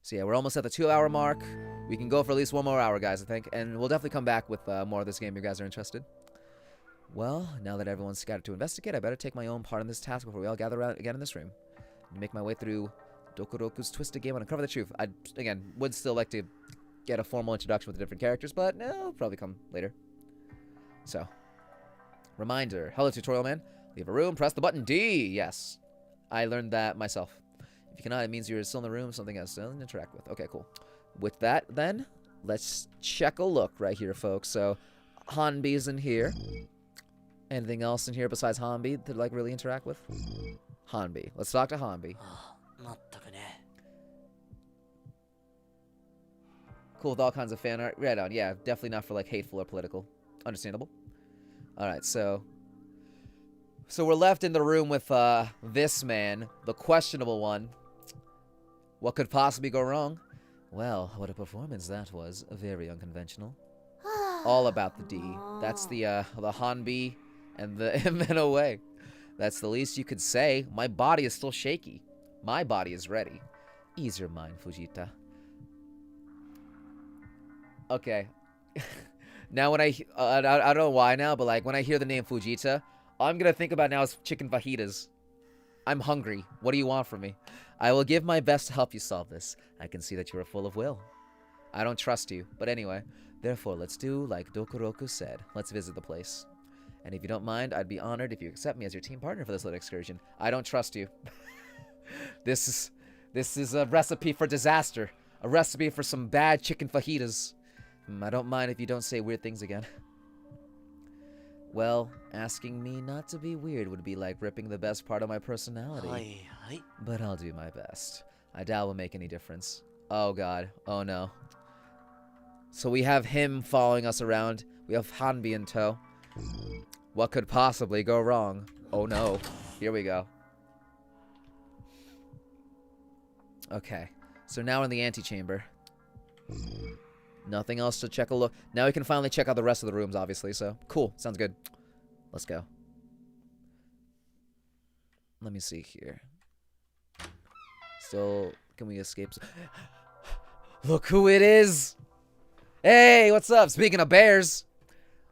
So yeah, we're almost at the 2-hour mark. We can go for at least 1 more hour, guys, I think. And we'll definitely come back with more of this game if you guys are interested. Well, now that everyone's scattered to investigate, I better take my own part in this task before we all gather around again in this room. And make my way through Dokuroku's twisted game and uncover the truth. I, again, would still like to get a formal introduction with the different characters, but no, it'll probably come later. So, reminder. Hello, tutorial man. Leave a room, press the button D. Yes. I learned that myself. If you cannot, it means you're still in the room, something else to interact with. Okay, cool. With that, then, let's check a look right here, folks. So, Hanbi's in here. Anything else in here besides Hanbi to, like, really interact with? Hanbi. Let's talk to Hanbi. まったくね。 Cool with all kinds of fan art. Right on. Yeah, definitely not for, like, hateful or political. Understandable. Alright, so we're left in the room with, this man. The questionable one. What could possibly go wrong? Well, what a performance that was. Very unconventional. All about the D. That's the Hanbi and the Mino way. That's the least you could say. My body is still shaky. My body is ready. Ease your mind, Fujita. Okay. Now when I don't know why now, but like when I hear the name Fujita, all I'm gonna think about now is chicken fajitas. I'm hungry. What do you want from me? I will give my best to help you solve this. I can see that you are full of will. I don't trust you, but anyway. Therefore, let's do like Dokuroku said. Let's visit the place. And if you don't mind, I'd be honored if you accept me as your team partner for this little excursion. I don't trust you. This is a recipe for disaster. A recipe for some bad chicken fajitas. I don't mind if you don't say weird things again. Well, asking me not to be weird would be like ripping the best part of my personality. はいはい。 But I'll do my best. I doubt it will make any difference. Oh god. Oh no. So we have him following us around. We have Hanbi in tow. What could possibly go wrong? Oh no. Here we go. Okay. So now we're in the antechamber. Nothing else to check a look. Now we can finally check out the rest of the rooms, obviously, so cool. Sounds good. Let's go. Let me see here. Still, can we escape? Look who it is! Hey, what's up? Speaking of bears.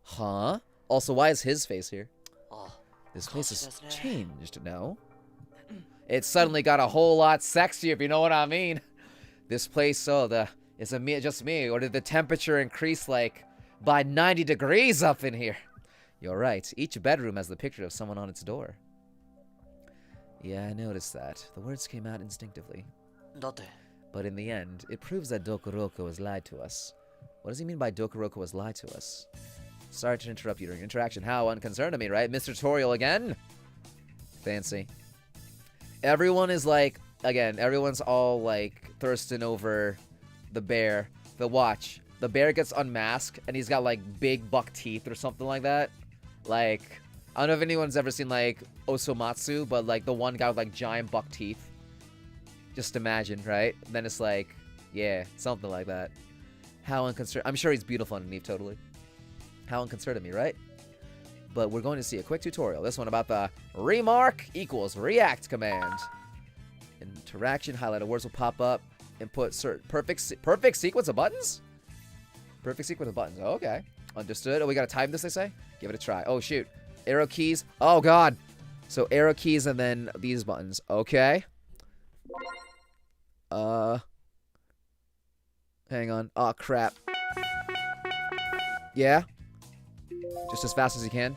Huh? Also, why is his face here? あ、 This face has そうですね。 changed, no? It suddenly got a whole lot sexier, if you know what I mean. This place, is it just me, or did the temperature increase, like, by 90 degrees up in here? You're right. Each bedroom has the picture of someone on its door. Yeah, I noticed that. The words came out instinctively. だって、 But in the end, it proves that Dokuroku has lied to us. What does he mean by Dokuroku has lied to us? Sorry to interrupt you during interaction. How unconcerned of me, right? Mr. Tutorial again? Fancy. Everyone is like, again, everyone's all like thirsting over the bear. But watch. The bear gets unmasked and he's got like big buck teeth or something like that. Like, I don't know if anyone's ever seen like Osomatsu, but like the one guy with like giant buck teeth. Just imagine, right? And then it's like, yeah, something like that. How unconcerned. I'm sure he's beautiful underneath, totally. How unconcerned of me, right? But we're going to see a quick tutorial. This one about the remark equals react command. Interaction, highlighted words will pop up. Input perfect sequence of buttons? Perfect sequence of buttons. Oh, okay. Understood. Oh, we gotta time this, they say? Give it a try. Oh, shoot. Arrow keys. Oh, God. So arrow keys and then these buttons. Okay. Hang on. Oh, crap. Yeah? Just as fast as you can?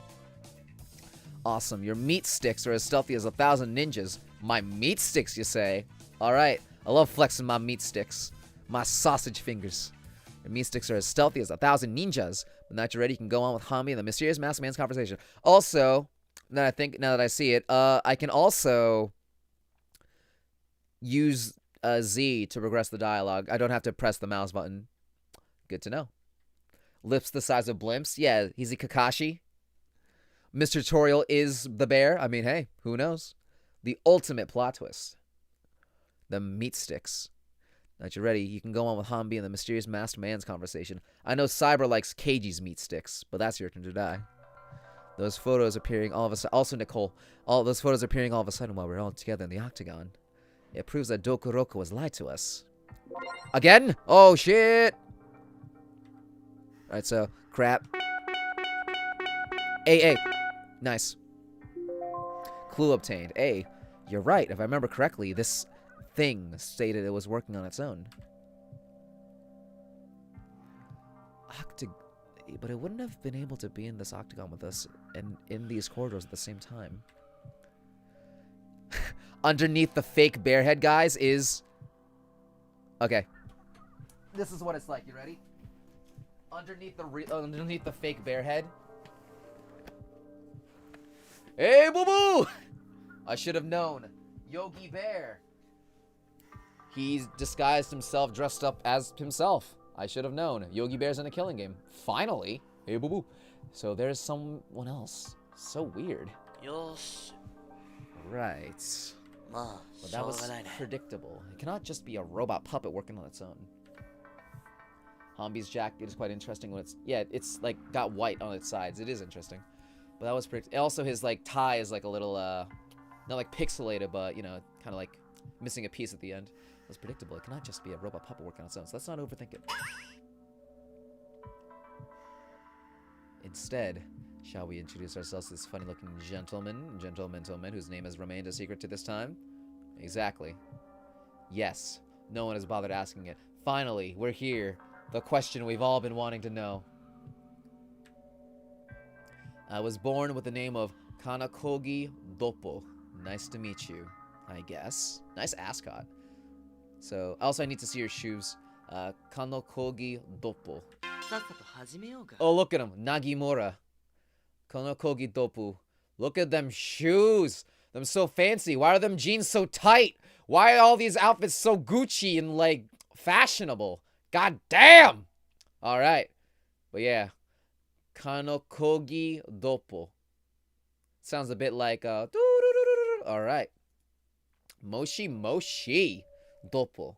Awesome. Your meat sticks are as stealthy as 1,000 ninjas. My meat sticks, you say? Alright. I love flexing my meat sticks. My sausage fingers. Your meat sticks are as stealthy as 1,000 ninjas. When that you're ready, you can go on with Hami and the mysterious masked man's conversation. Also, now that I see it, I can also use Z to progress the dialogue. I don't have to press the mouse button. Good to know. Lips the size of blimps. Yeah, he's a Kakashi. Mr. Tutorial is the bear. I mean, hey, who knows? The ultimate plot twist. The meat sticks. Now that you're ready, you can go on with Hanbi and the mysterious masked man's conversation. I know Cyber likes Keiji's meat sticks, but that's your turn to die. Those photos appearing all of a sudden. Also, Nicole, all those photos appearing all of a sudden while we're all together in the octagon. It proves that Dokuroku has lied to us. Again? Oh, shit! Alright, so, crap. A. Nice. Clue obtained. A. You're right. If I remember correctly, this thing stated it was working on its own. But it wouldn't have been able to be in this octagon with us and in these corridors at the same time. Underneath the fake bear head, guys, is... Okay. This is what it's like. You ready? Underneath the fake bear head. Hey, boo-boo! I should have known. Yogi Bear. He's disguised himself, dressed up as himself. I should have known. Yogi Bear's in a killing game. Finally. Hey, boo-boo. So there's someone else. So weird. Yosh. Right. Well, But that was predictable. It cannot just be a robot puppet working on its own. Hambi's jacket is quite interesting when it's... Yeah, it's like got white on its sides. It is interesting. But that was pretty... Also, his like tie is like a little... Not like pixelated, but, you know, kind of like missing a piece at the end. That's predictable. It cannot just be a robot puppet working on its own, so let's not overthink it. Instead, shall we introduce ourselves to this funny-looking gentleman, whose name has remained a secret to this time? Exactly. Yes, no one has bothered asking it. Finally, we're here. The question we've all been wanting to know. I was born with the name of Kanakogi Doppo. Nice to meet you, I guess. Nice ascot. So, also I need to see your shoes. Kanakogi Doppo. Oh, look at him. Nagimura. Kanakogi Doppo. Look at them shoes. Them so fancy. Why are them jeans so tight? Why are all these outfits so Gucci and, like, fashionable? God damn! Alright. But yeah. Kanakogi Doppo. Sounds a bit like, alright. Moshi Moshi Doppo.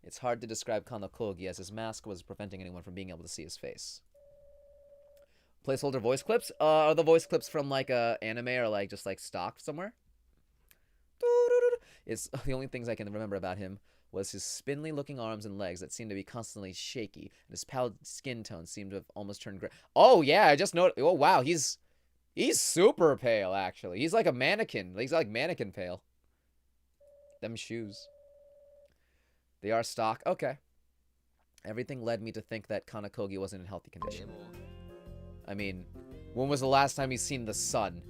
It's hard to describe Kanakogi as his mask was preventing anyone from being able to see his face. Placeholder voice clips? Are the voice clips from like a anime or like just like stock somewhere? It's the only things I can remember about him was his spindly looking arms and legs that seemed to be constantly shaky, and his pale skin tone seemed to have almost turned gray. Oh yeah, I just noticed. Oh wow, he's super pale actually. He's like a mannequin. He's like mannequin pale. Them shoes. They are stock. Okay. Everything led me to think that Kanakogi wasn't in healthy condition. I mean, when was the last time he's seen the sun?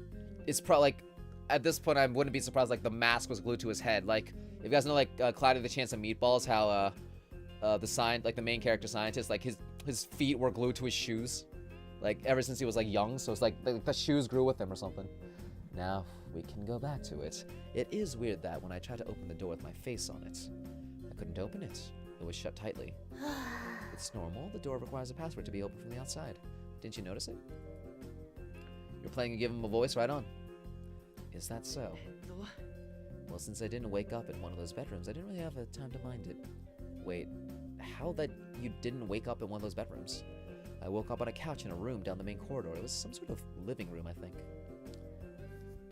It's probably like, at this point, I wouldn't be surprised like the mask was glued to his head. Like, if you guys know like Cloudy the Chance of Meatballs, how the main character scientist, like his feet were glued to his shoes, like ever since he was like young. So it's like the shoes grew with him or something. Now we can go back to it. It is weird that when I tried to open the door with my face on it, I couldn't open it. It was shut tightly. It's normal. The door requires a password to be opened from the outside. Didn't you notice it? You're planning to give him a voice? Right on. Is that so? Well, since I didn't wake up in one of those bedrooms, I didn't really have time to mind it. Wait, how that you didn't wake up in one of those bedrooms? I woke up on a couch in a room down the main corridor. It was some sort of living room, I think.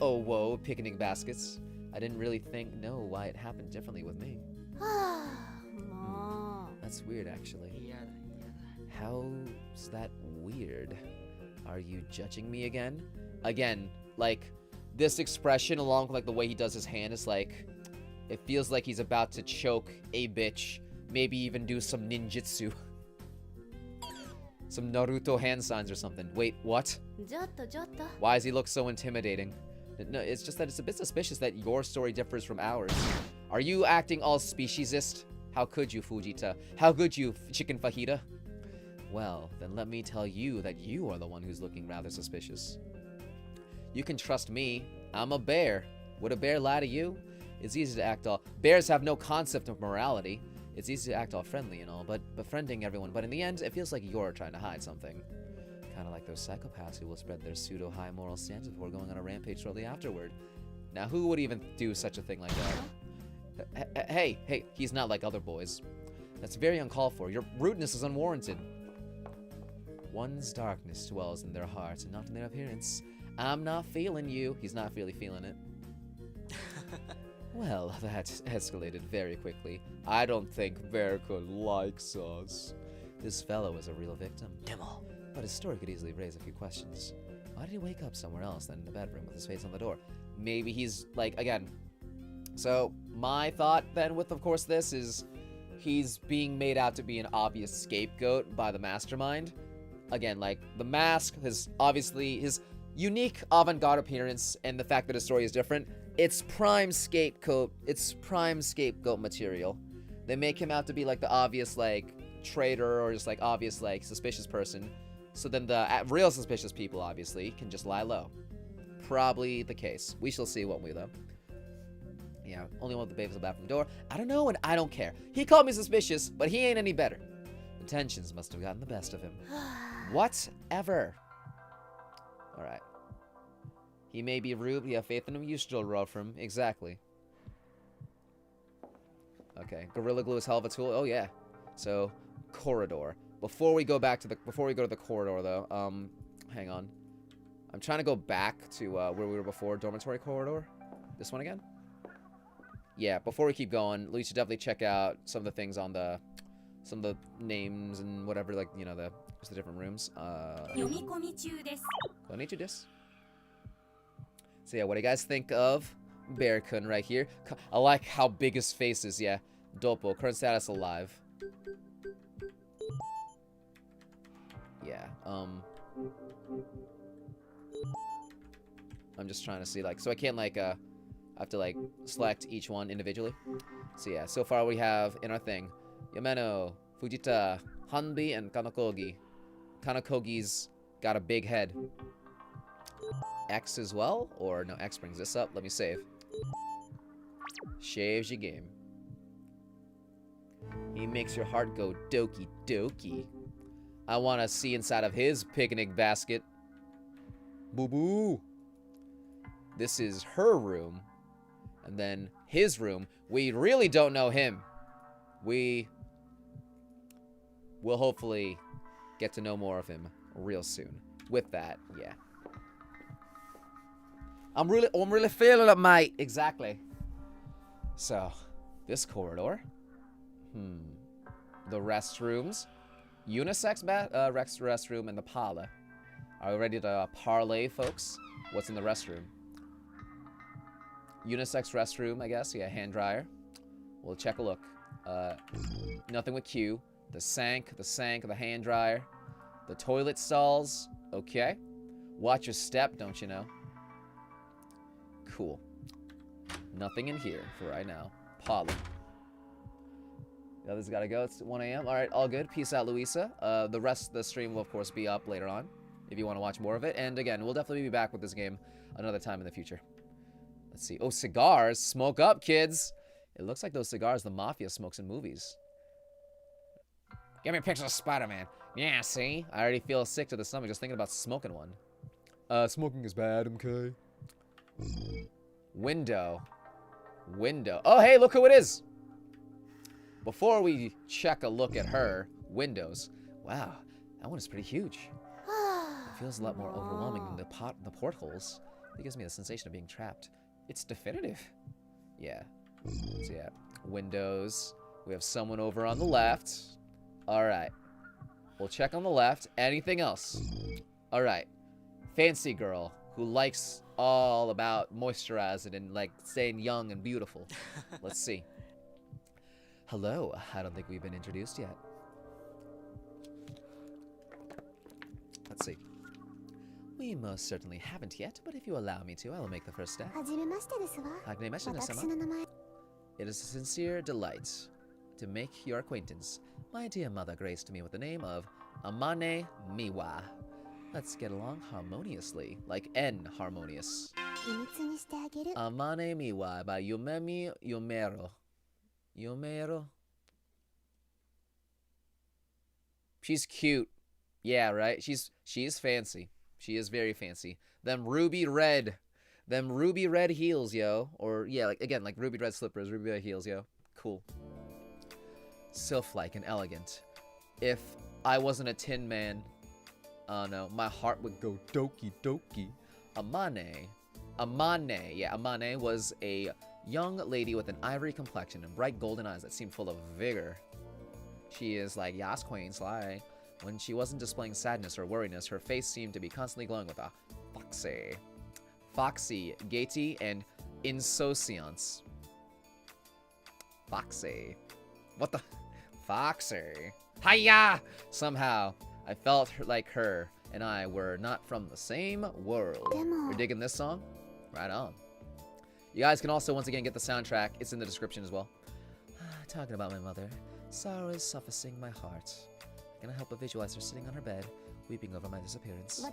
Oh, whoa, picnic baskets. I didn't really know why it happened differently with me. That's weird, actually. How's that weird? Are you judging me again? Again, like, this expression along with like the way he does his hand is like, it feels like he's about to choke a bitch, maybe even do some ninjutsu. Some Naruto hand signs or something. Wait, what? Why does he look so intimidating? No, it's just that it's a bit suspicious that your story differs from ours. Are you acting all speciesist? How could you, Fujita? How could you, chicken fajita? Well, then let me tell you that you are the one who's looking rather suspicious. You can trust me. I'm a bear. Would a bear lie to you? It's easy to act all... Bears have no concept of morality. It's easy to act all friendly and all, but befriending everyone. But in the end, it feels like you're trying to hide something. Kind of like those psychopaths who will spread their pseudo-high moral stance before going on a rampage shortly afterward. Now, who would even do such a thing like that? Hey, he's not like other boys. That's very uncalled for. Your rudeness is unwarranted. One's darkness dwells in their hearts and not in their appearance. I'm not feeling you. He's not really feeling it. Well, that escalated very quickly. I don't think Verka likes us. This fellow is a real victim. Demo. But his story could easily raise a few questions. Why did he wake up somewhere else than in the bedroom with his face on the door? Maybe he's, like, again. So, my thought then with, of course, this is he's being made out to be an obvious scapegoat by the mastermind. again, like, the mask, his unique avant-garde appearance, and the fact that his story is different, it's prime scapegoat material. They make him out to be, like, the obvious, like, traitor or just, like, obvious, like, suspicious person. So then the real suspicious people, obviously, can just lie low. Probably the case. We shall see, won't we, though? Yeah, only one with the babies in the bathroom door. I don't know, and I don't care. He called me suspicious, but he ain't any better. The tensions must have gotten the best of him. Whatever. Alright. He may be rude, but you have faith in him, you still roll for him. Exactly. Okay, Gorilla Glue is hell of a tool. Oh, yeah. So, corridor. Before we go to the corridor, though, hang on. I'm trying to go back to where we were before, dormitory corridor. This one again? Yeah, before we keep going, we should definitely check out some of the things on some of the names and whatever, like, you know, the different rooms. So yeah, what do you guys think of Bear-kun right here? I like how big his face is, yeah. Dopo, current status alive. Yeah, I'm just trying to see, like, so I can't, like, I have to, like, select each one individually. So yeah, so far we have in our thing, Yameno, Fujita, Hanbi, and Kanakogi. Kanakogi's got a big head. X as well? Or, no, X brings this up. Let me save. Shaves your game. He makes your heart go doki doki. I want to see inside of his picnic basket. Boo-boo. This is her room. And then his room. We really don't know him. We will hopefully get to know more of him real soon. With that, yeah. I'm really feeling it, mate. Exactly. So, this corridor. The restrooms. Unisex restroom and the parlor. Are we ready to parlay, folks? What's in the restroom? Unisex restroom, I guess. Yeah, hand dryer. We'll check a look. Nothing with Q. The sink, the hand dryer. The toilet stalls. Okay. Watch your step, don't you know? Cool. Nothing in here for right now. Parlor. The others gotta go. It's 1 a.m. Alright, all good. Peace out, Luisa. The rest of the stream will, of course, be up later on if you want to watch more of it. And again, we'll definitely be back with this game another time in the future. Let's see. Oh, cigars. Smoke up, kids. It looks like those cigars the Mafia smokes in movies. Give me a picture of Spider-Man. Yeah, see? I already feel sick to the stomach just thinking about smoking one. Smoking is bad, okay? Window. Oh, hey, look who it is! Before we check a look at her, windows. Wow, that one is pretty huge. It feels a lot more overwhelming than the portholes. It gives me the sensation of being trapped. It's definitive. Yeah. So yeah, windows. We have someone over on the left. Alright. We'll check on the left. Anything else? Alright. Fancy girl who likes all about moisturizing and, like, staying young and beautiful. Let's see. Hello. I don't think we've been introduced yet. Let's see. We most certainly haven't yet, but if you allow me to, I will make the first step. It is a sincere delight to make your acquaintance. My dear mother graced me with the name of Amane Miwa. Let's get along harmoniously, like N harmonious. Amane Miwa by Yumemi Yumero. Yumero? She's cute. Yeah, right? She's fancy. She is very fancy. Them ruby red heels, yo. Or, yeah, like, again, like ruby red slippers, ruby red heels, yo. Cool. Sylph-like and elegant. If I wasn't a tin man, oh no, my heart would go doki doki. Amane, yeah, Amane was a young lady with an ivory complexion and bright golden eyes that seemed full of vigor. She is like Yas Queen Sly. When she wasn't displaying sadness or worriness, her face seemed to be constantly glowing with a foxy, gaiety, and insouciance. Foxy. What the? Foxy. Hiya! Somehow, I felt like her and I were not from the same world. You're digging this song? Right on. You guys can also once again get the soundtrack. It's in the description as well. Talking about my mother, sorrow is suffocating my heart. I cannot help but visualize her sitting on her bed, weeping over my disappearance.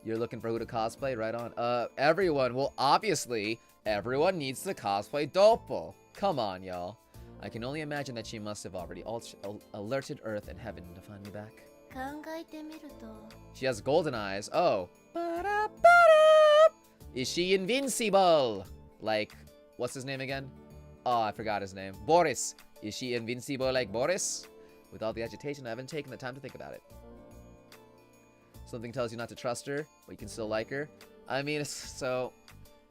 You're looking for who to cosplay? Right on. Everyone. Well, obviously, everyone needs to cosplay Doppo. Come on, y'all. I can only imagine that she must have already alerted Earth and Heaven to find me back. She has golden eyes. Oh. Is she invincible? Like, what's his name again? Oh, I forgot his name. Boris. Is she invincible like Boris? With all the agitation, I haven't taken the time to think about it. Something tells you not to trust her, but you can still like her. I mean, so,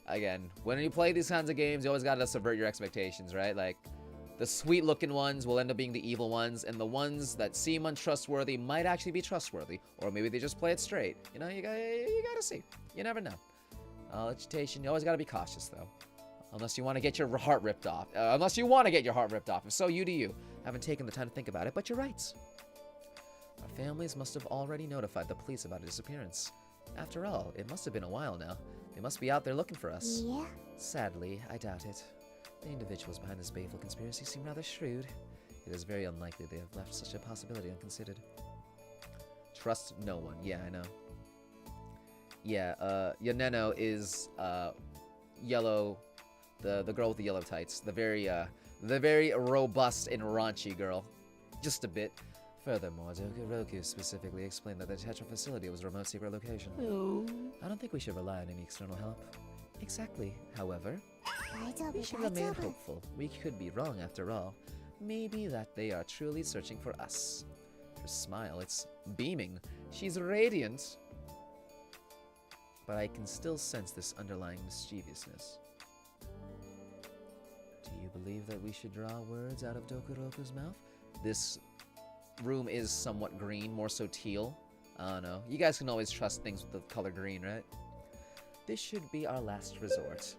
again, when you play these kinds of games, you always gotta subvert your expectations, right? Like, the sweet-looking ones will end up being the evil ones, and the ones that seem untrustworthy might actually be trustworthy, or maybe they just play it straight. You know, you gotta see. You never know. Agitation, you always gotta be cautious, though. Unless you want to get your heart ripped off. Unless you want to get your heart ripped off. If so, you do you. Haven't taken the time to think about it, but you're right. Our families must have already notified the police about a disappearance. After all, it must have been a while now. They must be out there looking for us. Yeah. Sadly, I doubt it. The individuals behind this baleful conspiracy seem rather shrewd. It is very unlikely they have left such a possibility unconsidered. Trust no one. Yeah, I know. Yeah, Yoneno is, yellow... The girl with the yellow tights. The very robust and raunchy girl. Just a bit. Furthermore, Dokuroku specifically explained that the Tetra facility was a remote secret location. I don't think we should rely on any external help. Exactly. However, we should remain hopeful. We could be wrong after all. Maybe that they are truly searching for us. Her smile, it's beaming. She's radiant. But I can still sense this underlying mischievousness. Do you believe that we should draw words out of Dokuroku's mouth? This room is somewhat green, more so teal. I don't know. You guys can always trust things with the color green, right? This should be our last resort.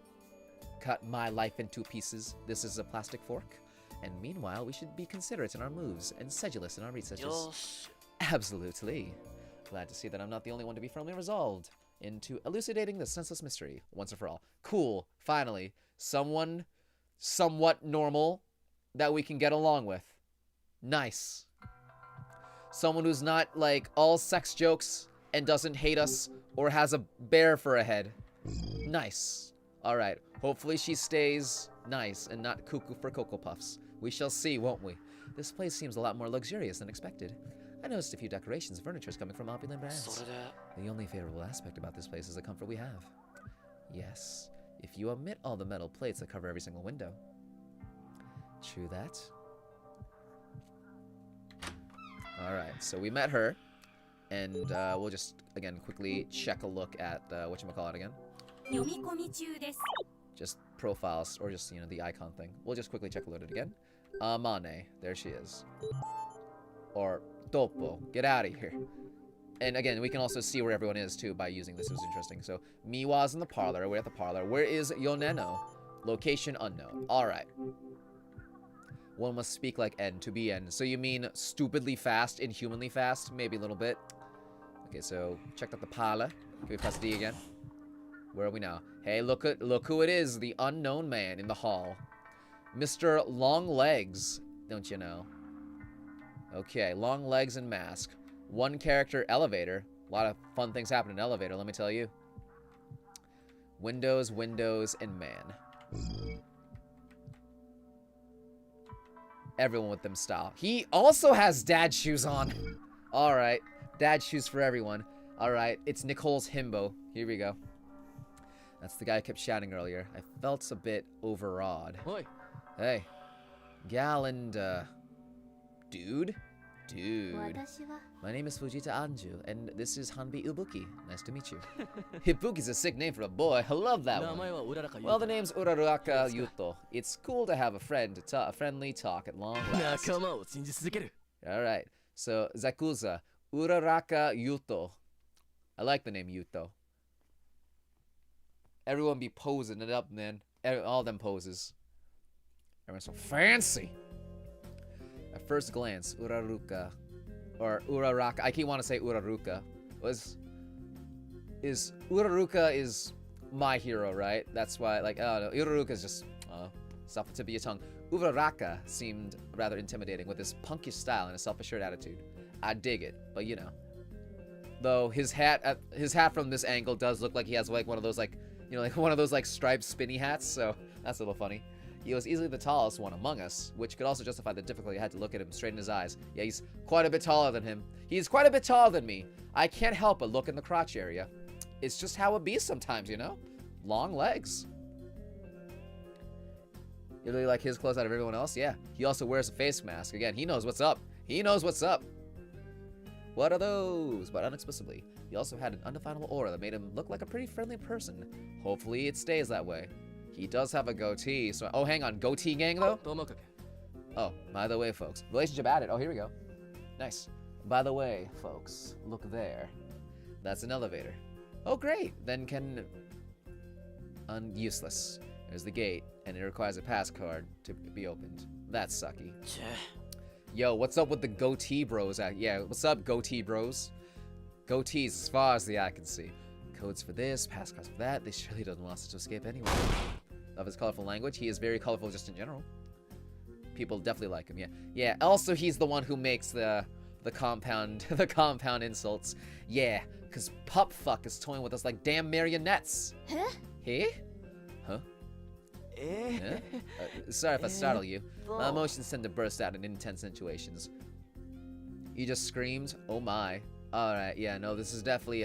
Cut my life into pieces. This is a plastic fork. And meanwhile, we should be considerate in our moves and sedulous in our researches. Yosh. Absolutely. Glad to see that I'm not the only one to be firmly resolved into elucidating this senseless mystery once and for all. Cool. Finally. Someone somewhat normal that we can get along with. Nice. Someone who's not, like, all sex jokes and doesn't hate us or has a bear for a head. Nice. Alright. Hopefully she stays nice and not cuckoo for Cocoa Puffs. We shall see, won't we? This place seems a lot more luxurious than expected. I noticed a few decorations and furniture coming from opulent brands. The only favorable aspect about this place is the comfort we have. Yes, if you omit all the metal plates that cover every single window. True that. Alright, so we met her. And we'll just, again, quickly check a look at, whatchamacallit again. Just profiles, or just, you know, the icon thing. We'll just quickly check loaded again. Amane, there she is. Or Doppo, get out of here. And again, we can also see where everyone is, too, by using this. It was interesting. So, Miwa's in the parlor. We're at the parlor. Where is Yoneno? Location unknown. Alright. One must speak like N to be N. So you mean stupidly fast, inhumanly fast? Maybe a little bit. Okay, so checked out the parlor. Can we press D again? Where are we now? Hey, look who it is. The unknown man in the hall. Mr. Long Legs, don't you know? Okay, long legs and mask. One character elevator. A lot of fun things happen in elevator, let me tell you. Windows, windows, and man. Everyone with them style. He also has dad shoes on. Alright. Dad shoes for everyone. Alright. It's Nicole's himbo. Here we go. That's the guy I kept shouting earlier. I felt a bit overawed. Oi. Hey. Gal and, dude? Dude. My name is Fujita Anju, and this is Hanbi Ibuki. Nice to meet you. Ibuki's a sick name for a boy. I love that one. Well, the name's Uraraka Yuto. It's cool to have a friend, a friendly talk at long last. Alright, so Zakuza, Uraraka Yuto. I like the name Yuto. Everyone be posing it up, man. All them poses. Everyone's so fancy. I first glance, Uraruka, or Uraraka. I keep wanting to say Uraruka. Uraruka is my hero, right? That's why, like, oh no, Uraruka is just stuff to be a tongue. Uraraka seemed rather intimidating with his punkish style and a self-assured attitude. I dig it, but you know. Though his hat from this angle does look like he has like one of those like, you know, like one of those like striped spinny hats, so that's a little funny. He was easily the tallest one among us, which could also justify the difficulty I had to look at him straight in his eyes. Yeah, he's quite a bit taller than him. He's quite a bit taller than me. I can't help but look in the crotch area. It's just how it be sometimes, you know? Long legs. You really like his clothes out of everyone else? Yeah. He also wears a face mask. Again, he knows what's up. He knows what's up. What are those? But unexplicably, he also had an undefinable aura that made him look like a pretty friendly person. Hopefully it stays that way. He does have a goatee, so... Oh, hang on. Goatee gang, though? Oh, by the way, folks. Relationship added. Oh, here we go. Nice. By the way, folks, look there. That's an elevator. Oh, great. Then can... Useless. There's the gate, and it requires a pass card to be opened. That's sucky. Yo, what's up with the goatee bros? Yeah, what's up, goatee bros? Goatees as far as the eye can see. Codes for this, pass cards for that. They surely doesn't want us to escape anyway. Love his colorful language. He is very colorful just in general. People definitely like him, yeah. Yeah, also he's the one who makes the compound insults. Yeah, because pup fuck is toying with us like damn marionettes. Huh? Hey? Huh? Yeah? Sorry if I startle you. My emotions tend to burst out in intense situations. You just screamed? Oh my. Alright, yeah, no, this is definitely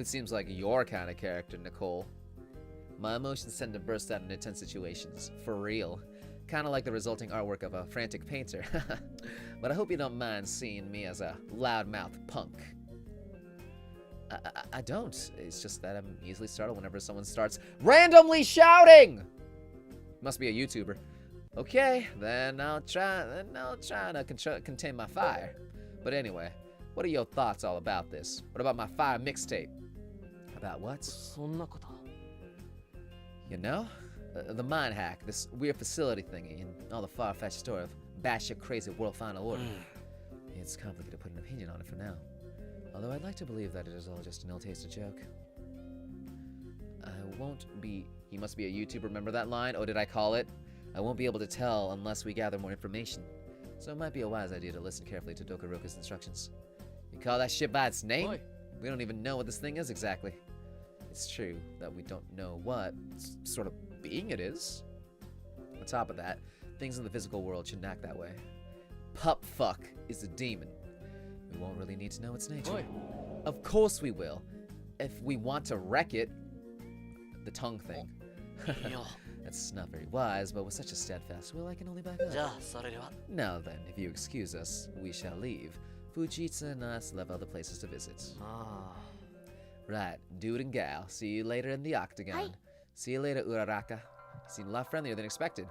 seems like your kind of character, Nicole. My emotions tend to burst out in intense situations. For real. Kind of like the resulting artwork of a frantic painter. But I hope you don't mind seeing me as a loudmouth punk. I don't. It's just that I'm easily startled whenever someone starts randomly shouting! Must be a YouTuber. Okay, then I'll try to contain my fire. But anyway, what are your thoughts all about this? What about my fire mixtape? About what? You know? The mind hack, this weird facility thingy, and all the far-fetched story of batshit crazy world final order. It's complicated to put an opinion on it for now. Although I'd like to believe that it is all just an ill-tasted joke. I won't be... He must be a YouTuber, remember that line? Oh, did I call it? I won't be able to tell unless we gather more information. So it might be a wise idea to listen carefully to Dokuroku's instructions. You call that shit by its name? Oi. We don't even know what this thing is exactly. It's true that we don't know what sort of being it is. On top of that, things in the physical world shouldn't act that way. Pup fuck is a demon. We won't really need to know its nature. Oi. Of course we will. If we want to wreck it. The tongue thing. That's not very wise, but with such a steadfast will, I can only back up. Now then, if you excuse us, we shall leave. Fujita and us have other places to visit. Right, dude and gal. See you later in the octagon. Hi. See you later, Uraraka. Seem a lot friendlier than expected.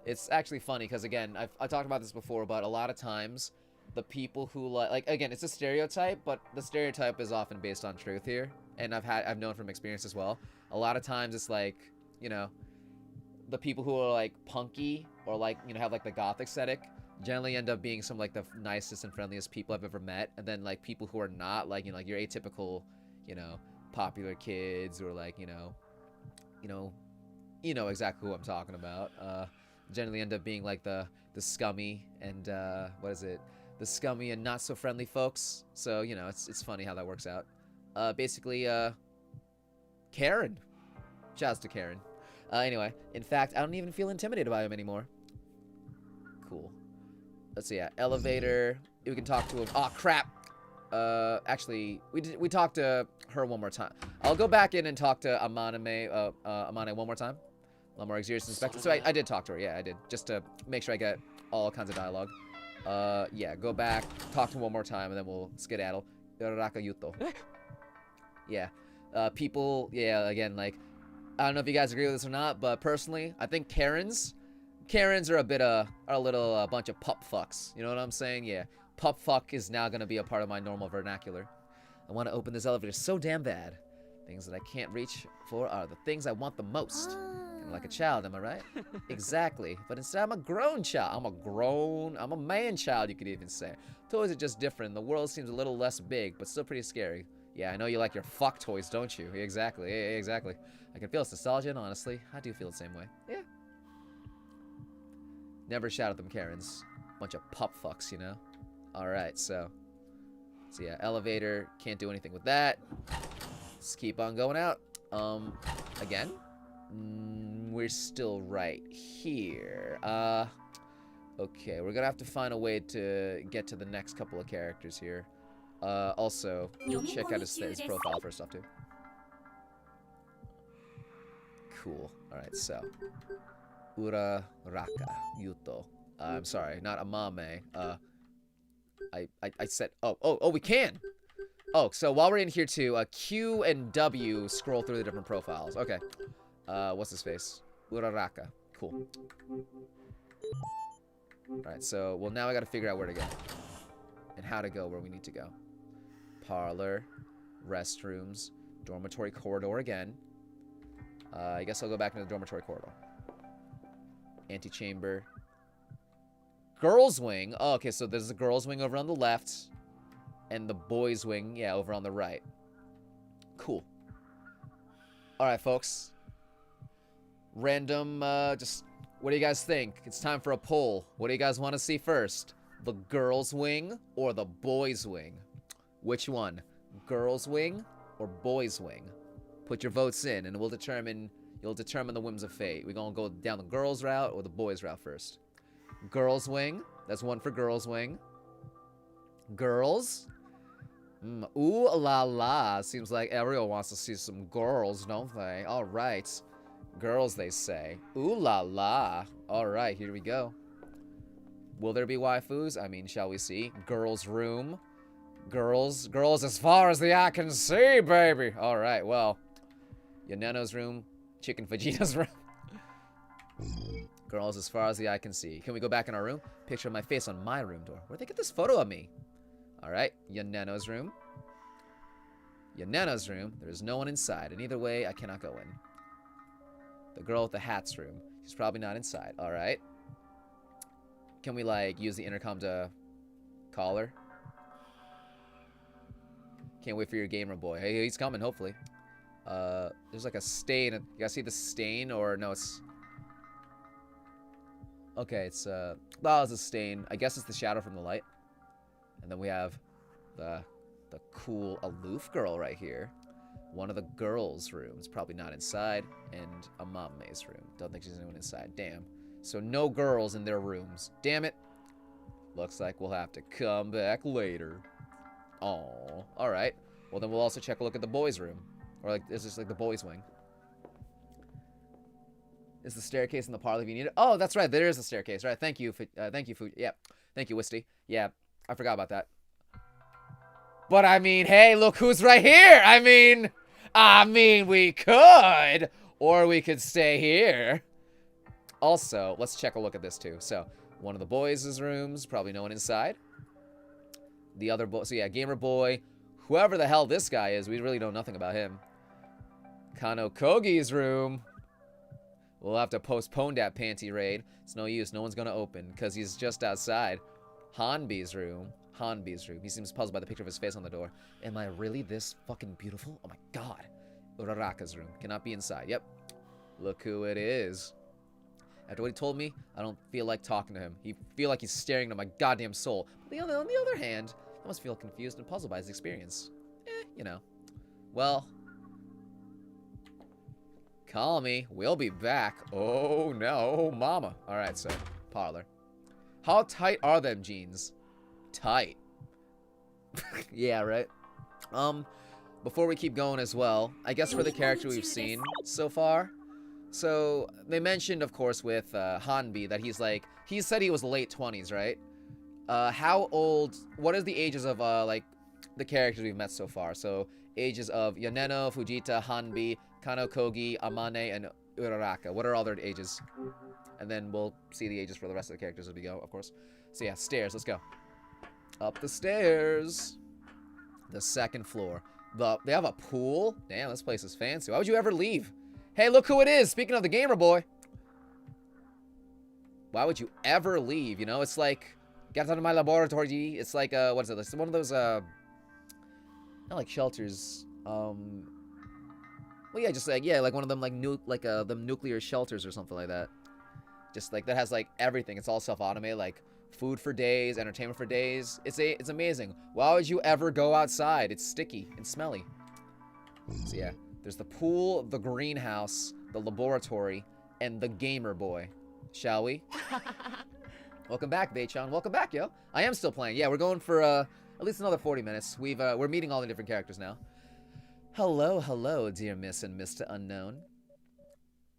It's actually funny, because again, I've talked about this before, but a lot of times, the people who like again, it's a stereotype, but the stereotype is often based on truth here. And I've known from experience as well. A lot of times it's like, you know, the people who are like punky or like, you know, have like the goth aesthetic generally end up being some like the nicest and friendliest people I've ever met. And then like people who are not like, you know, like your atypical, you know, popular kids or like, you know exactly who I'm talking about. Generally end up being like the scummy and the scummy and not so friendly folks. So, you know, it's funny how that works out. Basically, Karen. Shouts to Karen. Anyway, in fact, I don't even feel intimidated by him anymore. Cool. Let's see, yeah. Elevator. We can talk to him. Oh, crap. Actually, we talked to her one more time. I'll go back in and talk to Amane one more time. A lot more exertion inspector. So I did talk to her. Yeah, I did. Just to make sure I get all kinds of dialogue. Yeah, go back, talk to him one more time, and then we'll skedaddle. Yoraraka Yuto. Yeah. People, yeah, again, like, I don't know if you guys agree with this or not, but personally, I think Karens are a little bunch of pup fucks. You know what I'm saying? Yeah. Pup fuck is now gonna be a part of my normal vernacular. I want to open this elevator so damn bad. Things that I can't reach for are the things I want the most. Can acting like a child, am I right? Exactly. But instead, I'm a grown child. I'm a man-child, you could even say. Toys are just different. The world seems a little less big, but still pretty scary. Yeah, I know you like your fuck toys, don't you? Exactly. Yeah, exactly. I can feel its nostalgia, and honestly, I do feel the same way. Yeah. Never shout at them, Karens. Bunch of pup fucks, you know? Alright, so yeah, elevator. Can't do anything with that. Let's keep on going out. Again? We're still right here. Okay, we're gonna have to find a way to get to the next couple of characters here. Also, check out his profile first off, too. Cool. Alright, so. Uraraka Yuto. I'm sorry, not Amame. I said, oh, we can! Oh, so while we're in here too, Q and W scroll through the different profiles. Okay. What's his face? Uraraka. Cool. Alright, so, well, now I gotta figure out where to go. And how to go where we need to go. Parlor, restrooms, dormitory corridor again. I guess I'll go back into the dormitory corridor. Antechamber. Girls' wing. Oh, okay, so there's the girls' wing over on the left. And the boys' wing, yeah, over on the right. Cool. Alright, folks. Random, just, what do you guys think? It's time for a poll. What do you guys want to see first? The girls' wing or the boys' wing? Which one? Girls' wing or boys' wing? Put your votes in, and you'll determine the whims of fate. We're gonna go down the girls' route or the boys' route first. Girls' wing. That's one for girls' wing. Girls. Ooh la la. Seems like everyone wants to see some girls, don't they? Alright. Girls, they say. Ooh la la. Alright, here we go. Will there be waifus? I mean, shall we see? Girls' room. Girls as far as the eye can see, baby. Alright, well. Yaneno's room. Chicken Fujita's room. Girls as far as the eye can see. Can we go back in our room? Picture of my face on my room door. Where'd they get this photo of me? Alright, Yaneno's room. Yaneno's room. There's no one inside, and either way, I cannot go in. The girl with the hat's room. She's probably not inside. Alright. Can we, like, use the intercom to call her? Can't wait for your gamer boy. Hey, he's coming, hopefully. There's like a stain. You guys see the stain? Or no, it's... Okay, it's, oh, it's a stain. I guess it's the shadow from the light. And then we have the cool aloof girl right here. One of the girls' rooms. Probably not inside. And Amame's room. Don't think she's anyone inside. Damn. So no girls in their rooms. Damn it. Looks like we'll have to come back later. Aww. Alright. Well, then we'll also check a look at the boys' room. Or, like, is this like the boys' wing? Is the staircase in the parlor if you need it? Oh, that's right. There is a staircase. Right. Thank you. Thank you, Yeah. Thank you, Wisty. Yeah. I forgot about that. But, I mean, hey, look who's right here. I mean, we could. Or we could stay here. Also, let's check a look at this, too. So, one of the boys' rooms. Probably no one inside. The other boy. So, yeah, gamer boy. Whoever the hell this guy is, we really know nothing about him. Kano Kogi's room. We'll have to postpone that panty raid. It's no use. No one's going to open because he's just outside. Hanbi's room. He seems puzzled by the picture of his face on the door. Am I really this fucking beautiful? Oh my god. Uraraka's room. Cannot be inside. Yep. Look who it is. After what he told me, I don't feel like talking to him. He feel like he's staring into my goddamn soul. But on the other hand, I must feel confused and puzzled by his experience. You know. Well... Call me. We'll be back. Oh, no. Mama. Alright, so. Parlor. How tight are them jeans? Tight. Yeah, right? Before we keep going as well, I guess for the character we've seen so far. So, they mentioned, of course, with Hanbi that he's like... He said he was late 20s, right? How old... What is the ages of, like, the characters we've met so far? So, ages of Yaneno, Fujita, Hanbi... Kano Kogi, Amane, and Uraraka. What are all their ages? And then we'll see the ages for the rest of the characters as we go, of course. So yeah, stairs. Let's go. Up the stairs. The second floor. They have a pool? Damn, this place is fancy. Why would you ever leave? Hey, look who it is. Speaking of the gamer boy. Why would you ever leave? You know, it's like, get out of my laboratory. It's like, what is it? It's one of those, not like shelters. Well, yeah, just like, yeah, like one of them, like, the nuclear shelters or something like that. Just like, that has like everything. It's all self-automated, like food for days, entertainment for days. It's amazing. Why would you ever go outside? It's sticky and smelly. So yeah, there's the pool, the greenhouse, the laboratory, and the gamer boy. Shall we? Welcome back, Beichan. Welcome back, yo. I am still playing. Yeah, we're going for at least another 40 minutes. We're meeting all the different characters now. Hello, hello, dear Miss and Mr. Unknown.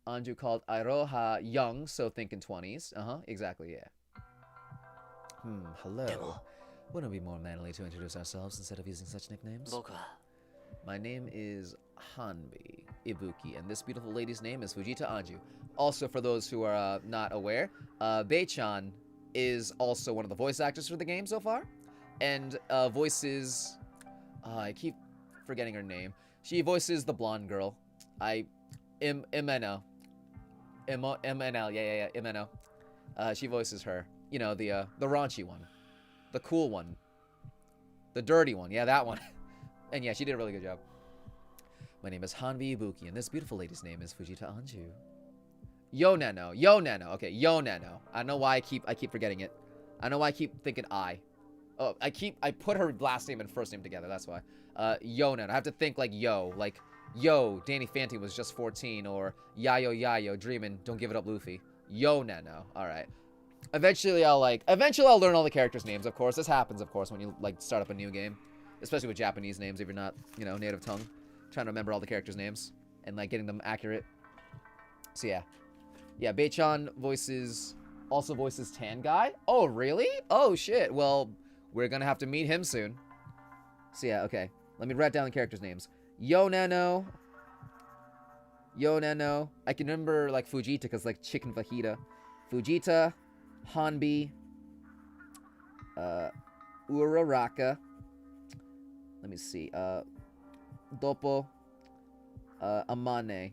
Anju called Iroha young, so thinking 20s. Exactly, yeah. Hello. Wouldn't it be more manly to introduce ourselves instead of using such nicknames? My name is Hanbi Ibuki, and this beautiful lady's name is Fujita Anju. Also, for those who are not aware, Beichan is also one of the voice actors for the game so far, and voices... I keep forgetting her name. She voices the blonde girl. Imeno. MNL, yeah, Imeno. She voices her. You know, the raunchy one. The cool one. The dirty one. Yeah, that one. And yeah, she did a really good job. My name is Hanbi Ibuki, and this beautiful lady's name is Fujita Anju. Yo Nano. Okay, Yo Nano. I know why I keep forgetting it. I know why I keep thinking I. Oh, I put her last name and first name together, that's why. Yo Nano. I have to think like yo, Danny Fante was just 14, or Yayo, dreamin', don't give it up, Luffy. Yo Nano. Alright. Eventually I'll learn all the characters' names, of course. This happens, of course, when you, like, start up a new game. Especially with Japanese names, if you're not, you know, native tongue. Trying to remember all the characters' names. And, like, getting them accurate. So, yeah. Yeah, Beichan also voices Tan Guy. Oh, really? Oh, shit. Well, we're gonna have to meet him soon. So, yeah, okay. Let me write down the characters' names. Yo Nano. I can remember, like, Fujita, because, like, chicken fajita. Fujita. Hanbi. Uraraka. Let me see. Dopo. Amane.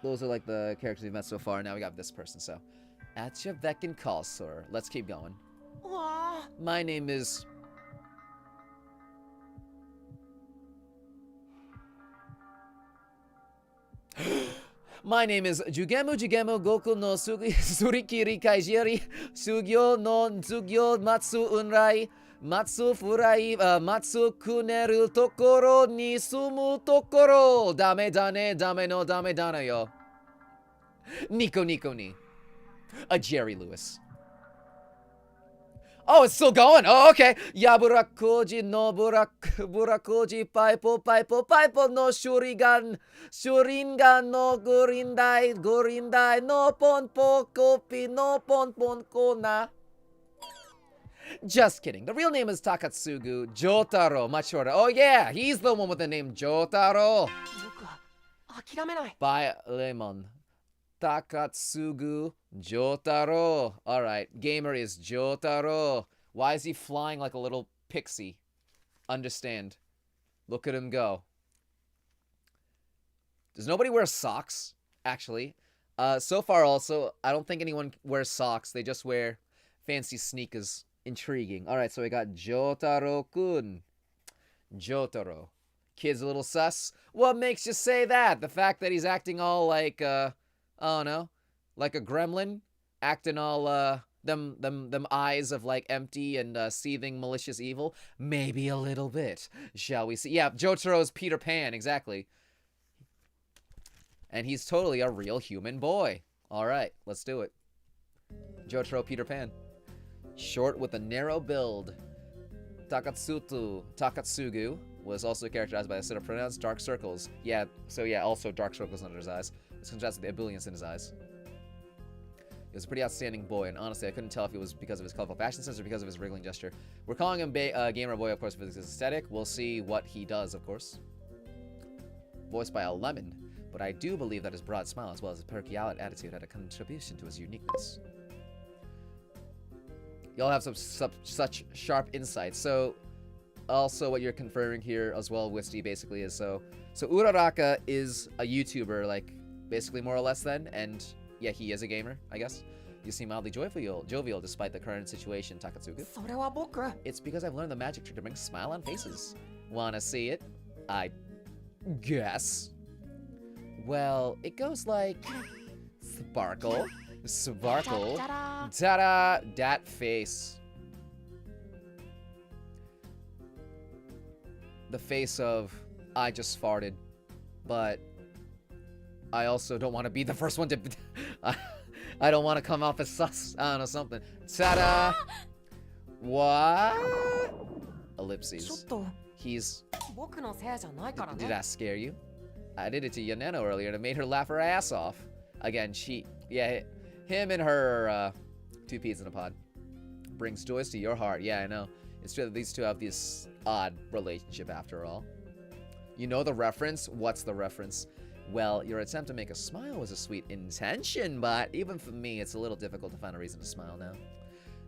Those are like the characters we've met so far. Now we got this person, so. At your beck and call, sir. Let's keep going. My name is... My name is Jugemu Goku no Surikiri Kaijiri Sugyo no Zugyo Matsu Unrai Matsu Furai Matsu Kuneru Tokoro ni Sumu Tokoro Dame Dane Dame no Dame Dana yo Nico ni a Jerry Lewis. Oh, it's still going. Oh, okay. Yaburakoji no burakoji paipo no shurigan no gurindai no ponpo kopi no ponpon kona. Just kidding. The real name is Takatsugu Jotaro. Much shorter. Oh yeah, he's the one with the name Jotaro. By Lemon. Takatsugu Jotaro. Alright, gamer is Jotaro. Why is he flying like a little pixie? Understand. Look at him go. Does nobody wear socks, actually? So far also, I don't think anyone wears socks. They just wear fancy sneakers. Intriguing. Alright, so we got Jotaro-kun. Jotaro. Kid's a little sus. What makes you say that? The fact that he's acting all like, I don't know, like a gremlin, acting all, them eyes of, like, empty and, seething malicious evil? Maybe a little bit. Shall we see? Yeah, Jotaro's Peter Pan, exactly. And he's totally a real human boy. Alright, let's do it. Jotaro Peter Pan. Short with a narrow build. Takatsugu was also characterized by a set of pronounced dark circles. Yeah, so yeah, also dark circles under his eyes. This contrasts with the ebullience in his eyes. He was a pretty outstanding boy, and honestly, I couldn't tell if it was because of his colorful fashion sense or because of his wriggling gesture. We're calling him Gamer Boy, of course, for his aesthetic. We'll see what he does, of course. Voiced by a lemon, but I do believe that his broad smile, as well as his perky attitude, had a contribution to his uniqueness. Y'all have such sharp insights. So, also what you're confirming here as well, Wisty, basically is so Uraraka is a YouTuber, like basically more or less then, and yeah, he is a gamer, I guess. You seem mildly jovial despite the current situation, Takatsugu. それは僕 It's because I've learned the magic trick to bring a smile on faces. Wanna see it? I guess. Well, it goes like sparkle, sparkle, ta-da, dat face. The face of I just farted, but I also don't want to be the first one to. I don't want to come off as sus. I don't know, something. Ta-da! What? ちょっ Ellipses. と He's. 僕のせいじゃないから Did ね I scare you? I did it to Yaneno earlier and it made her laugh her ass off. Again, yeah, him and her are two peas in a pod. Brings joys to your heart. Yeah, I know. It's true that these two have this odd relationship after all. You know the reference? What's the reference? Well, your attempt to make a smile was a sweet intention, but even for me, it's a little difficult to find a reason to smile now.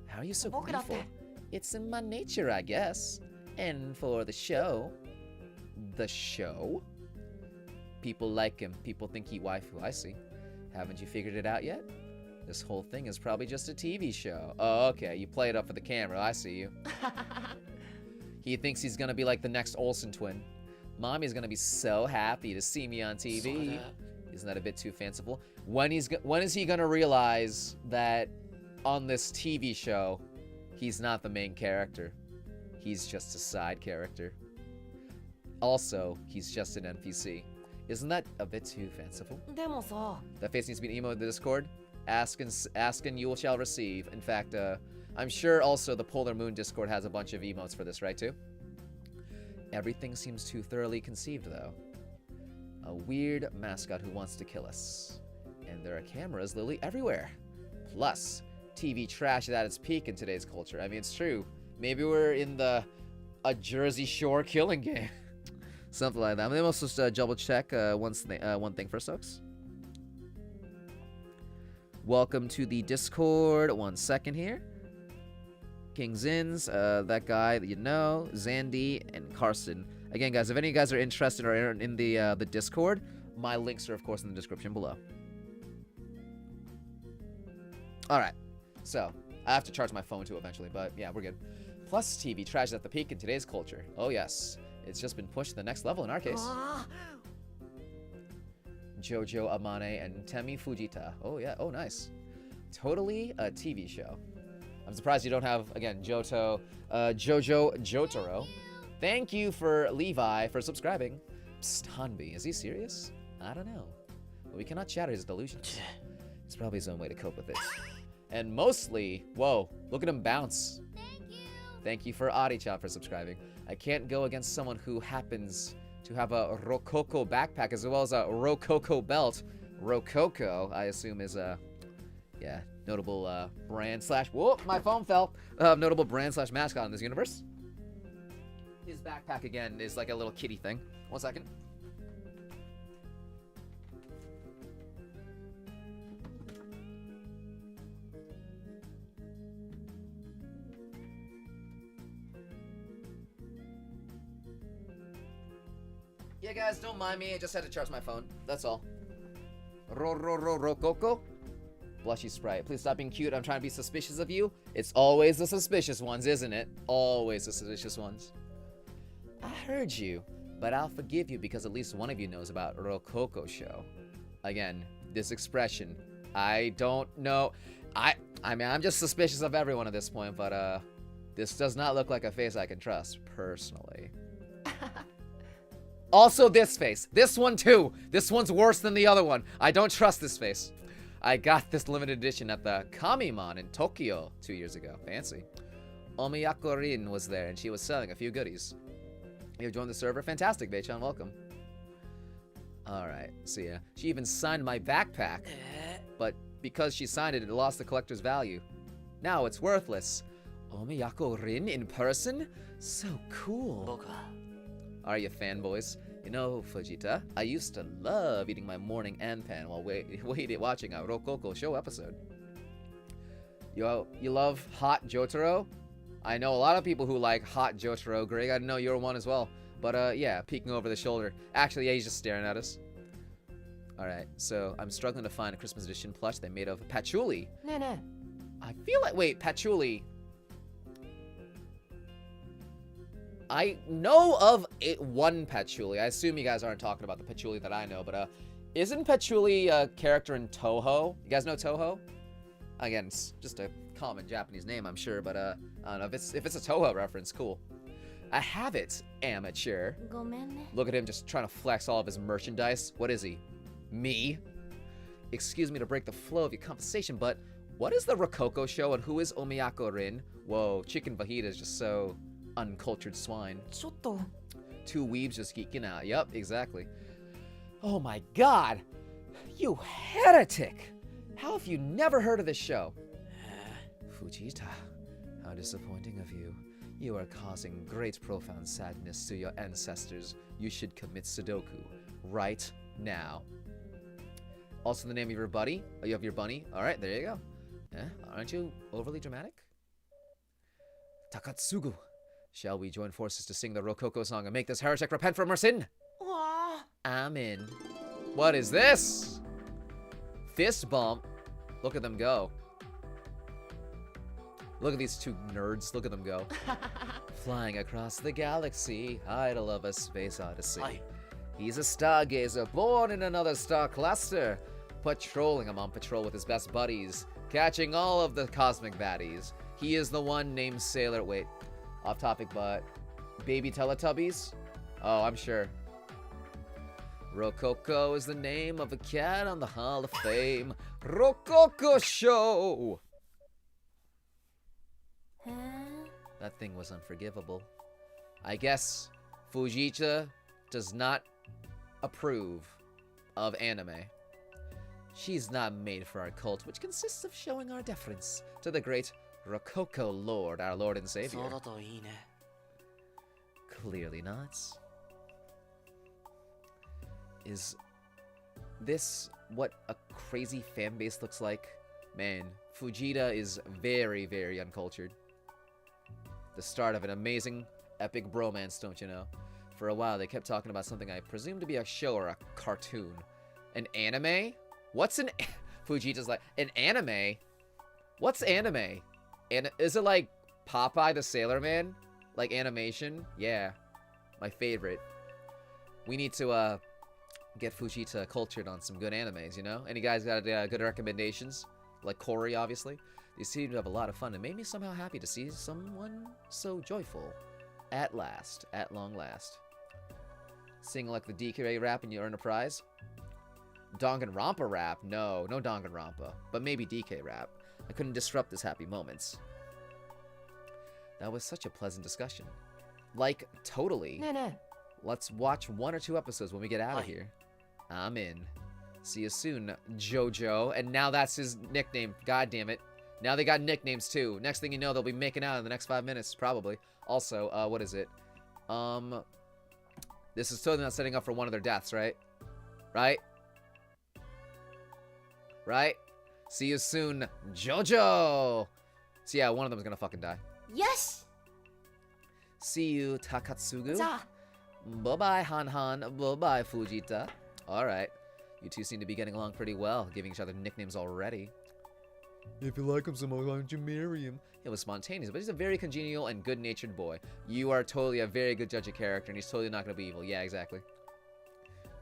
How are you so僕だって grateful? It's in my nature, I guess. And for the show. The show? People like him. People think he waifu, I see. Haven't you figured it out yet? This whole thing is probably just a TV show. Oh, okay. You play it up for the camera. I see you. He thinks he's gonna be like the next Olsen twin. Mommy's gonna be so happy to see me on TV. Isn't that a bit too fanciful? When is he gonna realize that on this TV show, he's not the main character? He's just a side character. Also, he's just an NPC. Isn't that a bit too fanciful? でもさ That face needs to be an emo in the Discord. Ask and you shall receive. In fact, I'm sure also the Polar Moon Discord has a bunch of emotes for this, right, too? Everything seems too thoroughly conceived, though. A weird mascot who wants to kill us. And there are cameras literally everywhere. Plus, TV trash is at its peak in today's culture. I mean, it's true. Maybe we're in a Jersey Shore killing game. Something like that. I'm also just double check one thing first, folks. Welcome to the Discord. 1 second here. King Zins, that guy that you know, Zandy, and Carson. Again, guys, if any of you guys are interested or are in the Discord, my links are, of course, in the description below. Alright, so, I have to charge my phone too eventually, but yeah, we're good. Plus, TV trash is at the peak in today's culture. Oh, yes. It's just been pushed to the next level in our case. Jojo Amane and Temi Fujita. Oh, yeah. Oh, nice. Totally a TV show. I'm surprised you don't have, again, Jojo Jotaro. Thank you for Levi for subscribing. Psst, Hanbi, is he serious? I don't know. But we cannot shatter his delusions. It's probably his own way to cope with it. And mostly, whoa, look at him bounce. Thank you for Adi-chan for subscribing. I can't go against someone who happens to have a Rococo backpack as well as a Rococo belt. Rococo, I assume, is a, yeah, notable brand slash, whoop, my phone fell. Notable brand slash mascot in this universe. His backpack, again, is like a little kitty thing. 1 second. Yeah, guys, don't mind me. I just had to charge my phone. That's all. Rococo. Blushy Sprite. Please stop being cute. I'm trying to be suspicious of you. It's always the suspicious ones, isn't it? Always the suspicious ones. I heard you, but I'll forgive you because at least one of you knows about Rococo show. Again, this expression. I don't know. I mean, I'm just suspicious of everyone at this point, but this does not look like a face I can trust, personally. Also this face. This one too. This one's worse than the other one. I don't trust this face. I got this limited edition at the Kamimon in Tokyo 2 years ago. Fancy. Omiyako Rin was there and she was selling a few goodies. You've joined the server? Fantastic, Beichan. Welcome. Alright, see ya. She even signed my backpack. But because she signed it, it lost the collector's value. Now it's worthless. Omiyako Rin in person? So cool. Are you fanboys? You know, Fujita, I used to love eating my morning anpan while watching a Rococo show episode. You love hot Jotaro? I know a lot of people who like hot Jotaro. Greg, I know you're one as well. But yeah, peeking over the shoulder. Actually, yeah, he's just staring at us. Alright, so I'm struggling to find a Christmas edition plush they made of patchouli. Nene. I feel like, wait, patchouli. I know of one patchouli. I assume you guys aren't talking about the patchouli that I know, but isn't patchouli a character in Toho? You guys know Toho? Again, it's just a common Japanese name, I'm sure, but I don't know if it's a Toho reference. Cool. I have it, amateur. ごめんね。 Look at him just trying to flex all of his merchandise. What is he? Me? Excuse me to break the flow of your conversation, but what is the Rococo show and who is Omiyako Rin? Whoa, Chicken Fajita is just so uncultured swine. ちょっと Two weebs just geeking out. Yup, exactly. Oh my god! You heretic! How have you never heard of this show? Fujita, how disappointing of you. You are causing great profound sadness to your ancestors. You should commit Sudoku right now. Also the name of your buddy? Oh, you have your bunny? Alright, there you go. Aren't you overly dramatic? Takatsugu. Shall we join forces to sing the Rococo song and make this heretic repent from her sin? わ I'm in. What is this? Fist bump. Look at them go. Look at these two nerds. Look at them go. Flying across the galaxy, idol of a space odyssey. Aye. He's a stargazer born in another star cluster, patrolling him on patrol with his best buddies, catching all of the cosmic baddies. He is the one named Sailor. Wait, off topic, but baby Teletubbies? Oh, I'm sure. Rococo is the name of a cat on the Hall of Fame. Rococo Show! へえ。 That thing was unforgivable. I guess Fujita does not approve of anime. She's not made for our cult, which consists of showing our deference to the great Rococo Lord, our Lord and そう Savior. だといいね。 Clearly not. Is this what a crazy fan base looks like? Man, Fujita is very, very uncultured. The start of an amazing, epic bromance, don't you know? For a while, they kept talking about something I presume to be a show or a cartoon. An anime? What's an... Fujita's like, an anime? What's anime? Is it like Popeye the Sailor Man? Like animation? Yeah. My favorite. We need to, get Fujita cultured on some good animes, you know? Any guys got good recommendations? Like Corey, obviously. They seem to have a lot of fun. It made me somehow happy to see someone so joyful. At last. At long last. Sing like the DK rap and you earn a prize? Danganronpa rap? No, no Danganronpa. But maybe DK rap. I couldn't disrupt this happy moments. That was such a pleasant discussion. Like, totally. ねえね Let's watch 1 or 2 episodes when we get out of Aye. here. I'm in. See you soon, Jojo. And now that's his nickname. God damn it. Now they got nicknames too. Next thing you know, they'll be making out in the next 5 minutes, probably. Also, what is it? This is totally not setting up for one of their deaths, right? Right? Right? See you soon, Jojo! So yeah, one of them is gonna fucking die. よし。 See you, Takatsugu. じゃあ Bye-bye, Han-Han. Bye-bye, Fujita. Alright. You two seem to be getting along pretty well, giving each other nicknames already. If you like him so much, why don't you marry him? It was spontaneous, but he's a very congenial and good-natured boy. You are totally a very good judge of character, and he's totally not going to be evil. Yeah, exactly.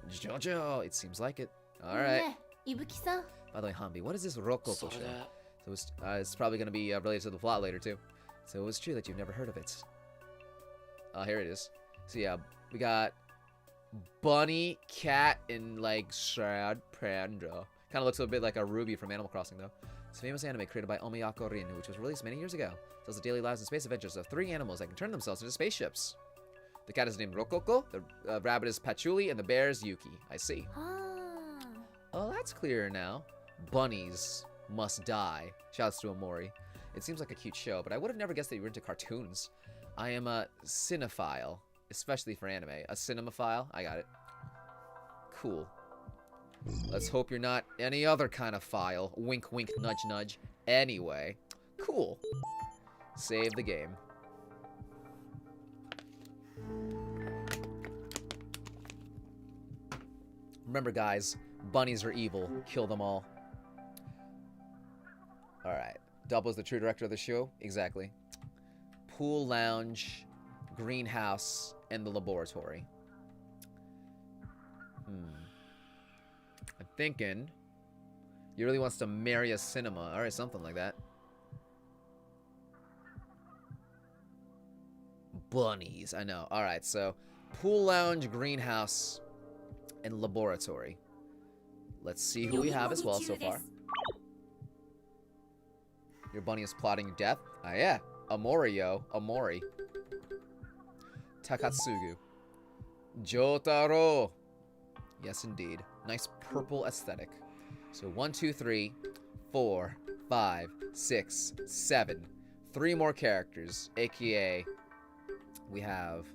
Jojo! It seems like it. Alright. ねえ、いぶきさん。 By the way, Hanbi, what is this Rococo それ show? で So it's probably going to be related to the plot later, too. So it was true that you've never heard of it. Here it is. So yeah, we got Bunny, Cat, and like Sad Panda. Kind of looks a bit like a Ruby from Animal Crossing, though. It's a famous anime created by Omiyako Rin, which was released many years ago. It tells the daily lives and space adventures of 3 animals that can turn themselves into spaceships. The cat is named Rococo, the rabbit is Patchouli, and the bear is Yuki. I see. はあ。 Oh, that's clearer now. Bunnies must die. Shouts to Amori. It seems like a cute show, but I would have never guessed that you were into cartoons. I am a cinephile, especially for anime. A cinemaphile? I got it. Cool. Let's hope you're not any other kind of file. Wink, wink, nudge, nudge. Anyway. Cool. Save the game. Remember, guys, bunnies are evil. Kill them all. Alright. Double is the true director of the show? Exactly. Pool lounge, greenhouse, and the laboratory. I'm thinking he really wants to marry a cinema. Alright, something like that. Bunnies, I know. Alright, so pool lounge, greenhouse, and laboratory. Let's see who we have as well so far. Your bunny is plotting death? Ah, yeah. Amori, yo. Amori. Takatsugu. Jotaro. Yes, indeed. Nice purple aesthetic. So 1, 2, 3, 4, 5, 6, 7. 3 more characters, aka we have,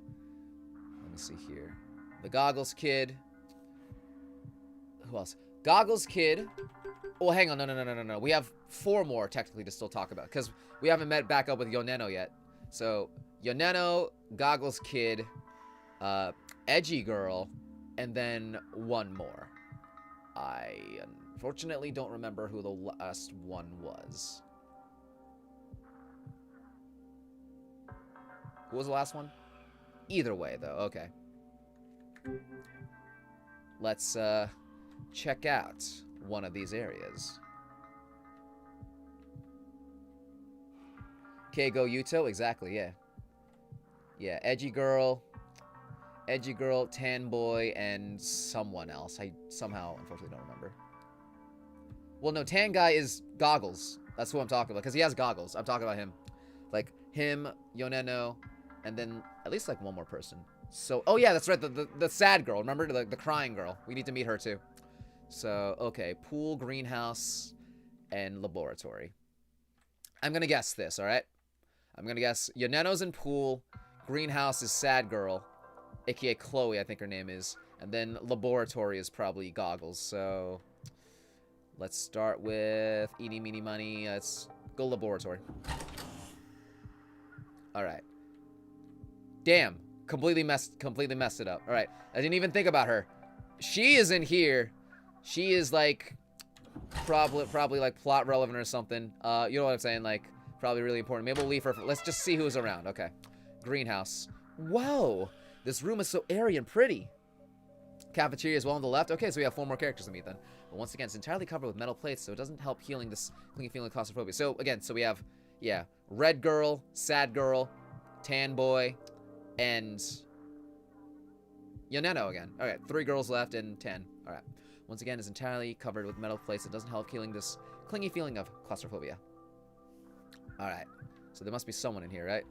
let me see here, the Goggles Kid. Who else? Goggles Kid. Oh, hang on. No. We have 4 more technically to still talk about because we haven't met back up with Yoneno yet. So Yoneno, Goggles Kid, Edgy Girl, and then 1 more. I unfortunately don't remember who the last one was. Who was the last one? Either way, though. Okay. Let's check out one of these areas. Keigo Yuto, exactly, yeah. Yeah, Edgy Girl, Tan Boy, and someone else. I somehow, unfortunately, don't remember. Well, no, Tan Guy is Goggles. That's who I'm talking about, because he has goggles. I'm talking about him. Like, him, Yoneno, and then at least, like, 1 more person. So, oh yeah, that's right, the sad girl. Remember, the crying girl. We need to meet her, too. So, okay, pool, greenhouse, and laboratory. I'm gonna guess this, alright? I'm gonna guess Yoneno's in pool, greenhouse is sad girl, aka Chloe, I think her name is, and then laboratory is probably Goggles. So, let's start with eeny, meeny, money. Let's go laboratory. Alright. Damn. Completely messed it up. Alright. I didn't even think about her. She is in here. She is like probably like plot relevant or something. You know what I'm saying? Like probably really important. Maybe we'll leave her for, let's just see who's around. Okay. Greenhouse. Whoa. This room is so airy and pretty. Cafeteria as well on the left. Okay, so we have 4 more characters to meet then. But once again, it's entirely covered with metal plates, so it doesn't help healing this clingy feeling of claustrophobia. So again, so we have, yeah, red girl, sad girl, tan boy, and Yoneno again. Alright, 3 girls left and 10. Alright. Once again, it's entirely covered with metal plates. It doesn't help healing this clingy feeling of claustrophobia. Alright. So there must be someone in here, right?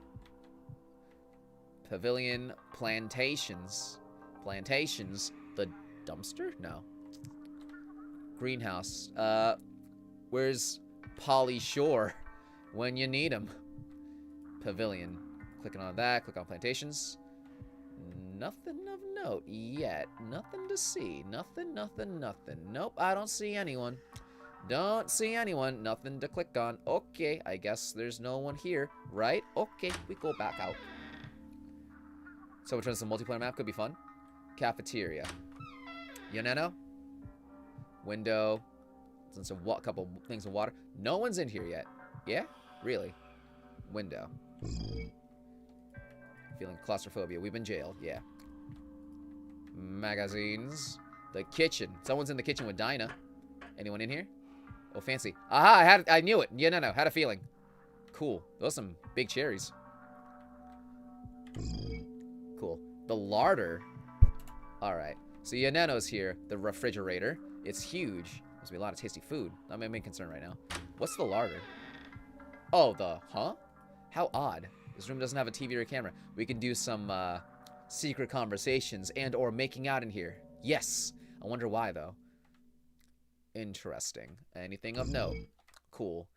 Pavilion, plantations. Plantations. The dumpster? No. Greenhouse. Where's Polly Shore when you need him? Pavilion. Clicking on that. Click on plantations. Nothing of note yet. Nothing to see. Nothing. Nope, I don't see anyone. Don't see anyone. Nothing to click on. Okay, I guess there's no one here, right? Okay, we go back out. So which one's the multiplayer map? Could be fun. Cafeteria. Yoneno. Window. Some couple things of water. No one's in here yet. Yeah? Really? Window. Feeling claustrophobia. We've been jailed. Yeah. Magazines. The kitchen. Someone's in the kitchen with Dinah. Anyone in here? Oh, fancy. Aha! I knew it. Yeah, no. Had a feeling. Cool. Those are some big cherries. Cool. The larder. Alright. So Yoneno's here. The refrigerator. It's huge. There's be a lot of tasty food. I'm my main concern right now. What's the larder? Oh, huh? How odd. This room doesn't have a TV or a camera. We can do some secret conversations and or making out in here. Yes. I wonder why, though. Interesting. Anything of note? Cool.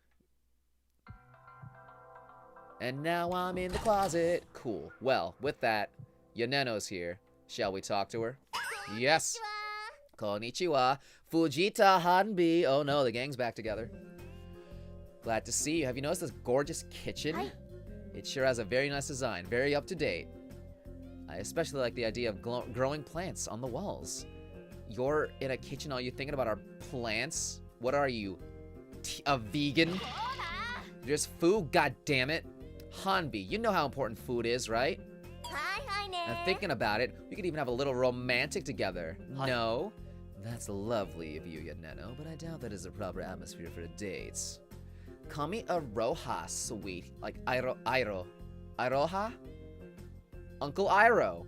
And now I'm in the closet. Cool. Well, with that, Yoneno's here. Shall we talk to her? Yes. Konnichiwa. Fujita Hanbi. Oh no, the gang's back together. Glad to see you. Have you noticed this gorgeous kitchen? It sure has a very nice design. Very up to date. I especially like the idea of growing plants on the walls. You're in a kitchen, all you thinking about are plants? What are you, a vegan? There's food, goddammit. Hanbi, you know how important food is, right? And thinking about it, we could even have a little romantic together. Hi. No? That's lovely of you, Yaneno, but I doubt that is a proper atmosphere for dates. Call me Aroha, sweet. Like Iroha? Uncle Iro.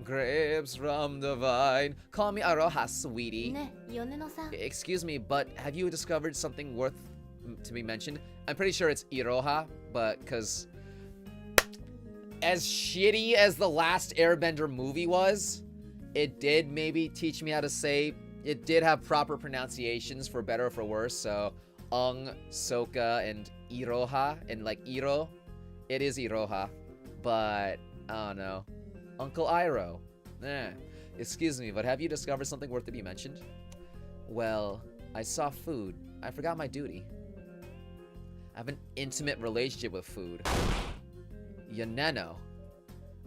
Grapes from the vine. Call me Aroha, sweetie. ね、米野さん。 Excuse me, but have you discovered something worth to be mentioned? I'm pretty sure it's Iroha, but because as shitty as the last Airbender movie was, it did maybe teach me how to say, it did have proper pronunciations for better or for worse, so Soka, and Iroha, and like Iro, it is Iroha, but I don't know. Uncle Iro. Excuse me, but have you discovered something worth to be mentioned? Well, I saw food. I forgot my duty. I have an intimate relationship with food. Yaneno.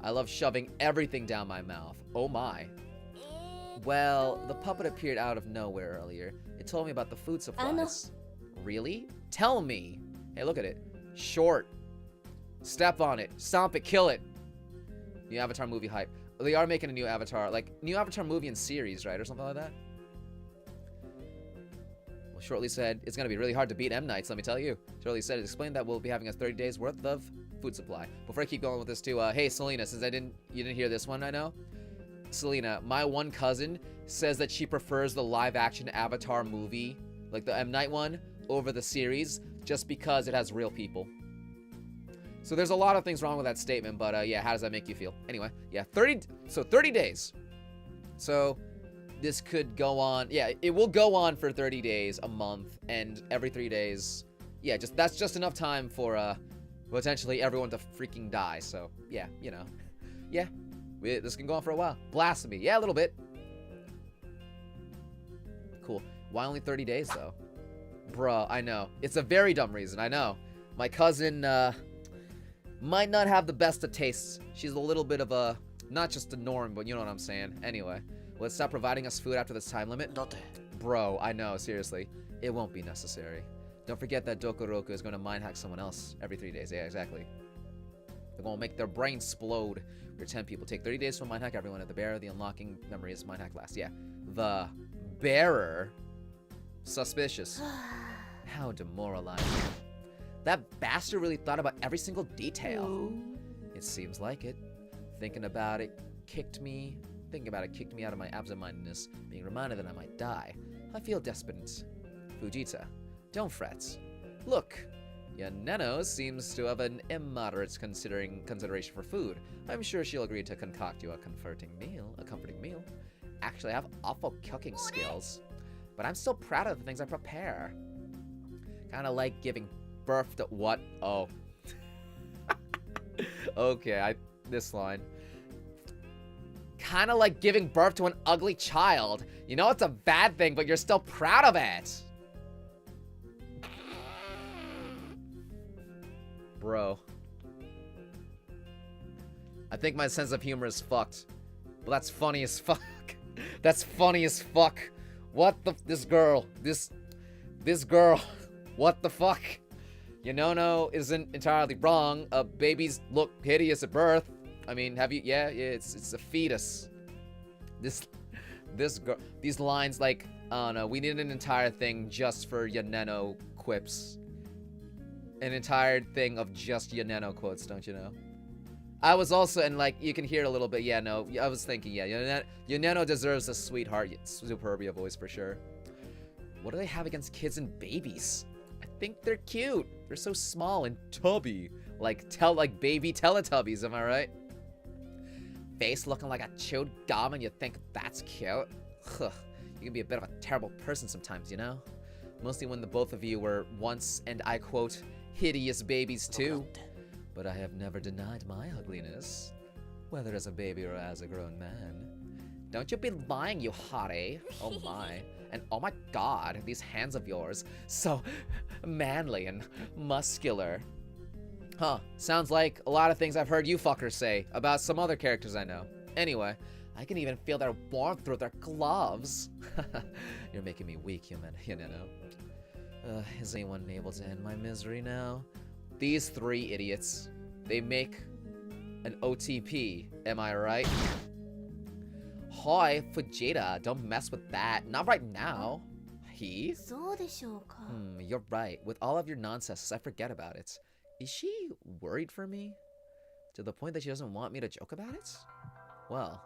I love shoving everything down my mouth. Oh my. Well, the puppet appeared out of nowhere earlier. It told me about the food supplies. Really? Tell me. Hey, look at it. Short. Step on it. Stomp it. Kill it. New Avatar movie hype. They are making a new Avatar, like, new Avatar movie and series, right? Or something like that? Well, Shortly said, it's gonna be really hard to beat M. Nights, let me tell you. Shortly said, it explained that we'll be having a 30 days worth of food supply. Before I keep going with this too, hey, Selena, since you didn't hear this one, I know? Selena, my one cousin says that she prefers the live-action Avatar movie, like the M. Night one, over the series, just because it has real people. So there's a lot of things wrong with that statement, but yeah, how does that make you feel? Anyway, yeah, 30 days. So this could go on, yeah, it will go on for 30 days, a month, and every 3 days, yeah, that's just enough time for potentially everyone to freaking die. So yeah, you know, yeah, this can go on for a while. Blasphemy, yeah, a little bit. Cool. Why only 30 days though? Bruh, I know. It's a very dumb reason, I know. My cousin, might not have the best of tastes. She's a little bit of a, not just a norm, but you know what I'm saying. Anyway, let's stop providing us food after this time limit. だって Bro, I know, seriously. It won't be necessary. Don't forget that Dokuroku is going to mind hack someone else every 3 days. Yeah, exactly. They're going to make their brains explode. We're 10 people. Take 30 days to mind hack everyone at the bearer. The unlocking memory is mind hack last. Yeah. The bearer? Suspicious. How demoralizing. That bastard really thought about every single detail. It seems like it. Thinking about it kicked me out of my absent-mindedness, being reminded that I might die. I feel desperate. Fujita, don't fret. Look, Yaneno seems to have an immoderate consideration for food. I'm sure she'll agree to concoct you a comforting meal. Actually, I have awful cooking skills, but I'm still proud of the things I prepare. Kinda like giving birth to what? Oh. Okay, this line. Kinda like giving birth to an ugly child. You know it's a bad thing, but you're still proud of it. Bro. I think my sense of humor is fucked. But that's funny as fuck. That's funny as fuck. What the, this girl. What the fuck? Yonono isn't entirely wrong. Babies look hideous at birth. I mean, yeah, it's a fetus. This girl, these lines, like, I don't know, we need an entire thing just for Yaneno quips. An entire thing of just Yaneno quotes, don't you know? I was also, and like, you can hear it a little bit, yeah, no, I was thinking, yeah, Yaneno deserves a sweetheart Superbia voice for sure. What do they have against kids and babies? I think they're cute. They're so small and tubby. Like baby Teletubbies, am I right? Face looking like a chewed gum and you think that's cute? Ugh, you can be a bit of a terrible person sometimes, you know? Mostly when the both of you were once, and I quote, hideous babies too. But I have never denied my ugliness, whether as a baby or as a grown man. Don't you be lying, you hottie. Oh my. And oh my god, these hands of yours, so manly and muscular. Huh, sounds like a lot of things I've heard you fuckers say about some other characters I know. Anyway, I can even feel their warmth through their gloves. You're making me weak, you know. Is anyone able to end my misery now? These three idiots. They make an OTP, am I right? Hi, Fujita, don't mess with that. Not right now. He? そうでしょうか。 You're right. With all of your nonsense, I forget about it. Is she worried for me? To the point that she doesn't want me to joke about it? Well,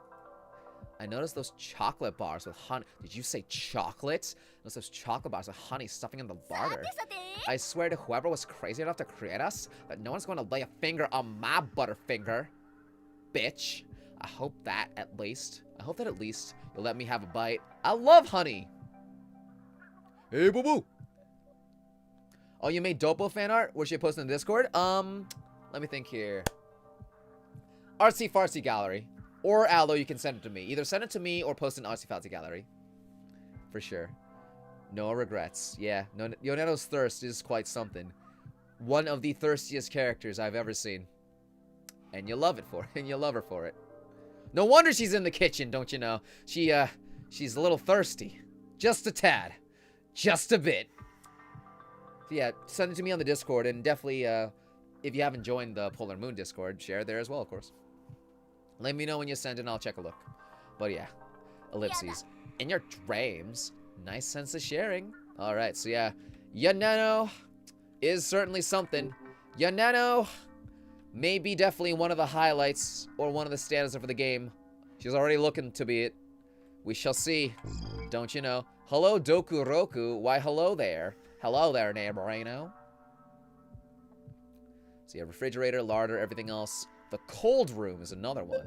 I noticed those chocolate bars with honey. Did you say chocolate? Those chocolate bars with honey stuffing in the larder. I swear to whoever was crazy enough to create us that no one's going to lay a finger on my butterfinger. Bitch. I hope that at least you'll let me have a bite. I love honey. Hey, boo-boo. Oh, you made Dopo fan art? Where should I post in the Discord? Let me think here. Artsy Fartsy Gallery. Or Allo, you can send it to me. Either send it to me or post it in Artsy Fartsy Gallery. For sure. No regrets. Yeah, no, Yoneto's thirst is quite something. One of the thirstiest characters I've ever seen. And you love it for it. And you love her for it. No wonder she's in the kitchen, don't you know? She's a little thirsty. Just a tad. Just a bit. So yeah, send it to me on the Discord, and definitely, if you haven't joined the Polar Moon Discord, share it there as well, of course. Let me know when you send it, and I'll check a look. But yeah, ellipses. In your dreams, nice sense of sharing. Alright, so yeah, Yoneno is certainly something. Yoneno may be definitely one of the highlights, or one of the standouts for the game. She's already looking to be it. We shall see, don't you know? Hello, Dokuroku. Why, hello there. Hello there, neighborino. So you have refrigerator, larder, everything else. The cold room is another one.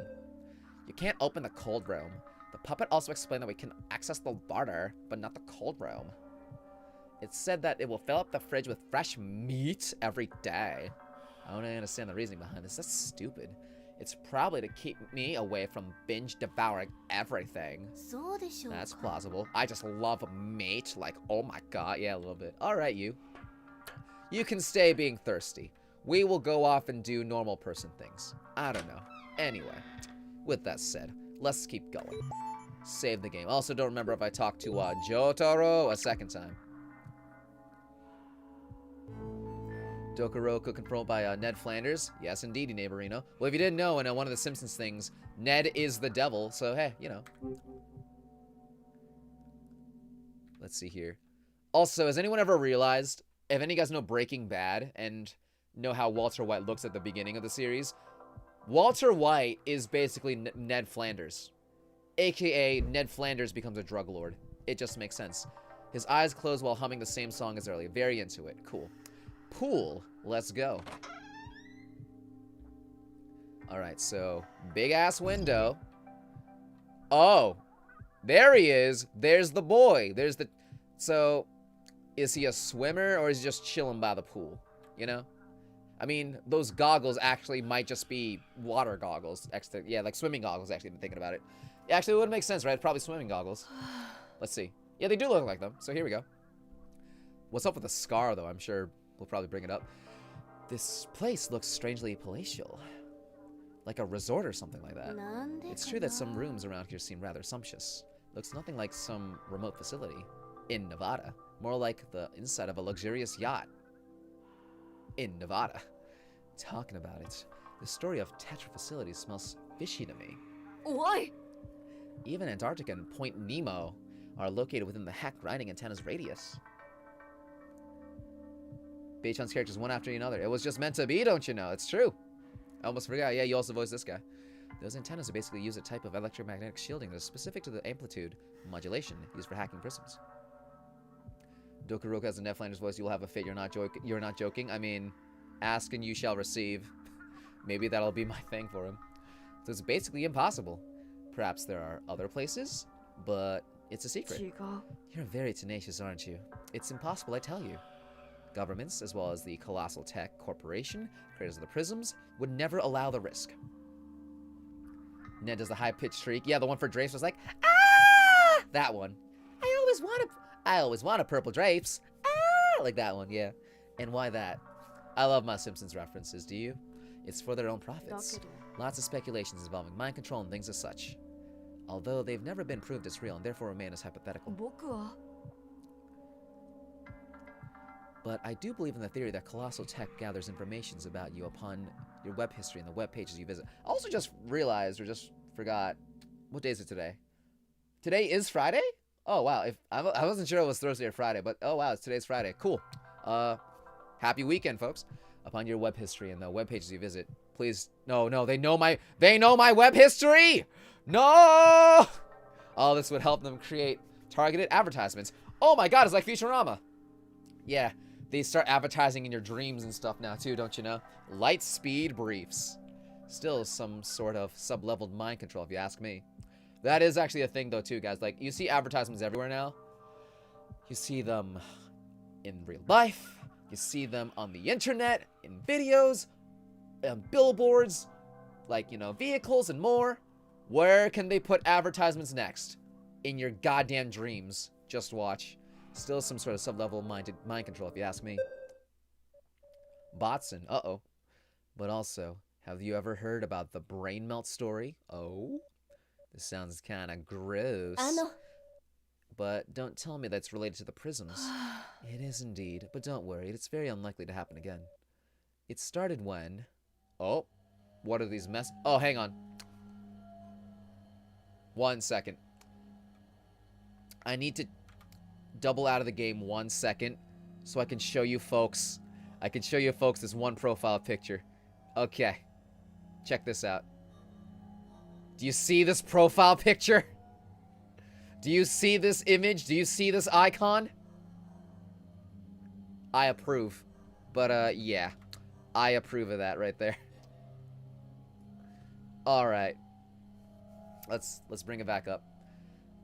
You can't open the cold room. The puppet also explained that we can access the larder, but not the cold room. It said that it will fill up the fridge with fresh meat every day. I don't understand the reasoning behind this. That's stupid. It's probably to keep me away from binge devouring everything. そうでしょうか。 That's plausible. I just love meat. Like, oh my god. Yeah, a little bit. Alright, you. You can stay being thirsty. We will go off and do normal person things. I don't know. Anyway, with that said, let's keep going. Save the game. Also, don't remember if I talked to Jotaro a second time. Dokuroku controlled by Ned Flanders. Yes, indeed, neighborino. Well, if you didn't know, in one of the Simpsons things, Ned is the devil, so hey, you know. Let's see here. Also, has anyone ever realized, if any of you guys know Breaking Bad and know how Walter White looks at the beginning of the series, Walter White is basically Ned Flanders. AKA, Ned Flanders becomes a drug lord. It just makes sense. His eyes close while humming the same song as earlier. Very into it. Cool. Pool. Let's go. Alright, so big ass window. Oh, there he is. There's the boy. There's the... So, is he a swimmer or is he just chilling by the pool? You know? I mean, those goggles actually might just be water goggles. Yeah, like swimming goggles, actually, I'm thinking about it. Actually, it would make sense, right? It's probably swimming goggles. Let's see. Yeah, they do look like them. So here we go. What's up with the scar, though? I'm sure we'll probably bring it up. This place looks strangely palatial. Like a resort or something like that. なんでかな。 It's true that some rooms around here seem rather sumptuous. Looks nothing like some remote facility in Nevada. More like the inside of a luxurious yacht in Nevada. Talking about it, the story of Tetra facility smells fishy to me. おい。 Even Antarctica and Point Nemo are located within the hack grinding antenna's radius. Beichan's characters one after another. It was just meant to be, don't you know? It's true. I almost forgot. Yeah, you also voiced this guy. Those antennas are basically use a type of electromagnetic shielding that is specific to the amplitude modulation used for hacking prisms. Dokuroku has a Ned Flanders voice. You will have a fit. You're not joking. I mean, ask and you shall receive. Maybe that'll be my thing for him. So it's basically impossible. Perhaps there are other places, but it's a secret. 違う。 You're very tenacious, aren't you? It's impossible, I tell you. Governments, as well as the colossal tech corporation, creators of the Prisms, would never allow the risk. Ned does the high-pitched shriek. Yeah, the one for drapes was like, ah! That one. I always want a purple drapes. Ah! Like that one, yeah. And why that? I love my Simpsons references, do you? It's for their own profits. だけど Lots of speculations involving mind control and things as such. Although they've never been proved as real and therefore remain as hypothetical. 僕は But I do believe in the theory that colossal tech gathers information about you upon your web history and the web pages you visit. I also just realized, or just forgot, what day is it today? Today is Friday? Oh wow, if I wasn't sure it was Thursday or Friday, but oh wow, today's Friday. Cool. Happy weekend, folks. Upon your web history and the web pages you visit, please. No, they know my web history. No. All this would help them create targeted advertisements. Oh my God, it's like Futurama. Yeah, they start advertising in your dreams and stuff now too, don't you know? Light speed briefs. Still some sort of sub-leveled mind control, if you ask me. That is actually a thing though too, guys. Like, you see advertisements everywhere now. You see them in real life. You see them on the internet, in videos, on billboards, like, you know, vehicles and more. Where can they put advertisements next? In your goddamn dreams. Just watch. Still some sort of sub-level mind control, if you ask me. Botson, uh-oh. But also, have you ever heard about the brain melt story? Oh? This sounds kind of gross. あの But don't tell me that's related to the prisms. It is indeed, but don't worry, it's very unlikely to happen again. It started when... Oh, what are these mess... Oh, hang on. 1 second. I need to double out of the game 1 second so I can show you folks. I can show you folks this one profile picture. Okay. Check this out. Do you see this profile picture? Do you see this image? Do you see this icon? I approve. But, yeah. I approve of that right there. Alright. Let's bring it back up.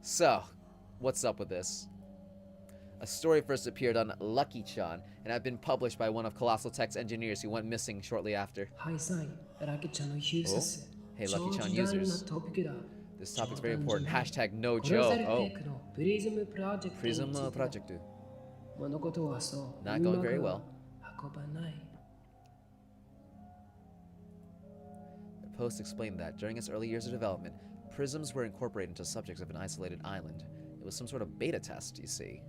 So, what's up with this? A story first appeared on Lucky-chan, and had been published by one of Colossal Tech's engineers who went missing shortly after. Oh. Hey, Lucky-chan users. This topic's very important. Hashtag no joke. Oh. Prism project. Not going very well. The post explained that during its early years of development, prisms were incorporated into subjects of an isolated island. It was some sort of beta test, you see.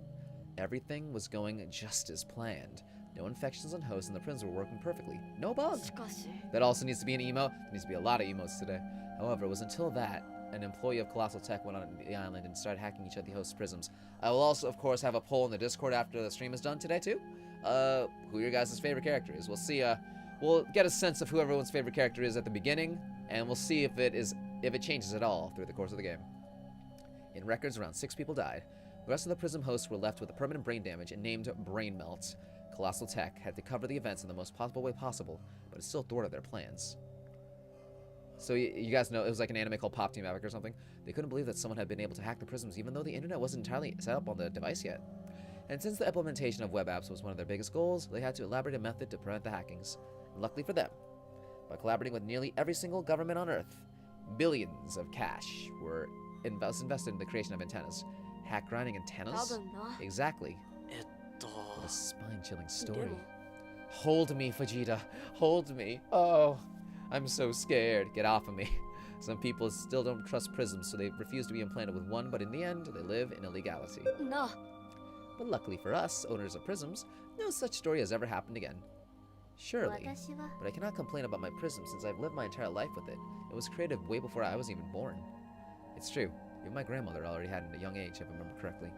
Everything was going just as planned. No infections on hosts, and the prisms were working perfectly. No bugs. しかし That also needs to be an emote. There needs to be a lot of emotes today. However, it was until that an employee of Colossal Tech went on the island and started hacking each of the host's prisms. I will also, of course, have a poll in the Discord after the stream is done today, too. Who your guys' favorite character is. We'll see, we'll get a sense of who everyone's favorite character is at the beginning, and we'll see if it changes at all through the course of the game. In records, around 6 people died. The rest of the prism hosts were left with a permanent brain damage and named brain melt. Colossal Tech had to cover the events in the most possible way possible, but it still thwarted their plans. So you guys know, it was like an anime called Pop Team Epic or something. They couldn't believe that someone had been able to hack the prisms even though the internet wasn't entirely set up on the device yet. And since the implementation of web apps was one of their biggest goals, they had to elaborate a method to prevent the hackings. And luckily for them, by collaborating with nearly every single government on Earth, billions of cash were invested in the creation of antennas. Hack grinding antennas? 多分な Exactly. えっと What a spine-chilling story. でも Hold me, Fujita. Hold me. Oh, I'm so scared. Get off of me. Some people still don't trust prisms, so they refuse to be implanted with one, but in the end, they live in illegality. な But luckily for us, owners of prisms, no such story has ever happened again. Surely. 私は But I cannot complain about my prism since I've lived my entire life with it. It was created way before I was even born. It's true. Even my grandmother already had it at a young age, if I remember correctly.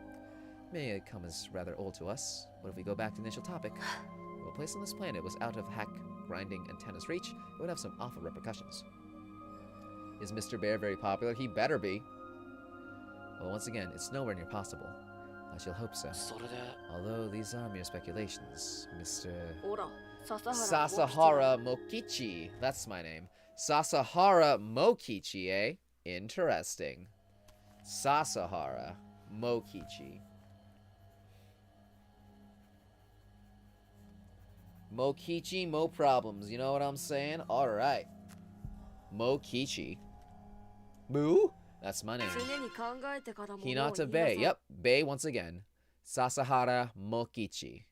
May it come as rather old to us. What if we go back to the initial topic? If a place on this planet was out of hack grinding antennas reach, it would have some awful repercussions. Is Mr. Bear very popular? He better be. Well, once again, it's nowhere near possible. I shall hope so. それで Although these are mere speculations, Mr. ほら笹原 Sasahara Mokichi. That's my name. Sasahara Mokichi, eh? Interesting. Sasahara Mokichi. Mokichi, mo problems. You know what I'm saying? Alright. Mokichi. Moo? That's my name. 常に考えてからも Hinata もう言いなさ Bay. い Yep, Bay once again. Sasahara Mokichi.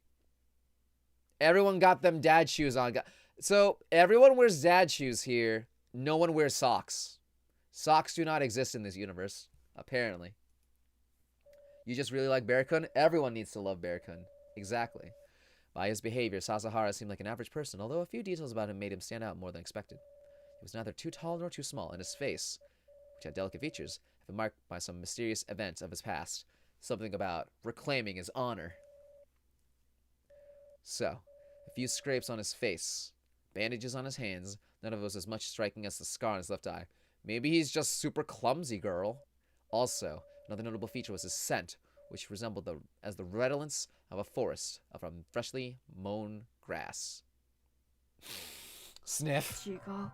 Everyone got them dad shoes on. So everyone wears dad shoes here. No one wears socks. Socks do not exist in this universe, apparently. You just really like Bear-kun? Everyone needs to love Bear-kun. Exactly. By his behavior, Sasahara seemed like an average person, although a few details about him made him stand out more than expected. He was neither too tall nor too small, and his face, which had delicate features, had been marked by some mysterious event of his past. Something about reclaiming his honor. So, a few scrapes on his face, bandages on his hands, none of it was as much striking as the scar on his left eye. Maybe he's just super clumsy, girl. Also, another notable feature was his scent, which resembled the redolence of a forest from freshly mown grass. Sniff. 違う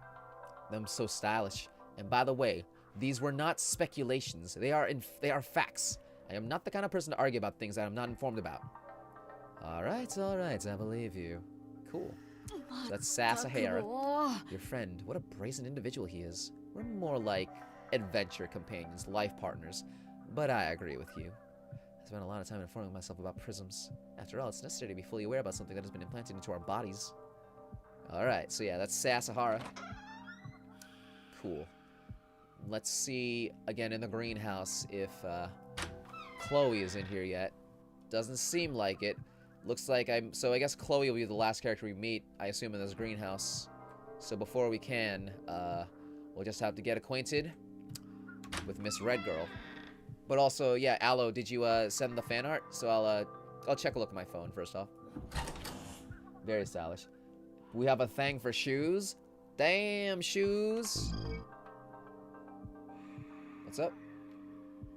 Them so stylish. And by the way, these were not speculations. They are facts. I am not the kind of person to argue about things that I'm not informed about. All right, I believe you. Cool. So that's Sasahara, もう your friend. What a brazen individual he is. We're more like adventure companions, life partners. But I agree with you. I spent a lot of time informing myself about prisms. After all, it's necessary to be fully aware about something that has been implanted into our bodies. Alright, so yeah, that's Sasahara. Cool. Let's see, again, in the greenhouse, if Chloe is in here yet. Doesn't seem like it. Looks like so I guess Chloe will be the last character we meet, I assume, in this greenhouse. So before we can, we'll just have to get acquainted with Miss Red Girl. But also, yeah, Aloe, did you send the fan art? So I'll check a look at my phone first off. Very stylish. We have a thing for shoes. Damn, shoes. What's up?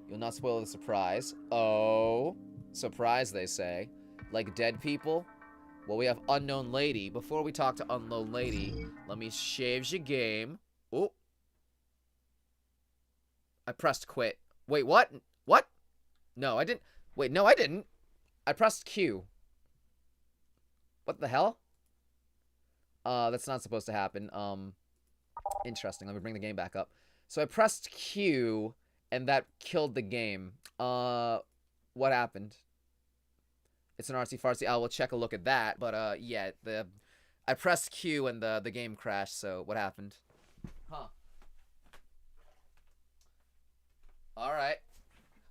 You'll not spoil the surprise. Oh, surprise, they say. Like dead people? Well, we have Unknown Lady. Before we talk to Unknown Lady, let me shave your game. Oh. I pressed quit. Wait, what? What? No, I didn't. Wait, no, I didn't. I pressed Q. What the hell? That's not supposed to happen. Interesting. Let me bring the game back up. So I pressed Q, and that killed the game. What happened? It's an artsy-fartsy. We'll check a look at that. But, yeah, I pressed Q, and the game crashed, so what happened? Huh. Alright.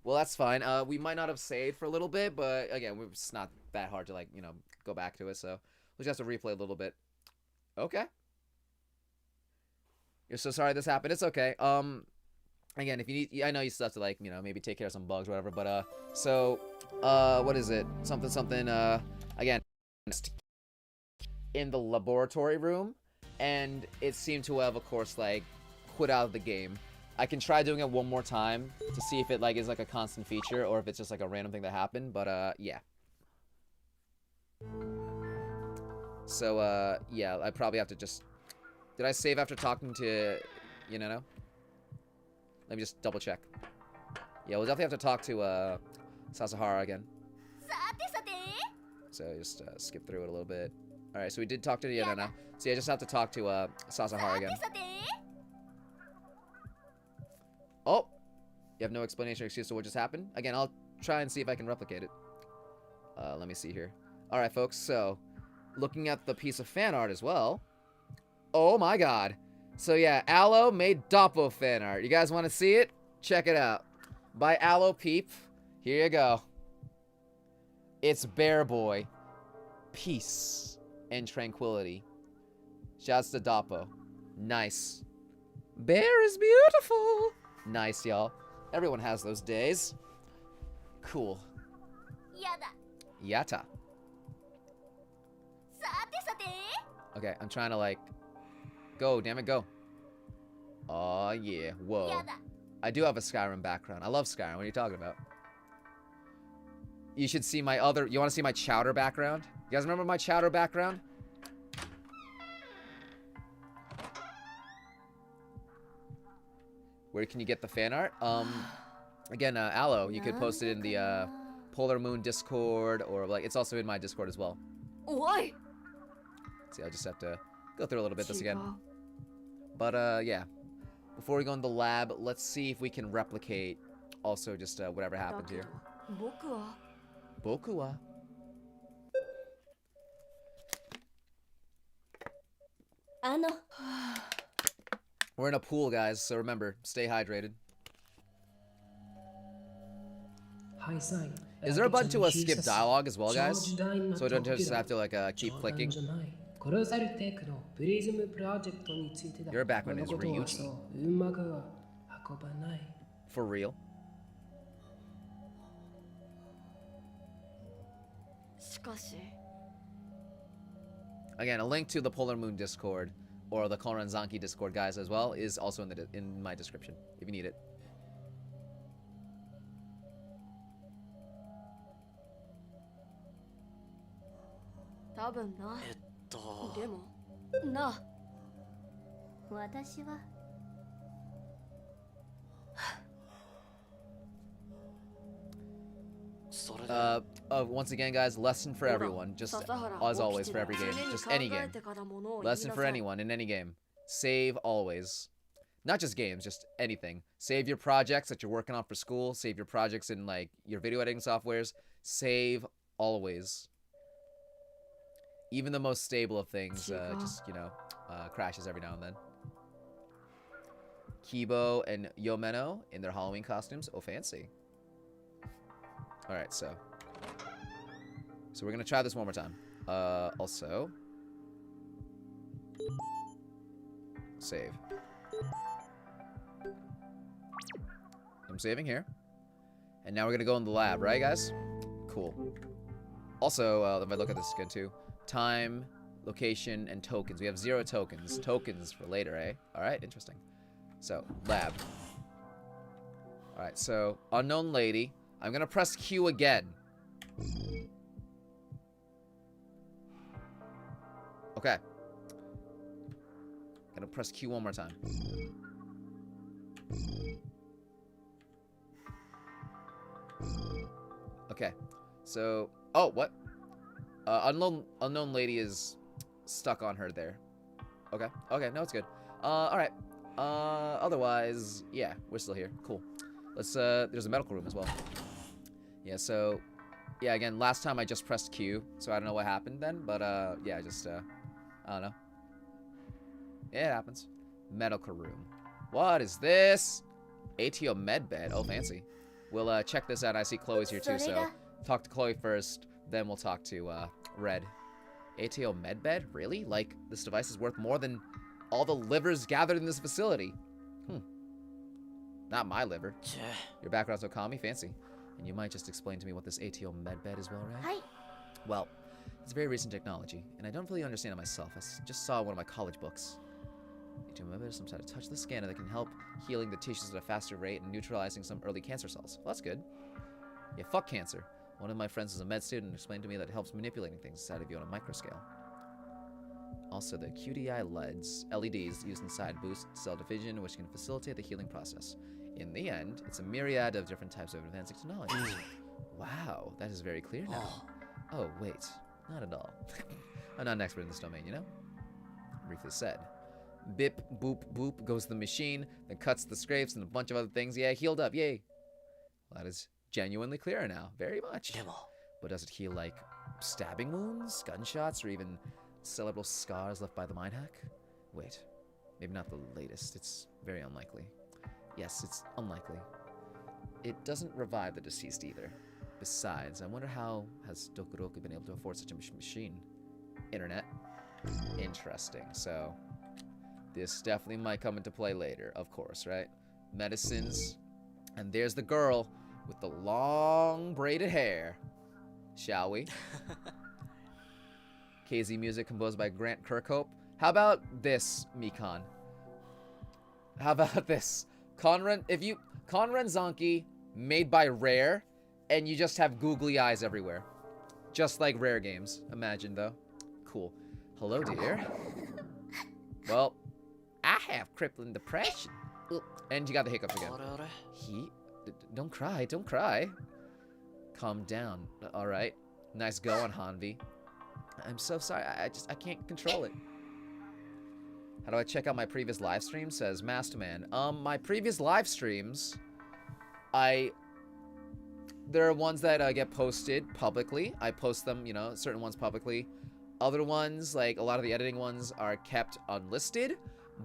Well, that's fine. We might not have saved for a little bit, but, again, it's not that hard to, like, you know, go back to it, so we'll just have to replay a little bit. Okay. You're so sorry this happened. It's okay. Again, if you need, I know you still have to, like, you know, maybe take care of some bugs or whatever, but, so, what is it? Something, again, in the laboratory room, and it seemed to have, of course, like, quit out of the game. I can try doing it one more time to see if it, like, is, like, a constant feature, or if it's just, like, a random thing that happened, but, yeah. So, yeah, I probably have to just... Did I save after talking to... You know? Let me just double check. Yeah, we'll definitely have to talk to, Sasahara again. So, just, skip through it a little bit. Alright, so we did talk to Yanana. So, yeah, just have to talk to, Sasahara again. Oh! You have no explanation or excuse to what just happened? Again, I'll try and see if I can replicate it. Let me see here. Alright, folks, so... Looking at the piece of fan art as well. Oh my god. So yeah, Aloe made Doppo fan art. You guys want to see it? Check it out. By Aloe Peep. Here you go. It's Bear Boy. Peace and tranquility. Shouts to Doppo. Nice. Bear is beautiful. Nice, y'all. Everyone has those days. Cool. Yata. Okay, I'm trying to, like... Go, damn it, go. Oh yeah, whoa. I do have a Skyrim background. I love Skyrim. What are you talking about? You should see my other... You want to see my Chowder background? You guys remember my Chowder background? Where can you get the fan art? Again, Aloe, you could post it in the Polar Moon Discord, or like it's also in my Discord as well. Oi! See, I just have to go through a little bit this again. But yeah, before we go in the lab, let's see if we can replicate also just whatever happened here. Boku wa. あの We're in a pool, guys, so remember, stay hydrated. Is there a button to skip dialogue as well, guys? So I don't just have to like keep clicking. Your background is Ryuji. For real? しかし Again, a link to the Polar Moon Discord or the Konran Zanki Discord, guys, as well, is also in my description if you need it. 多分なでもなあ私は Once again, guys, lesson for everyone. Just as always for every game. Just any game. Lesson for anyone in any game. Save always. Not just games, just anything. Save your projects that you're working on for school. Save your projects in like your video editing softwares. Save always. Even the most stable of things just, you know, crashes every now and then. Kibo and Yomeno in their Halloween costumes. Oh, fancy. Alright, so we're gonna try this one more time. Also save. I'm saving here. And now we're gonna go in the lab, right guys? Cool. Also, if I look at this again too, time, location, and tokens. We have 0 tokens. Tokens for later, eh? Alright, interesting. So, lab. Alright, so unknown lady. I'm gonna press Q again. Okay. Gonna press Q one more time. Okay. So, oh, what? Unknown lady is stuck on her there. Okay. Okay, no, it's good. Alright. Otherwise, yeah, we're still here. Cool. Let's, there's a medical room as well. Yeah, so, yeah, again, last time I just pressed Q, so I don't know what happened then, but, yeah, just, I don't know. Yeah, it happens. Medical room. What is this? ATO med bed. Oh, fancy. We'll, check this out. I see Chloe's here, too, so talk to Chloe first, then we'll talk to, Red. ATO med bed? Really? Like, this device is worth more than all the livers gathered in this facility. Not my liver. Your background's Okami? Fancy. And you might just explain to me what this ATO medbed is, well, right? Well, it's very recent technology, and I don't really understand it myself. I just saw one of my college books. ATO medbed is some sort of touchless scanner that can help healing the tissues at a faster rate and neutralizing some early cancer cells. Well, that's good. Yeah, fuck cancer. One of my friends is a med student and explained to me that it helps manipulating things inside of you on a microscale. Also, the QDI LEDs used inside boost cell division, which can facilitate the healing process. In the end, it's a myriad of different types of advanced technologies. Wow, that is very clear now. Oh, wait. Not at all. I'm not an expert in this domain, you know? Briefly said. Bip, boop, boop goes the machine, then cuts the scrapes and a bunch of other things. Yeah, healed up, yay. Well, that is genuinely clearer now. Very much. But does it heal, like, stabbing wounds, gunshots, or even cerebral scars left by the mine hack? Wait. Maybe not the latest. It's very unlikely. Yes, it's unlikely. It doesn't revive the deceased either. Besides, I wonder how has Dokuroku been able to afford such a machine? Internet. Interesting. So, this definitely might come into play later, of course, right? Medicines. And there's the girl with the long braided hair. Shall we? KZ music composed by Grant Kirkhope. How about this, Mikan? How about this? Konran Zanki made by Rare, and you just have googly eyes everywhere. Just like Rare games. Imagine, though. Cool. Hello, dear. Well, I have crippling depression. And you got the hiccups again. Don't cry, don't cry. Calm down. Alright. Nice going, Hanvi. I'm so sorry, I can't control it. How do I check out my previous live stream? Says Masterman. My previous live streams, there are ones that get posted publicly. I post them, you know, certain ones publicly. other ones, like a lot of the editing ones, are kept unlisted.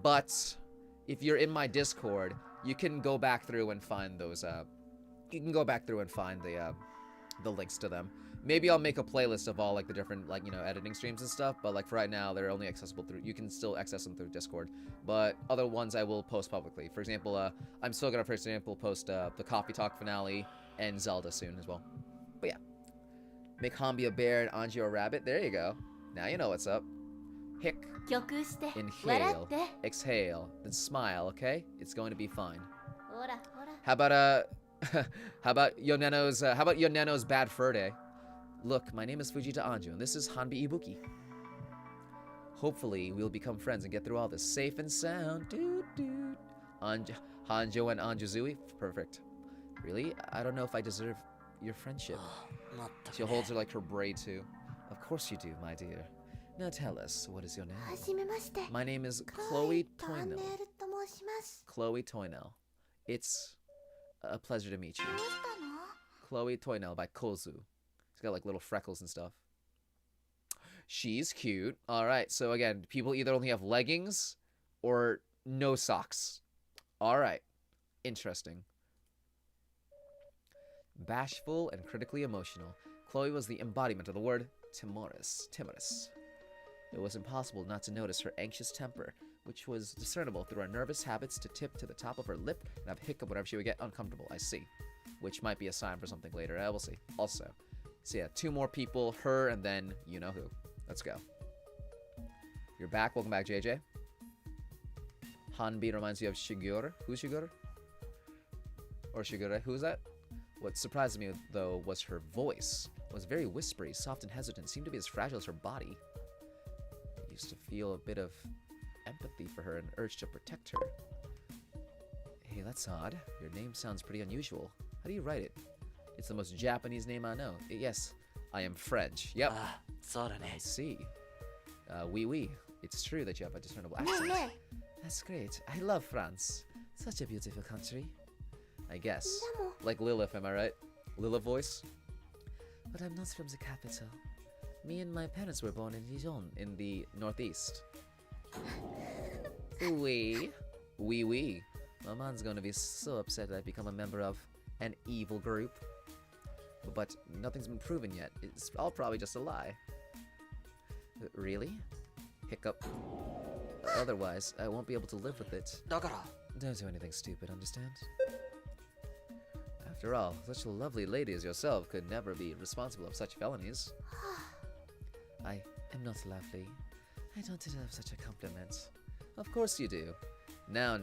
But if you're in my Discord, you can go back through and find those. You can go back through and find the links to them. Maybe I'll make a playlist of all like the different like editing streams and stuff. But like for right now, they're only accessible through. You can still access them through Discord. But other ones I will post publicly. For example, I'm still gonna, for example, post the Coffee Talk finale and Zelda soon as well. But yeah, make Hanbi a bear and Anju a rabbit. There you go. Now you know what's up. Hick. 曲して笑 Inhale. って Exhale. Then smile. Okay, it's going to be fine. ほらほら How about how about Yoneno's bad fur day? Look, my name is Fujita Anju, and this is Hanbi Ibuki. Hopefully, we'll become friends and get through all this safe and sound. Doot doot. Hanjo and Anjuzui? Perfect. Really? I don't know if I deserve your friendship. まったく She ね holds her like her braid too. Of course you do, my dear. Now tell us, what is your name? はじめまして My name is ト Chloe ンネ Toynell. ルと申します Chloe Toynell. It's a pleasure to meet you. どうしたの Chloe Toynell by Kozu. She's got like little freckles and stuff. She's cute. Alright, so again, people either only have leggings or no socks. Alright. Interesting. Bashful and critically emotional. Chloe was the embodiment of the word timorous. Timorous. It was impossible not to notice her anxious temper, which was discernible through her nervous habits to tip to the top of her lip and have a hiccup whenever she would get uncomfortable. I see. Which might be a sign for something later. We'll see. Also. So yeah, 2 more people. Her and then you know who. Let's go. You're back. Welcome back, JJ. Hanbi reminds you of Shigure. Who's Shigure? Or Shigure. Who's that? What surprised me, though, was her voice. It was very whispery, soft and hesitant. Seemed to be as fragile as her body. I used to feel a bit of empathy for her and urge to protect her. Hey, that's odd. Your name sounds pretty unusual. How do you write it? It's the most Japanese name I know. Yes, I am French. Yep. ああそうだ I ね see. Oui, oui. It's true that you have a discernible ねえ accent. ね That's great. I love France. Such a beautiful country. I guess. えでも Like Lilith, am I right? Lilith voice? But I'm not from the capital. Me and my parents were born in Dijon, in the northeast. Oui. Oui, oui. My mom's gonna be so upset that I've become a member of an evil group. But nothing's been proven yet. It's all probably just a lie. Really? Hiccup. Otherwise, I won't be able to live with it. だから Don't do anything stupid, understand? After all, such a lovely lady as yourself could never be responsible of such felonies. I am not lovely. I don't deserve such a compliment. Of course you do. Now,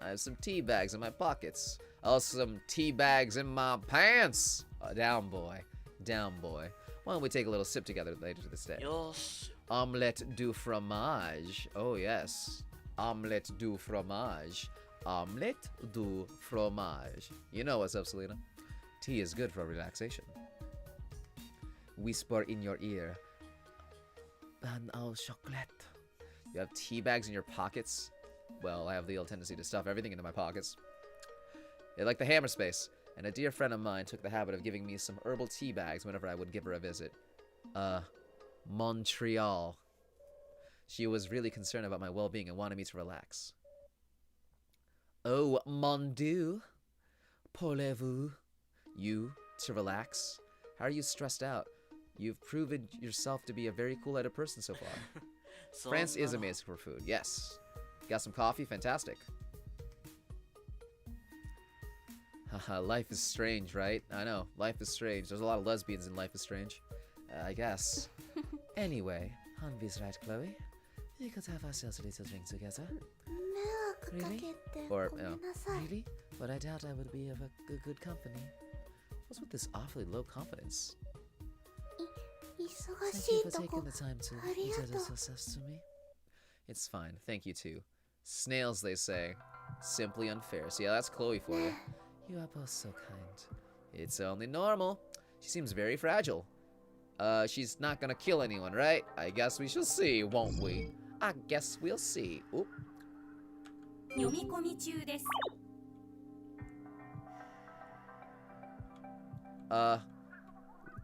I have some tea bags in my pockets. Also some tea bags in my pants. Down, boy. Down, boy. Why don't we take a little sip together later this day? よーし Omelette du fromage. Oh, yes. Omelette du fromage. Omelette du fromage. You know what's up, Selena. Tea is good for relaxation. Whisper in your ear. Pain au chocolat. You have tea bags in your pockets? Well, I have the old tendency to stuff everything into my pockets. They like the hammer space, and a dear friend of mine took the habit of giving me some herbal tea bags whenever I would give her a visit. Montreal. She was really concerned about my well-being and wanted me to relax. Oh, mon Dieu. Parlez-vous? You, to relax? How are you stressed out? You've proven yourself to be a very cool-headed person so far. そんな France is の amazing for food, yes. Got some coffee? Fantastic. Haha, life is strange, right? I know, life is strange. There's a lot of lesbians in Life is Strange. I guess. Anyway, Hanbi's right, Chloe. We could have ourselves a little drink together. 迷惑かけて Or, ごめん no. なさい Really? But I doubt I would be of a good company. What's with this awfully low confidence? 忙 Thank し you い for と taking こ the time to ありがとう introduce yourselves to me. It's fine. Thank you too. Snails, they say. Simply unfair. So yeah, that's Chloe for you. You are both so kind. It's only normal. She seems very fragile. She's not gonna kill anyone, right? I guess we shall see, won't we? I guess we'll see. Oop. 読み込み中です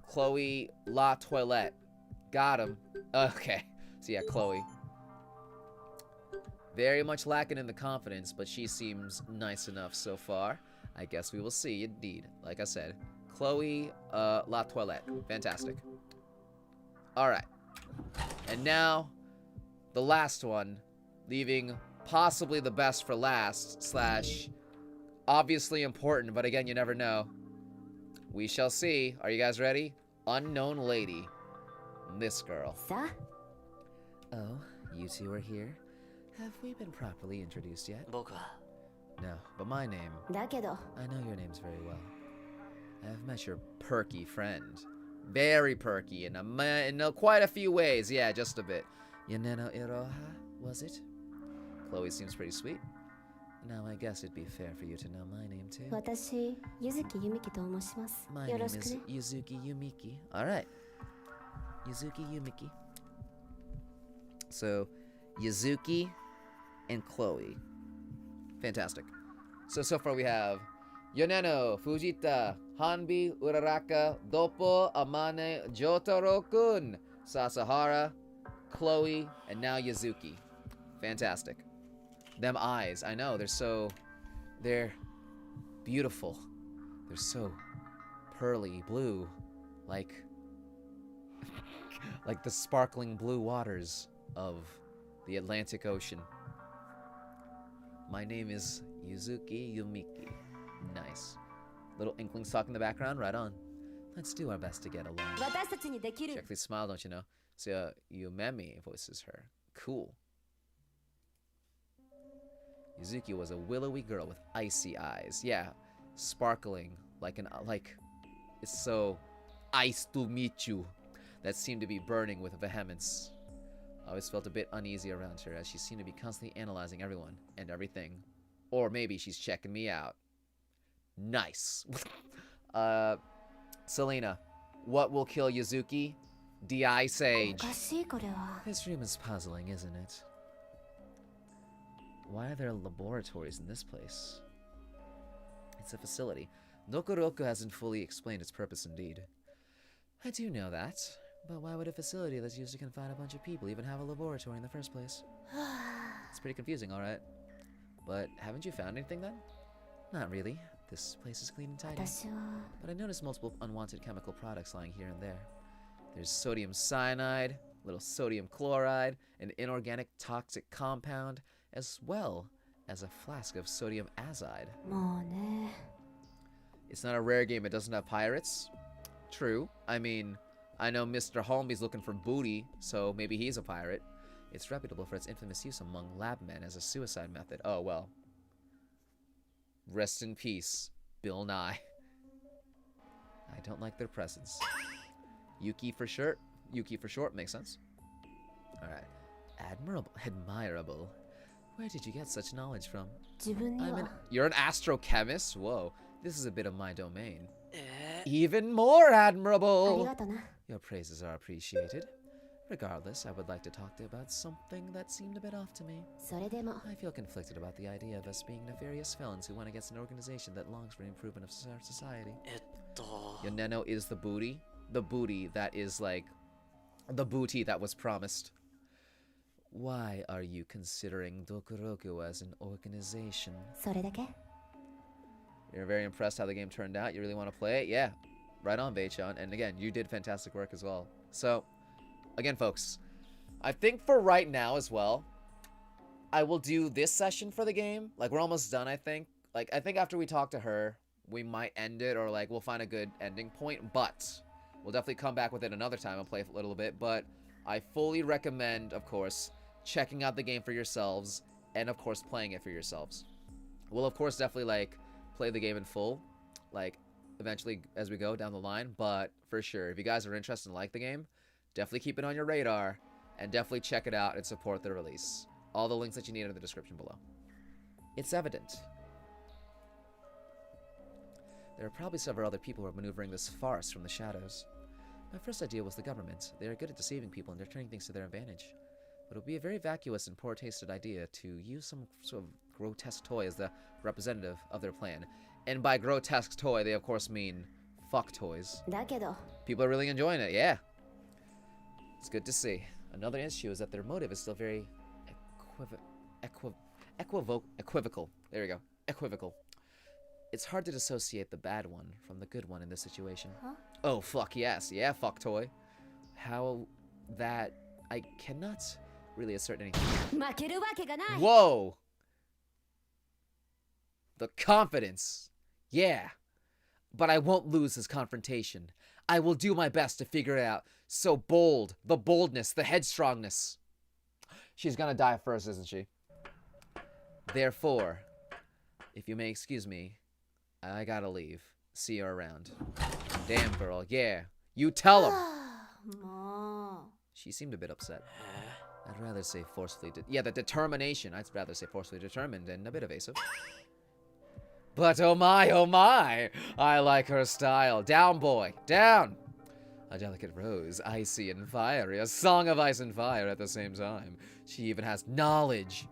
Chloe La Toilette. Got him. Okay. So yeah, Chloe. Very much lacking in the confidence, but she seems nice enough so far. I guess we will see, indeed. Like I said, Chloe, La Toilette. Fantastic. Alright. And now, the last one, leaving possibly the best for last, slash, obviously important, but again, you never know. We shall see. Are you guys ready? Unknown lady. This girl. Oh, you two are here? Have we been properly introduced yet? 僕は No, but my name, だけど I know your names very well. I have met your perky friend. Very perky in quite a few ways. Yeah, just a bit. Yoneno Iroha, was it? Chloe seems pretty sweet. Now I guess it'd be fair for you to know my name too. 私、ゆずきゆみきと申します。 My よ name ろしく is ね。 Yuzuki Yumiki. Alright. Yuzuki Yumiki. So, Yuzuki and Chloe. Fantastic. So far we have Yoneno, Fujita, Hanbi, Uraraka, Doppo, Amane, Jotaro-kun, Sasahara, Chloe, and now Yuzuki. Fantastic. Them eyes, I know, they're beautiful. They're so pearly blue, like the sparkling blue waters of the Atlantic Ocean. My name is Yuzuki Yumiki. Nice. Little inklings talk in the background, right on. Let's do our best to get along. 私たちにでき She る。 actually smiled, don't you know? So, Yumemi voices her. Cool. Yuzuki was a willowy girl with icy eyes. Yeah, sparkling like it's so ice to meet you. That seemed to be burning with vehemence. I always felt a bit uneasy around her as she seemed to be constantly analyzing everyone and everything. Or maybe she's checking me out. Nice. Selena, what will kill Yuzuki? The Ice お Age. かしいこれは。 This room is puzzling, isn't it? Why are there laboratories in this place? It's a facility. Dokuroku hasn't fully explained its purpose indeed. I do know that, but why would a facility that's used to confine a bunch of people even have a laboratory in the first place? It's pretty confusing, alright. But haven't you found anything then? Not really. This place is clean and tidy. 私は But I noticed multiple unwanted chemical products lying here and there. There's sodium cyanide, little sodium chloride, an inorganic toxic compound, as well as a flask of sodium azide. もうね。 It's not a rare game, it doesn't have pirates. True. I mean, I know Mr. Holmby's looking for booty, so maybe he's a pirate. It's reputable for its infamous use among labmen as a suicide method. Oh, well. Rest in peace, Bill Nye. I don't like their presence. Yuki for short. Yuki for short makes sense. Alright. Admirable. Where did you get such knowledge from? 自分には You're an astrochemist? Whoa. This is a bit of my domain. え Even more あり admirable! がとな。 Your praises are appreciated. Regardless, I would like to talk to you about something that seemed a bit off to me. それでも I feel conflicted about the idea of us being nefarious felons who went against an organization that longs for the improvement of our society. Yoneno is the booty. The booty that is like the booty that was promised. Why are you considering Dokuroku as an organization? それだけ You're very impressed how the game turned out. You really want to play it? Yeah. Right on, Beichan. And again, you did fantastic work as well. So, again, folks, I think for right now as well, I will do this session for the game. Like, we're almost done, I think. Like, I think after we talk to her, we might end it, or, like, we'll find a good ending point. But we'll definitely come back with it another time and play a little bit. But I fully recommend, of course, checking out the game for yourselves, and, of course, playing it for yourselves. We'll, of course, definitely, like, play the game in full, like, eventually as we go down the line. But for sure, if you guys are interested and like the game, definitely keep it on your radar, and definitely check it out and support the release. All the links that you need are in the description below. It's evident. There are probably several other people who are maneuvering this farce from the shadows. My first idea was the government. They are good at deceiving people and they're turning things to their advantage. But it would be a very vacuous and poor-tasted idea to use some sort of grotesque toy as the representative of their plan. And by grotesque toy, they of course mean fuck toys. だけど People are really enjoying it, yeah. It's good to see. Another issue is that their motive is still very equivocal. There we go. Equivocal. It's hard to dissociate the bad one from the good one in this situation. Huh? Oh, fuck yes. Yeah, fuck toy. How that... I cannot really assert anything. 負けるわけがない Whoa! The confidence. Yeah. But I won't lose this confrontation. I will do my best to figure it out. So bold. The boldness, the headstrongness. She's gonna die first, isn't she? Therefore, if you may excuse me, I gotta leave. See you around. Damn, girl. Yeah. You tell him. も She seemed a bit upset. へ I'd rather say forcefully... yeah, the determination. I'd rather say forcefully determined and a bit evasive. But oh my, I like her style. Down, boy, down. A delicate rose, icy and fiery. A song of ice and fire at the same time. She even has knowledge.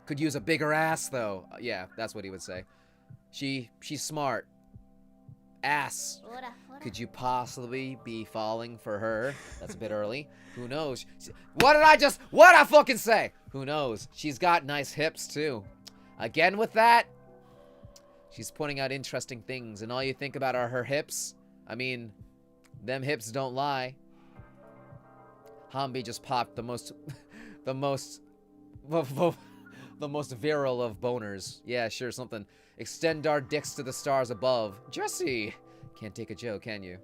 Could use a bigger ass, though. Yeah, that's what he would say. She's smart. Ass. ほらほら Could you possibly be falling for her? That's a bit early. Who knows? What I fucking say? Who knows? She's got nice hips, too. Again with that? She's pointing out interesting things, and all you think about are her hips? I mean, them hips don't lie. Hambi just popped the most virile of boners. Yeah, sure, something. Extend our dicks to the stars above. Jesse! Can't take a joke, can you?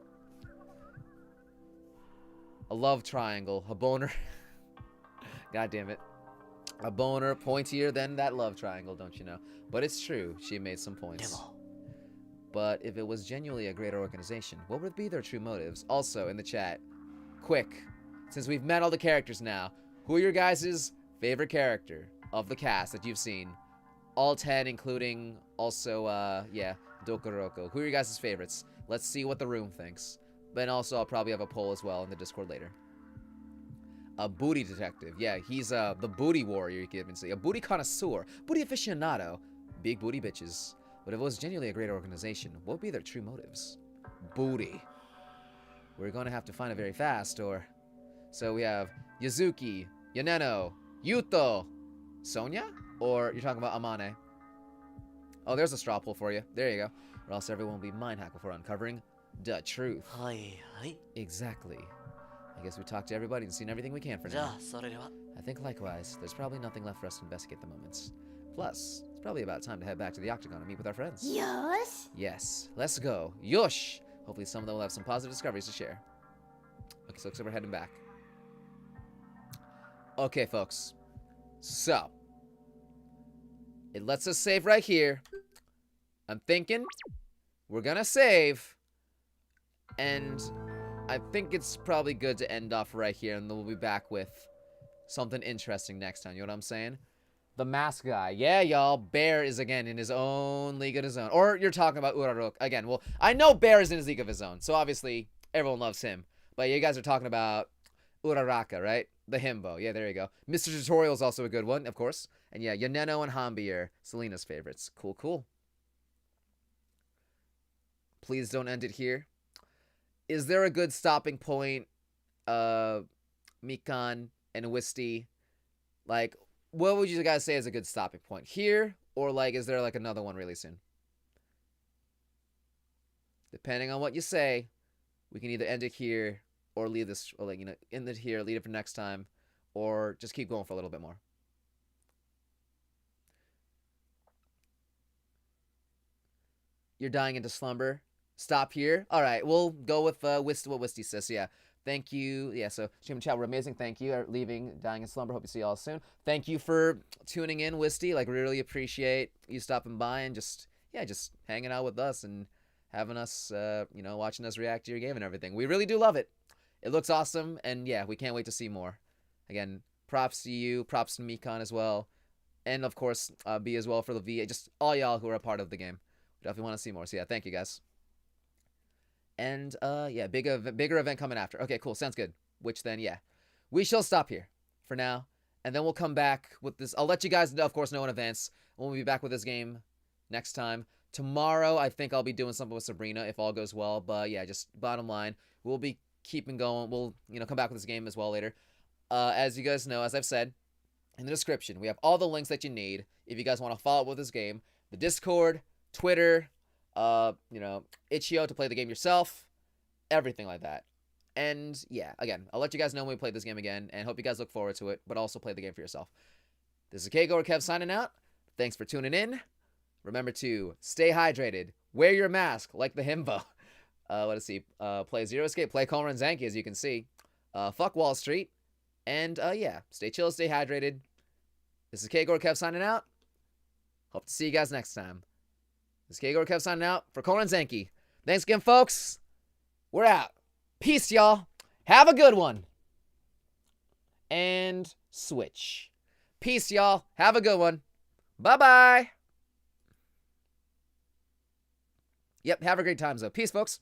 A love triangle. A boner. God damn it. A boner pointier than that love triangle, don't you know? But it's true, she made some で points. も But if it was genuinely a greater organization, what would be their true motives? Also, in the chat, quick, since we've met all the characters now, who are your guys' favorite character of the cast that you've seen? All 10, including also, yeah, Dokuroku. Who are your guys' favorites? Let's see what the room thinks. But also, I'll probably have a poll as well in the Discord later. A booty detective. Yeah, he's the booty warrior, you can even say. A booty connoisseur. Booty aficionado. Big booty bitches. But if it was genuinely a great organization, what would be their true motives? Booty. We're going to have to find it very fast, or... So we have Yuzuki, Yaneno, Yuto, Sonya? Or you're talking about Amane? Oh, there's a straw poll for you. There you go. Or else everyone will be mind-hacked before uncovering the truth. はいはい Exactly. I guess we talked to everybody and seen everything we can for じゃ now. あそれでは I think likewise, there's probably nothing left for us to investigate at the moment. Plus, it's probably about time to head back to the Octagon and meet with our friends. よーし Yes, let's go. Yosh! Hopefully some of them will have some positive discoveries to share. Okay, so looks like we're heading back. Okay, folks. So, it lets us save right here. I'm thinking we're gonna save. And I think it's probably good to end off right here, and then we'll be back with something interesting next time. You know what I'm saying? The mask guy. Yeah, y'all. Bear is, again, in his own league of his own. Or you're talking about Urarok. Again, well, I know Bear is in his league of his own, so obviously everyone loves him. But you guys are talking about Uraraka, right? The himbo. Yeah, there you go. Mr. Tutorial is also a good one, of course. And yeah, Yaneno and Hambi are Selena's favorites. Cool, cool. Please don't end it here. Is there a good stopping point, Mikan and Wisty? Like, what would you guys say is a good stopping point? Here, or like, is there like another one really soon? Depending on what you say, we can either end it here, or leave this, or like, you know, end it here, leave it for next time, or just keep going for a little bit more. You're dying into slumber. Stop here. All right, we'll go with what Wisty says. Yeah, thank you. Yeah, so stream and chat were amazing. Thank you. Leaving, dying in slumber. Hope you see you all soon. Thank you for tuning in, Wisty. Like, really appreciate you stopping by and just hanging out with us and having us, you know, watching us react to your game and everything. We really do love it. It looks awesome, and yeah, we can't wait to see more. Again, props to you. Props to Mikan as well, and of course, B as well for the VA. Just all y'all who are a part of the game. We definitely want to see more. So yeah, thank you guys. And, yeah, bigger event coming after. Okay, cool. Sounds good. Which then, yeah. We shall stop here for now. And then we'll come back with this. I'll let you guys, of course, know in advance. We'll be back with this game next time. Tomorrow, I think I'll be doing something with Sabrina if all goes well. But, yeah, just bottom line, we'll be keeping going. We'll, come back with this game as well later. As you guys know, as I've said, in the description, we have all the links that you need if you guys want to follow up with this game. The Discord, Twitter, itch.io to play the game yourself, everything like that. And yeah, again, I'll let you guys know when we play this game again, and hope you guys look forward to it, but also play the game for yourself. This is KGOKev signing out. Thanks for tuning in. Remember to stay hydrated, wear your mask like the himbo. Let's see, play Zero Escape, play Konran Zanki, as you can see. Fuck Wall Street. And yeah, stay chill, stay hydrated. This is KGOKev signing out. Hope to see you guys next time. This is KGOKev signing out for Konran Zanki. Thanks again, folks. We're out. Peace, y'all. Have a good one. And switch. Peace, y'all. Have a good one. Bye-bye. Yep, have a great time, though. Peace, folks.